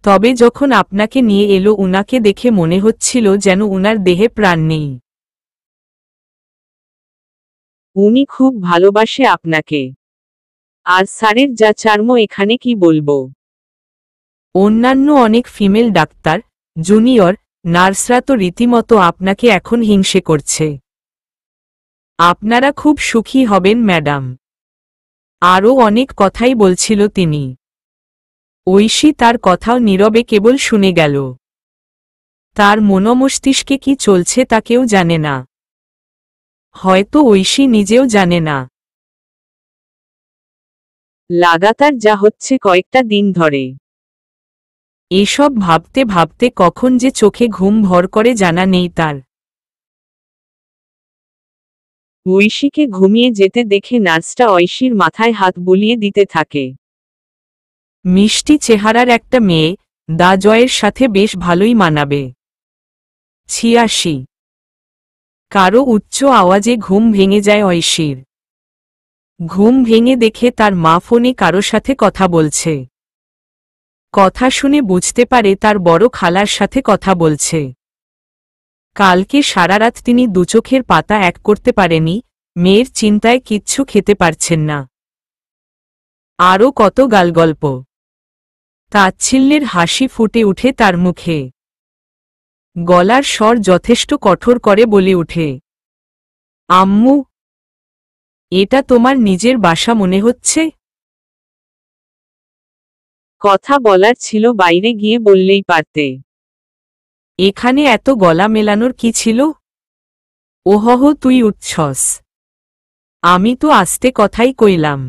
তবে যখন আপনাকে নিয়ে এলো উনাকে দেখে মনে হচ্ছিল যেন উনার দেহে প্রাণ নেই। উনি খুব ভালোবাসে আপনাকে। আর স্যারের যা চার্ম, এখানে কি বলবো। অন্যান্য অনেক ফিমেল ডাক্তার, জুনিয়র নার্সরা তো রীতিমতো আপনাকে এখন হিংসে করছে। আপনারা খুব সুখী হবেন ম্যাডাম। আরও অনেক কথাই বলছিল তিনি। ঐশী তার কথাও নীরবে কেবল শুনে গেল। তার মনোমস্তিষ্কে কি চলছে তা কেউ জানে না। হয়তো ঐশী নিজেও জানে না। লাগাতার যা হচ্ছে কয়েকটা দিন ধরে। এসব ভাবতে ভাবতে কখন যে চোখে ঘুম ভর করে জানা নেই তার। ঐশীকে ঘুমিয়ে যেতে দেখে নার্সটা ঐশীর মাথায় হাত বুলিয়ে দিতে থাকে। মিষ্টি চেহারার একটা মেয়ে, জয়ের সাথে বেশ ভালোই মানাবে। 86। কারো উচ্চ আওয়াজে ঘুম ভেঙে যায় ঐশীর। ঘুম ভেঙে দেখে তার মা ফোনে কারো সাথে কথা বলছে। কথা শুনে বুঝতে পারে তার বড় খালার সাথে কথা বলছে। কালকে সারা রাত তিনি দুচোখের পাতা এক করতে পারেনি, মেয়ের চিন্তায় কিচ্ছু খেতে পারছেন না। আরও কত গালগল্প। তাচ্ছিল্যের হাসি ফুটে উঠে তার মুখে। গলার স্বর যথেষ্ট কঠোর করে বলে উঠে, আম্মু, এটা তোমার নিজের বাসা মনে হচ্ছে? কথা বলার ছিল বাইরে গিয়ে বললেই পারতে। এখানে এত গলা মেলানোর কি ছিল? ওহহ, তুই উঠছস। আমি তো আস্তে কথাই কইলাম।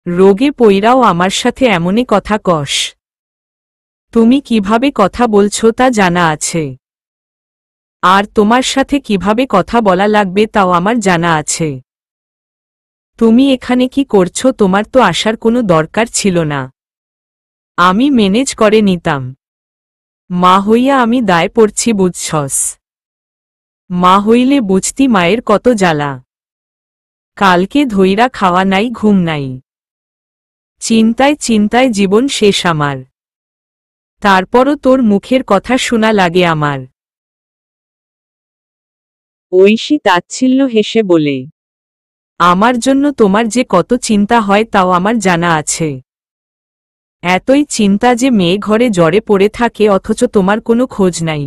রোগে পইরাও আমার সাথে এমনই কথা কস। তুমি কিভাবে কথা বলছো তা জানা আছে। আর তোমার সাথে কিভাবে কথা বলা লাগবে তাও আমার জানা আছে। তুমি এখানে কি করছো? তোমার তো আসার কোনো দরকার ছিল না। আমি ম্যানেজ করে নিতাম। মা হইয়া আমি দায় পড়ছি বুঝছস। মা হইলে বুঝতি মায়ের কত জ্বালা। কালকে ধইরা খাওয়া নাই, ঘুম নাই। চিন্তায় চিন্তায় জীবন শেষ আমার। তারপরও তোর মুখের কথা শোনা লাগে আমার। ঐশী তাচ্ছিল্য হেসে বলে, আমার জন্য তোমার যে কত চিন্তা হয় তাও আমার জানা আছে। এতই চিন্তা যে মেয়ে ঘরে জ্বরে পড়ে থাকে অথচ তোমার কোনো খোঁজ নাই।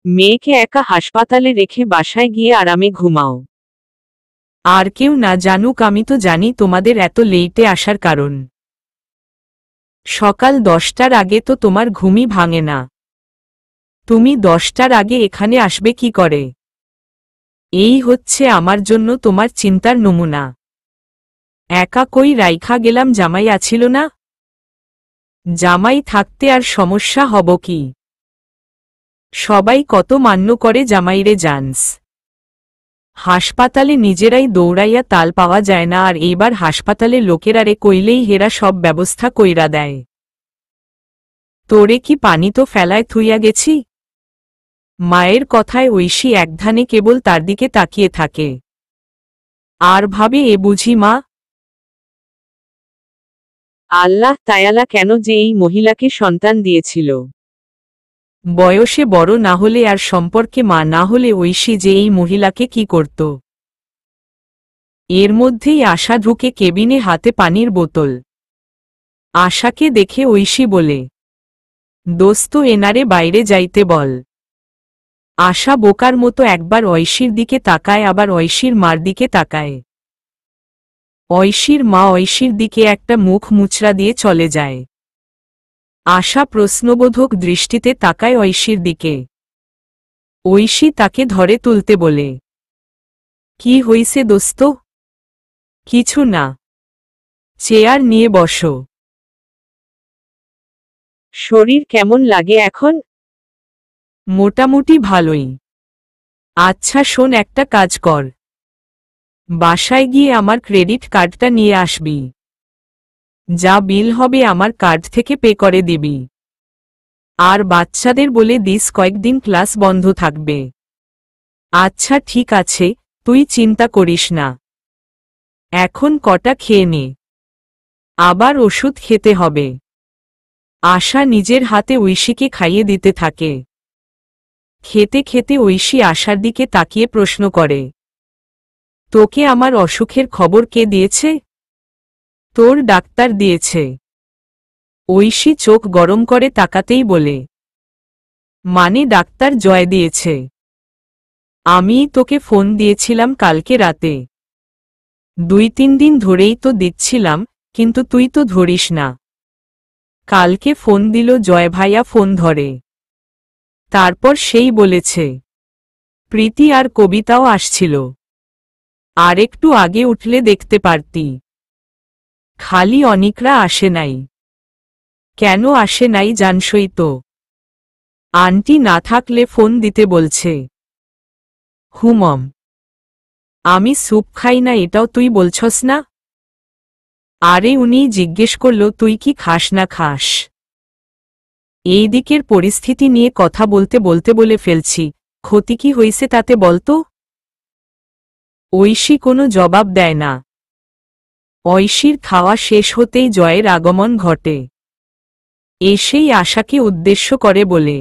মেয়েকে একা হাসপাতালে রেখে বাসায় গিয়ে আরামে ঘুমাও। আর কেউ না জানুক, আমি তো জানি তোমাদের এত লেটে আসার কারণ। সকাল 10টার আগে তো তোমার ঘুমই ভাঙে না। তুমি 10টার আগে এখানে আসবে কি করে? এই হচ্ছে আমার জন্য তোমার চিন্তার নমুনা। একা কই রাইখা গেলাম? জামাই আছিল না? জামাই থাকতে আর সমস্যা হব কি? সবাই কত মান্য করে জামাইরে জানস। হাসপাতালে নিজেরাই দৌড়াইয়া তাল পাওয়া যায় না, আর এইবার হাসপাতালে লোকেরারে কইলেই হেরা সব ব্যবস্থা কইরা দেয়। তোরে কি পানি তো ফেলায় থুইয়া গেছি? মায়ের কথায় ঐশী একধানে কেবল তার দিকে তাকিয়ে থাকে। আর ভাবে, এ বুঝি মা? আল্লাহ তায়ালা কেন যে এই মহিলাকে সন্তান দিয়েছিল। বয়সে বড় না হলে আর সম্পর্কে মা না হলে ঐশী যে এই মহিলাকে কি করত? এর মধ্যেই আশা ঢুকে কেবিনে, হাতে পানির বোতল। আশাকে দেখে ঐশী বলে, দোস্ত এনারে বাইরে যাইতে বল। আশা বোকার মতো একবার ঐশীর দিকে তাকায়, আবার ঐশীর মার দিকে তাকায়। ঐশীর মা ঐশীর দিকে একটা মুখ মুচড়া দিয়ে চলে যায়। আশা প্রশ্নবোধক দৃষ্টিতে তাকায় ঐশীর দিকে। ঐশী তাকে ধরে তুলতে বলে, কি হইছে দোস্ত? কিছু না, চেয়ার নিয়ে বসো। শরীর কেমন লাগে এখন? মোটামুটি ভালোই। আচ্ছা শোন, একটা কাজ কর, বাসায় গিয়ে আমার ক্রেডিট কার্ডটা নিয়ে আসবি। যা বিল হবে আমার কার্ড থেকে পে করে দিবি। আর বাচ্চাদের বলে দিস কয়েকদিন ক্লাস বন্ধ থাকবে। আচ্ছা ঠিক আছে, তুই চিন্তা করিস না। এখন কটা খেয়ে নে, আবার ওষুধ খেতে হবে। আশা নিজের হাতে ঐশীকে খাইয়ে দিতে থাকে। খেতে খেতে ঐশী আশার দিকে তাকিয়ে প্রশ্ন করে, তোকে আমার অসুখের খবর কে দিয়েছে? তোর ডাক্তার দিয়েছে। ঐশী চোখ গরম করে তাকাতেই বলে, মানে ডাক্তার জয় দিয়েছে? আমিই তোকে ফোন দিয়েছিলাম কালকে রাতে। 2-3 দিন ধরেই তো দিচ্ছিলাম, কিন্তু তুই তো ধরিস না। কালকে ফোন দিল জয় ভাইয়া, ফোন ধরে। তারপর সেই বলেছে প্রীতি আর কবিতাও আসছিল। আর একটু আগে উঠলে দেখতে পারতি। খালি অনিকরা আসে নাই। কেন আসে নাই জানসই তো? আন্টি না থাকলে ফোন দিতে বলছে। হুমম, আমি স্যুপ খাই না এটাও তুই বলছস না? আরে উনি জিজ্ঞেস করল তুই কি খাস না খাস। এই দিকের পরিস্থিতি নিয়ে কথা বলতে বলতে বলে ফেলছি, ক্ষতি কি হইছে তাতে বলতো? ঐশী কোনো জবাব দেয় না। ঐশীর খাওয়া শেষ হতেই জয়ের আগমন ঘটে। এসেই আশাকে উদ্দেশ্য করে বলে,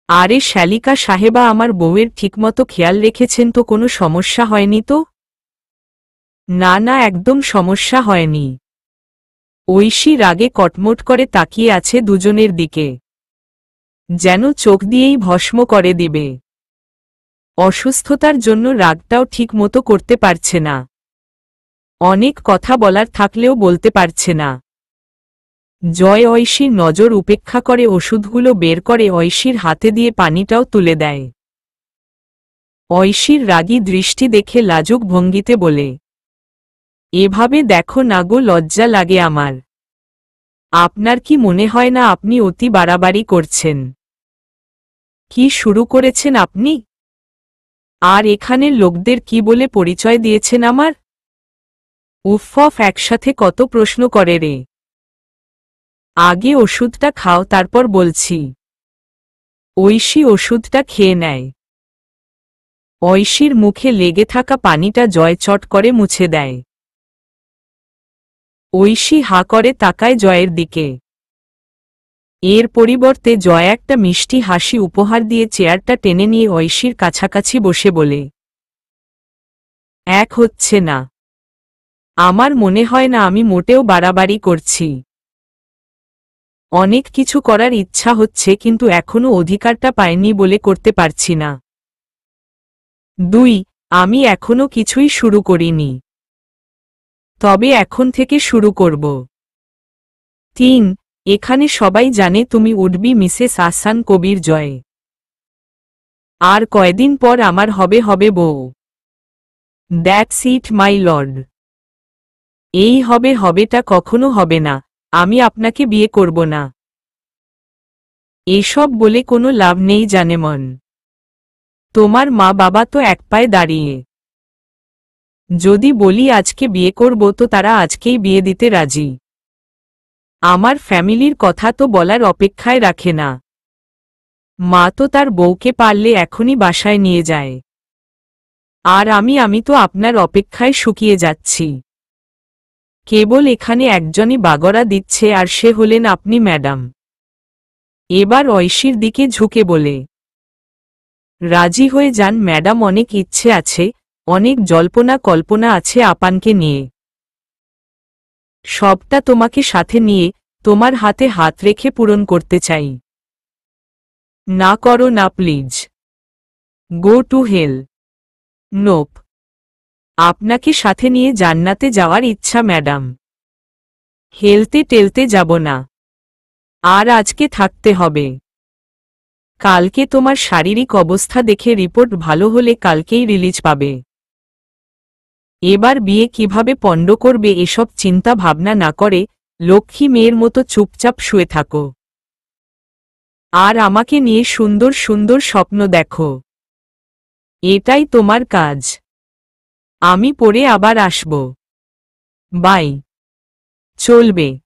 আরে শালিকা সাহেবা, আমার বউয়ের ঠিকমতো খেয়াল রেখেছেন তো? কোনো সমস্যা হয়নি তো? না না, একদম সমস্যা হয়নি। ঐশী রাগে কটমট করে তাকিয়ে আছে দুজনের দিকে, যেন চোখ দিয়েই ভস্ম করে দিবে। অসুস্থতার জন্য রাগটাও ঠিক মতো করতে পারছে না। অনেক কথা বলার থাকলেও বলতে পারছে না। জয় ঐশীর নজর উপেক্ষা করে ওষুধগুলো বের করে ঐশীর হাতে দিয়ে পানিটাও তুলে দেয়। ঐশীর রাগী দৃষ্টি দেখে লাজুক ভঙ্গিতে বলে, এভাবে দেখো না গো, লজ্জা লাগে আমার। আপনার কি মনে হয় না আপনি অতি বাড়াবাড়ি করছেন? কি শুরু করেছেন আপনি? আর এখানের লোকদের কি বলে পরিচয় দিয়েছেন আমার? উফ, একসাথে কত প্রশ্ন করে রে। আগে ওষুধটা খাও, তারপর বলছি। ঐশী ওষুধটা খেয়ে নেয়। ঐশীর মুখে লেগে থাকা পানিটা জয় চট করে মুছে দেয়। ঐশী হা করে তাকায় জয়ের দিকে। এর পরিবর্তে জয় একটা মিষ্টি হাসি উপহার দিয়ে চেয়ারটা টেনে নিয়ে ঐশীর কাছাকাছি বসে বলে, এক হচ্ছে না। আমার মনে হয় না আমি মোটেও বাড়াবাড়ি করছি। অনেক কিছু করার ইচ্ছা হচ্ছে, কিন্তু এখনো অধিকারটা পাইনি বলে করতে পারছি না। 2, আমি এখনো কিছুই শুরু করিনি, তবে এখন থেকে শুরু করব। 3, এখানে সবাই জানে তুমি উঠবি মিসেস আহসান কবির জয়। আর কয়দিন পর আমার হবে বউ। That's it my lord. এই হবেটা কখনো হবে না। আমি আপনাকে বিয়ে করব না। এসব বলে কোনো লাভ নেই জানেমন। তোমার মা বাবা তো এক পায়ে দাঁড়িয়ে। যদি বলি আজকে বিয়ে করব তো তারা আজকেই বিয়ে দিতে রাজি। আমার ফ্যামিলির কথা তো বলার অপেক্ষায় রাখে না। মা তো তার বউকে পারলে এখনই বাসায় নিয়ে যায়। আর আমি তো আপনার অপেক্ষায় শুকিয়ে যাচ্ছি। কেবল এখানে একজনই বাগড়া দিচ্ছে, আর সে হলেন আপনি ম্যাডাম। এবার ঐশীর দিকে ঝুঁকে বলে, রাজি হয়ে যান ম্যাডাম, অনেক ইচ্ছে আছে, অনেক জল্পনা কল্পনা আছে আপানকে নিয়ে। সবটা তোমাকে সাথে নিয়ে তোমার হাতে হাত রেখে পূরণ করতে চাই। না করো না please. Go to hell. Nope. আপনাকে সাথে নিয়ে জান্নাতে যাওয়ার ইচ্ছা ম্যাডাম। হেলতে টেলতে যাব না। আর আজকে থাকতে হবে। কালকে তোমার শারীরিক অবস্থা দেখে রিপোর্ট ভালো হলে কালকেই রিলিজ পাবে। এবার বিয়ে কিভাবে পণ্ড করবে এসব চিন্তা ভাবনা না করে লক্ষ্মী মেয়ের মতো চুপচাপ শুয়ে থাকো। আর আমাকে নিয়ে সুন্দর সুন্দর স্বপ্ন দেখো। এটাই তোমার কাজ। আমি পরে আবার আসব। বাই। চলবে।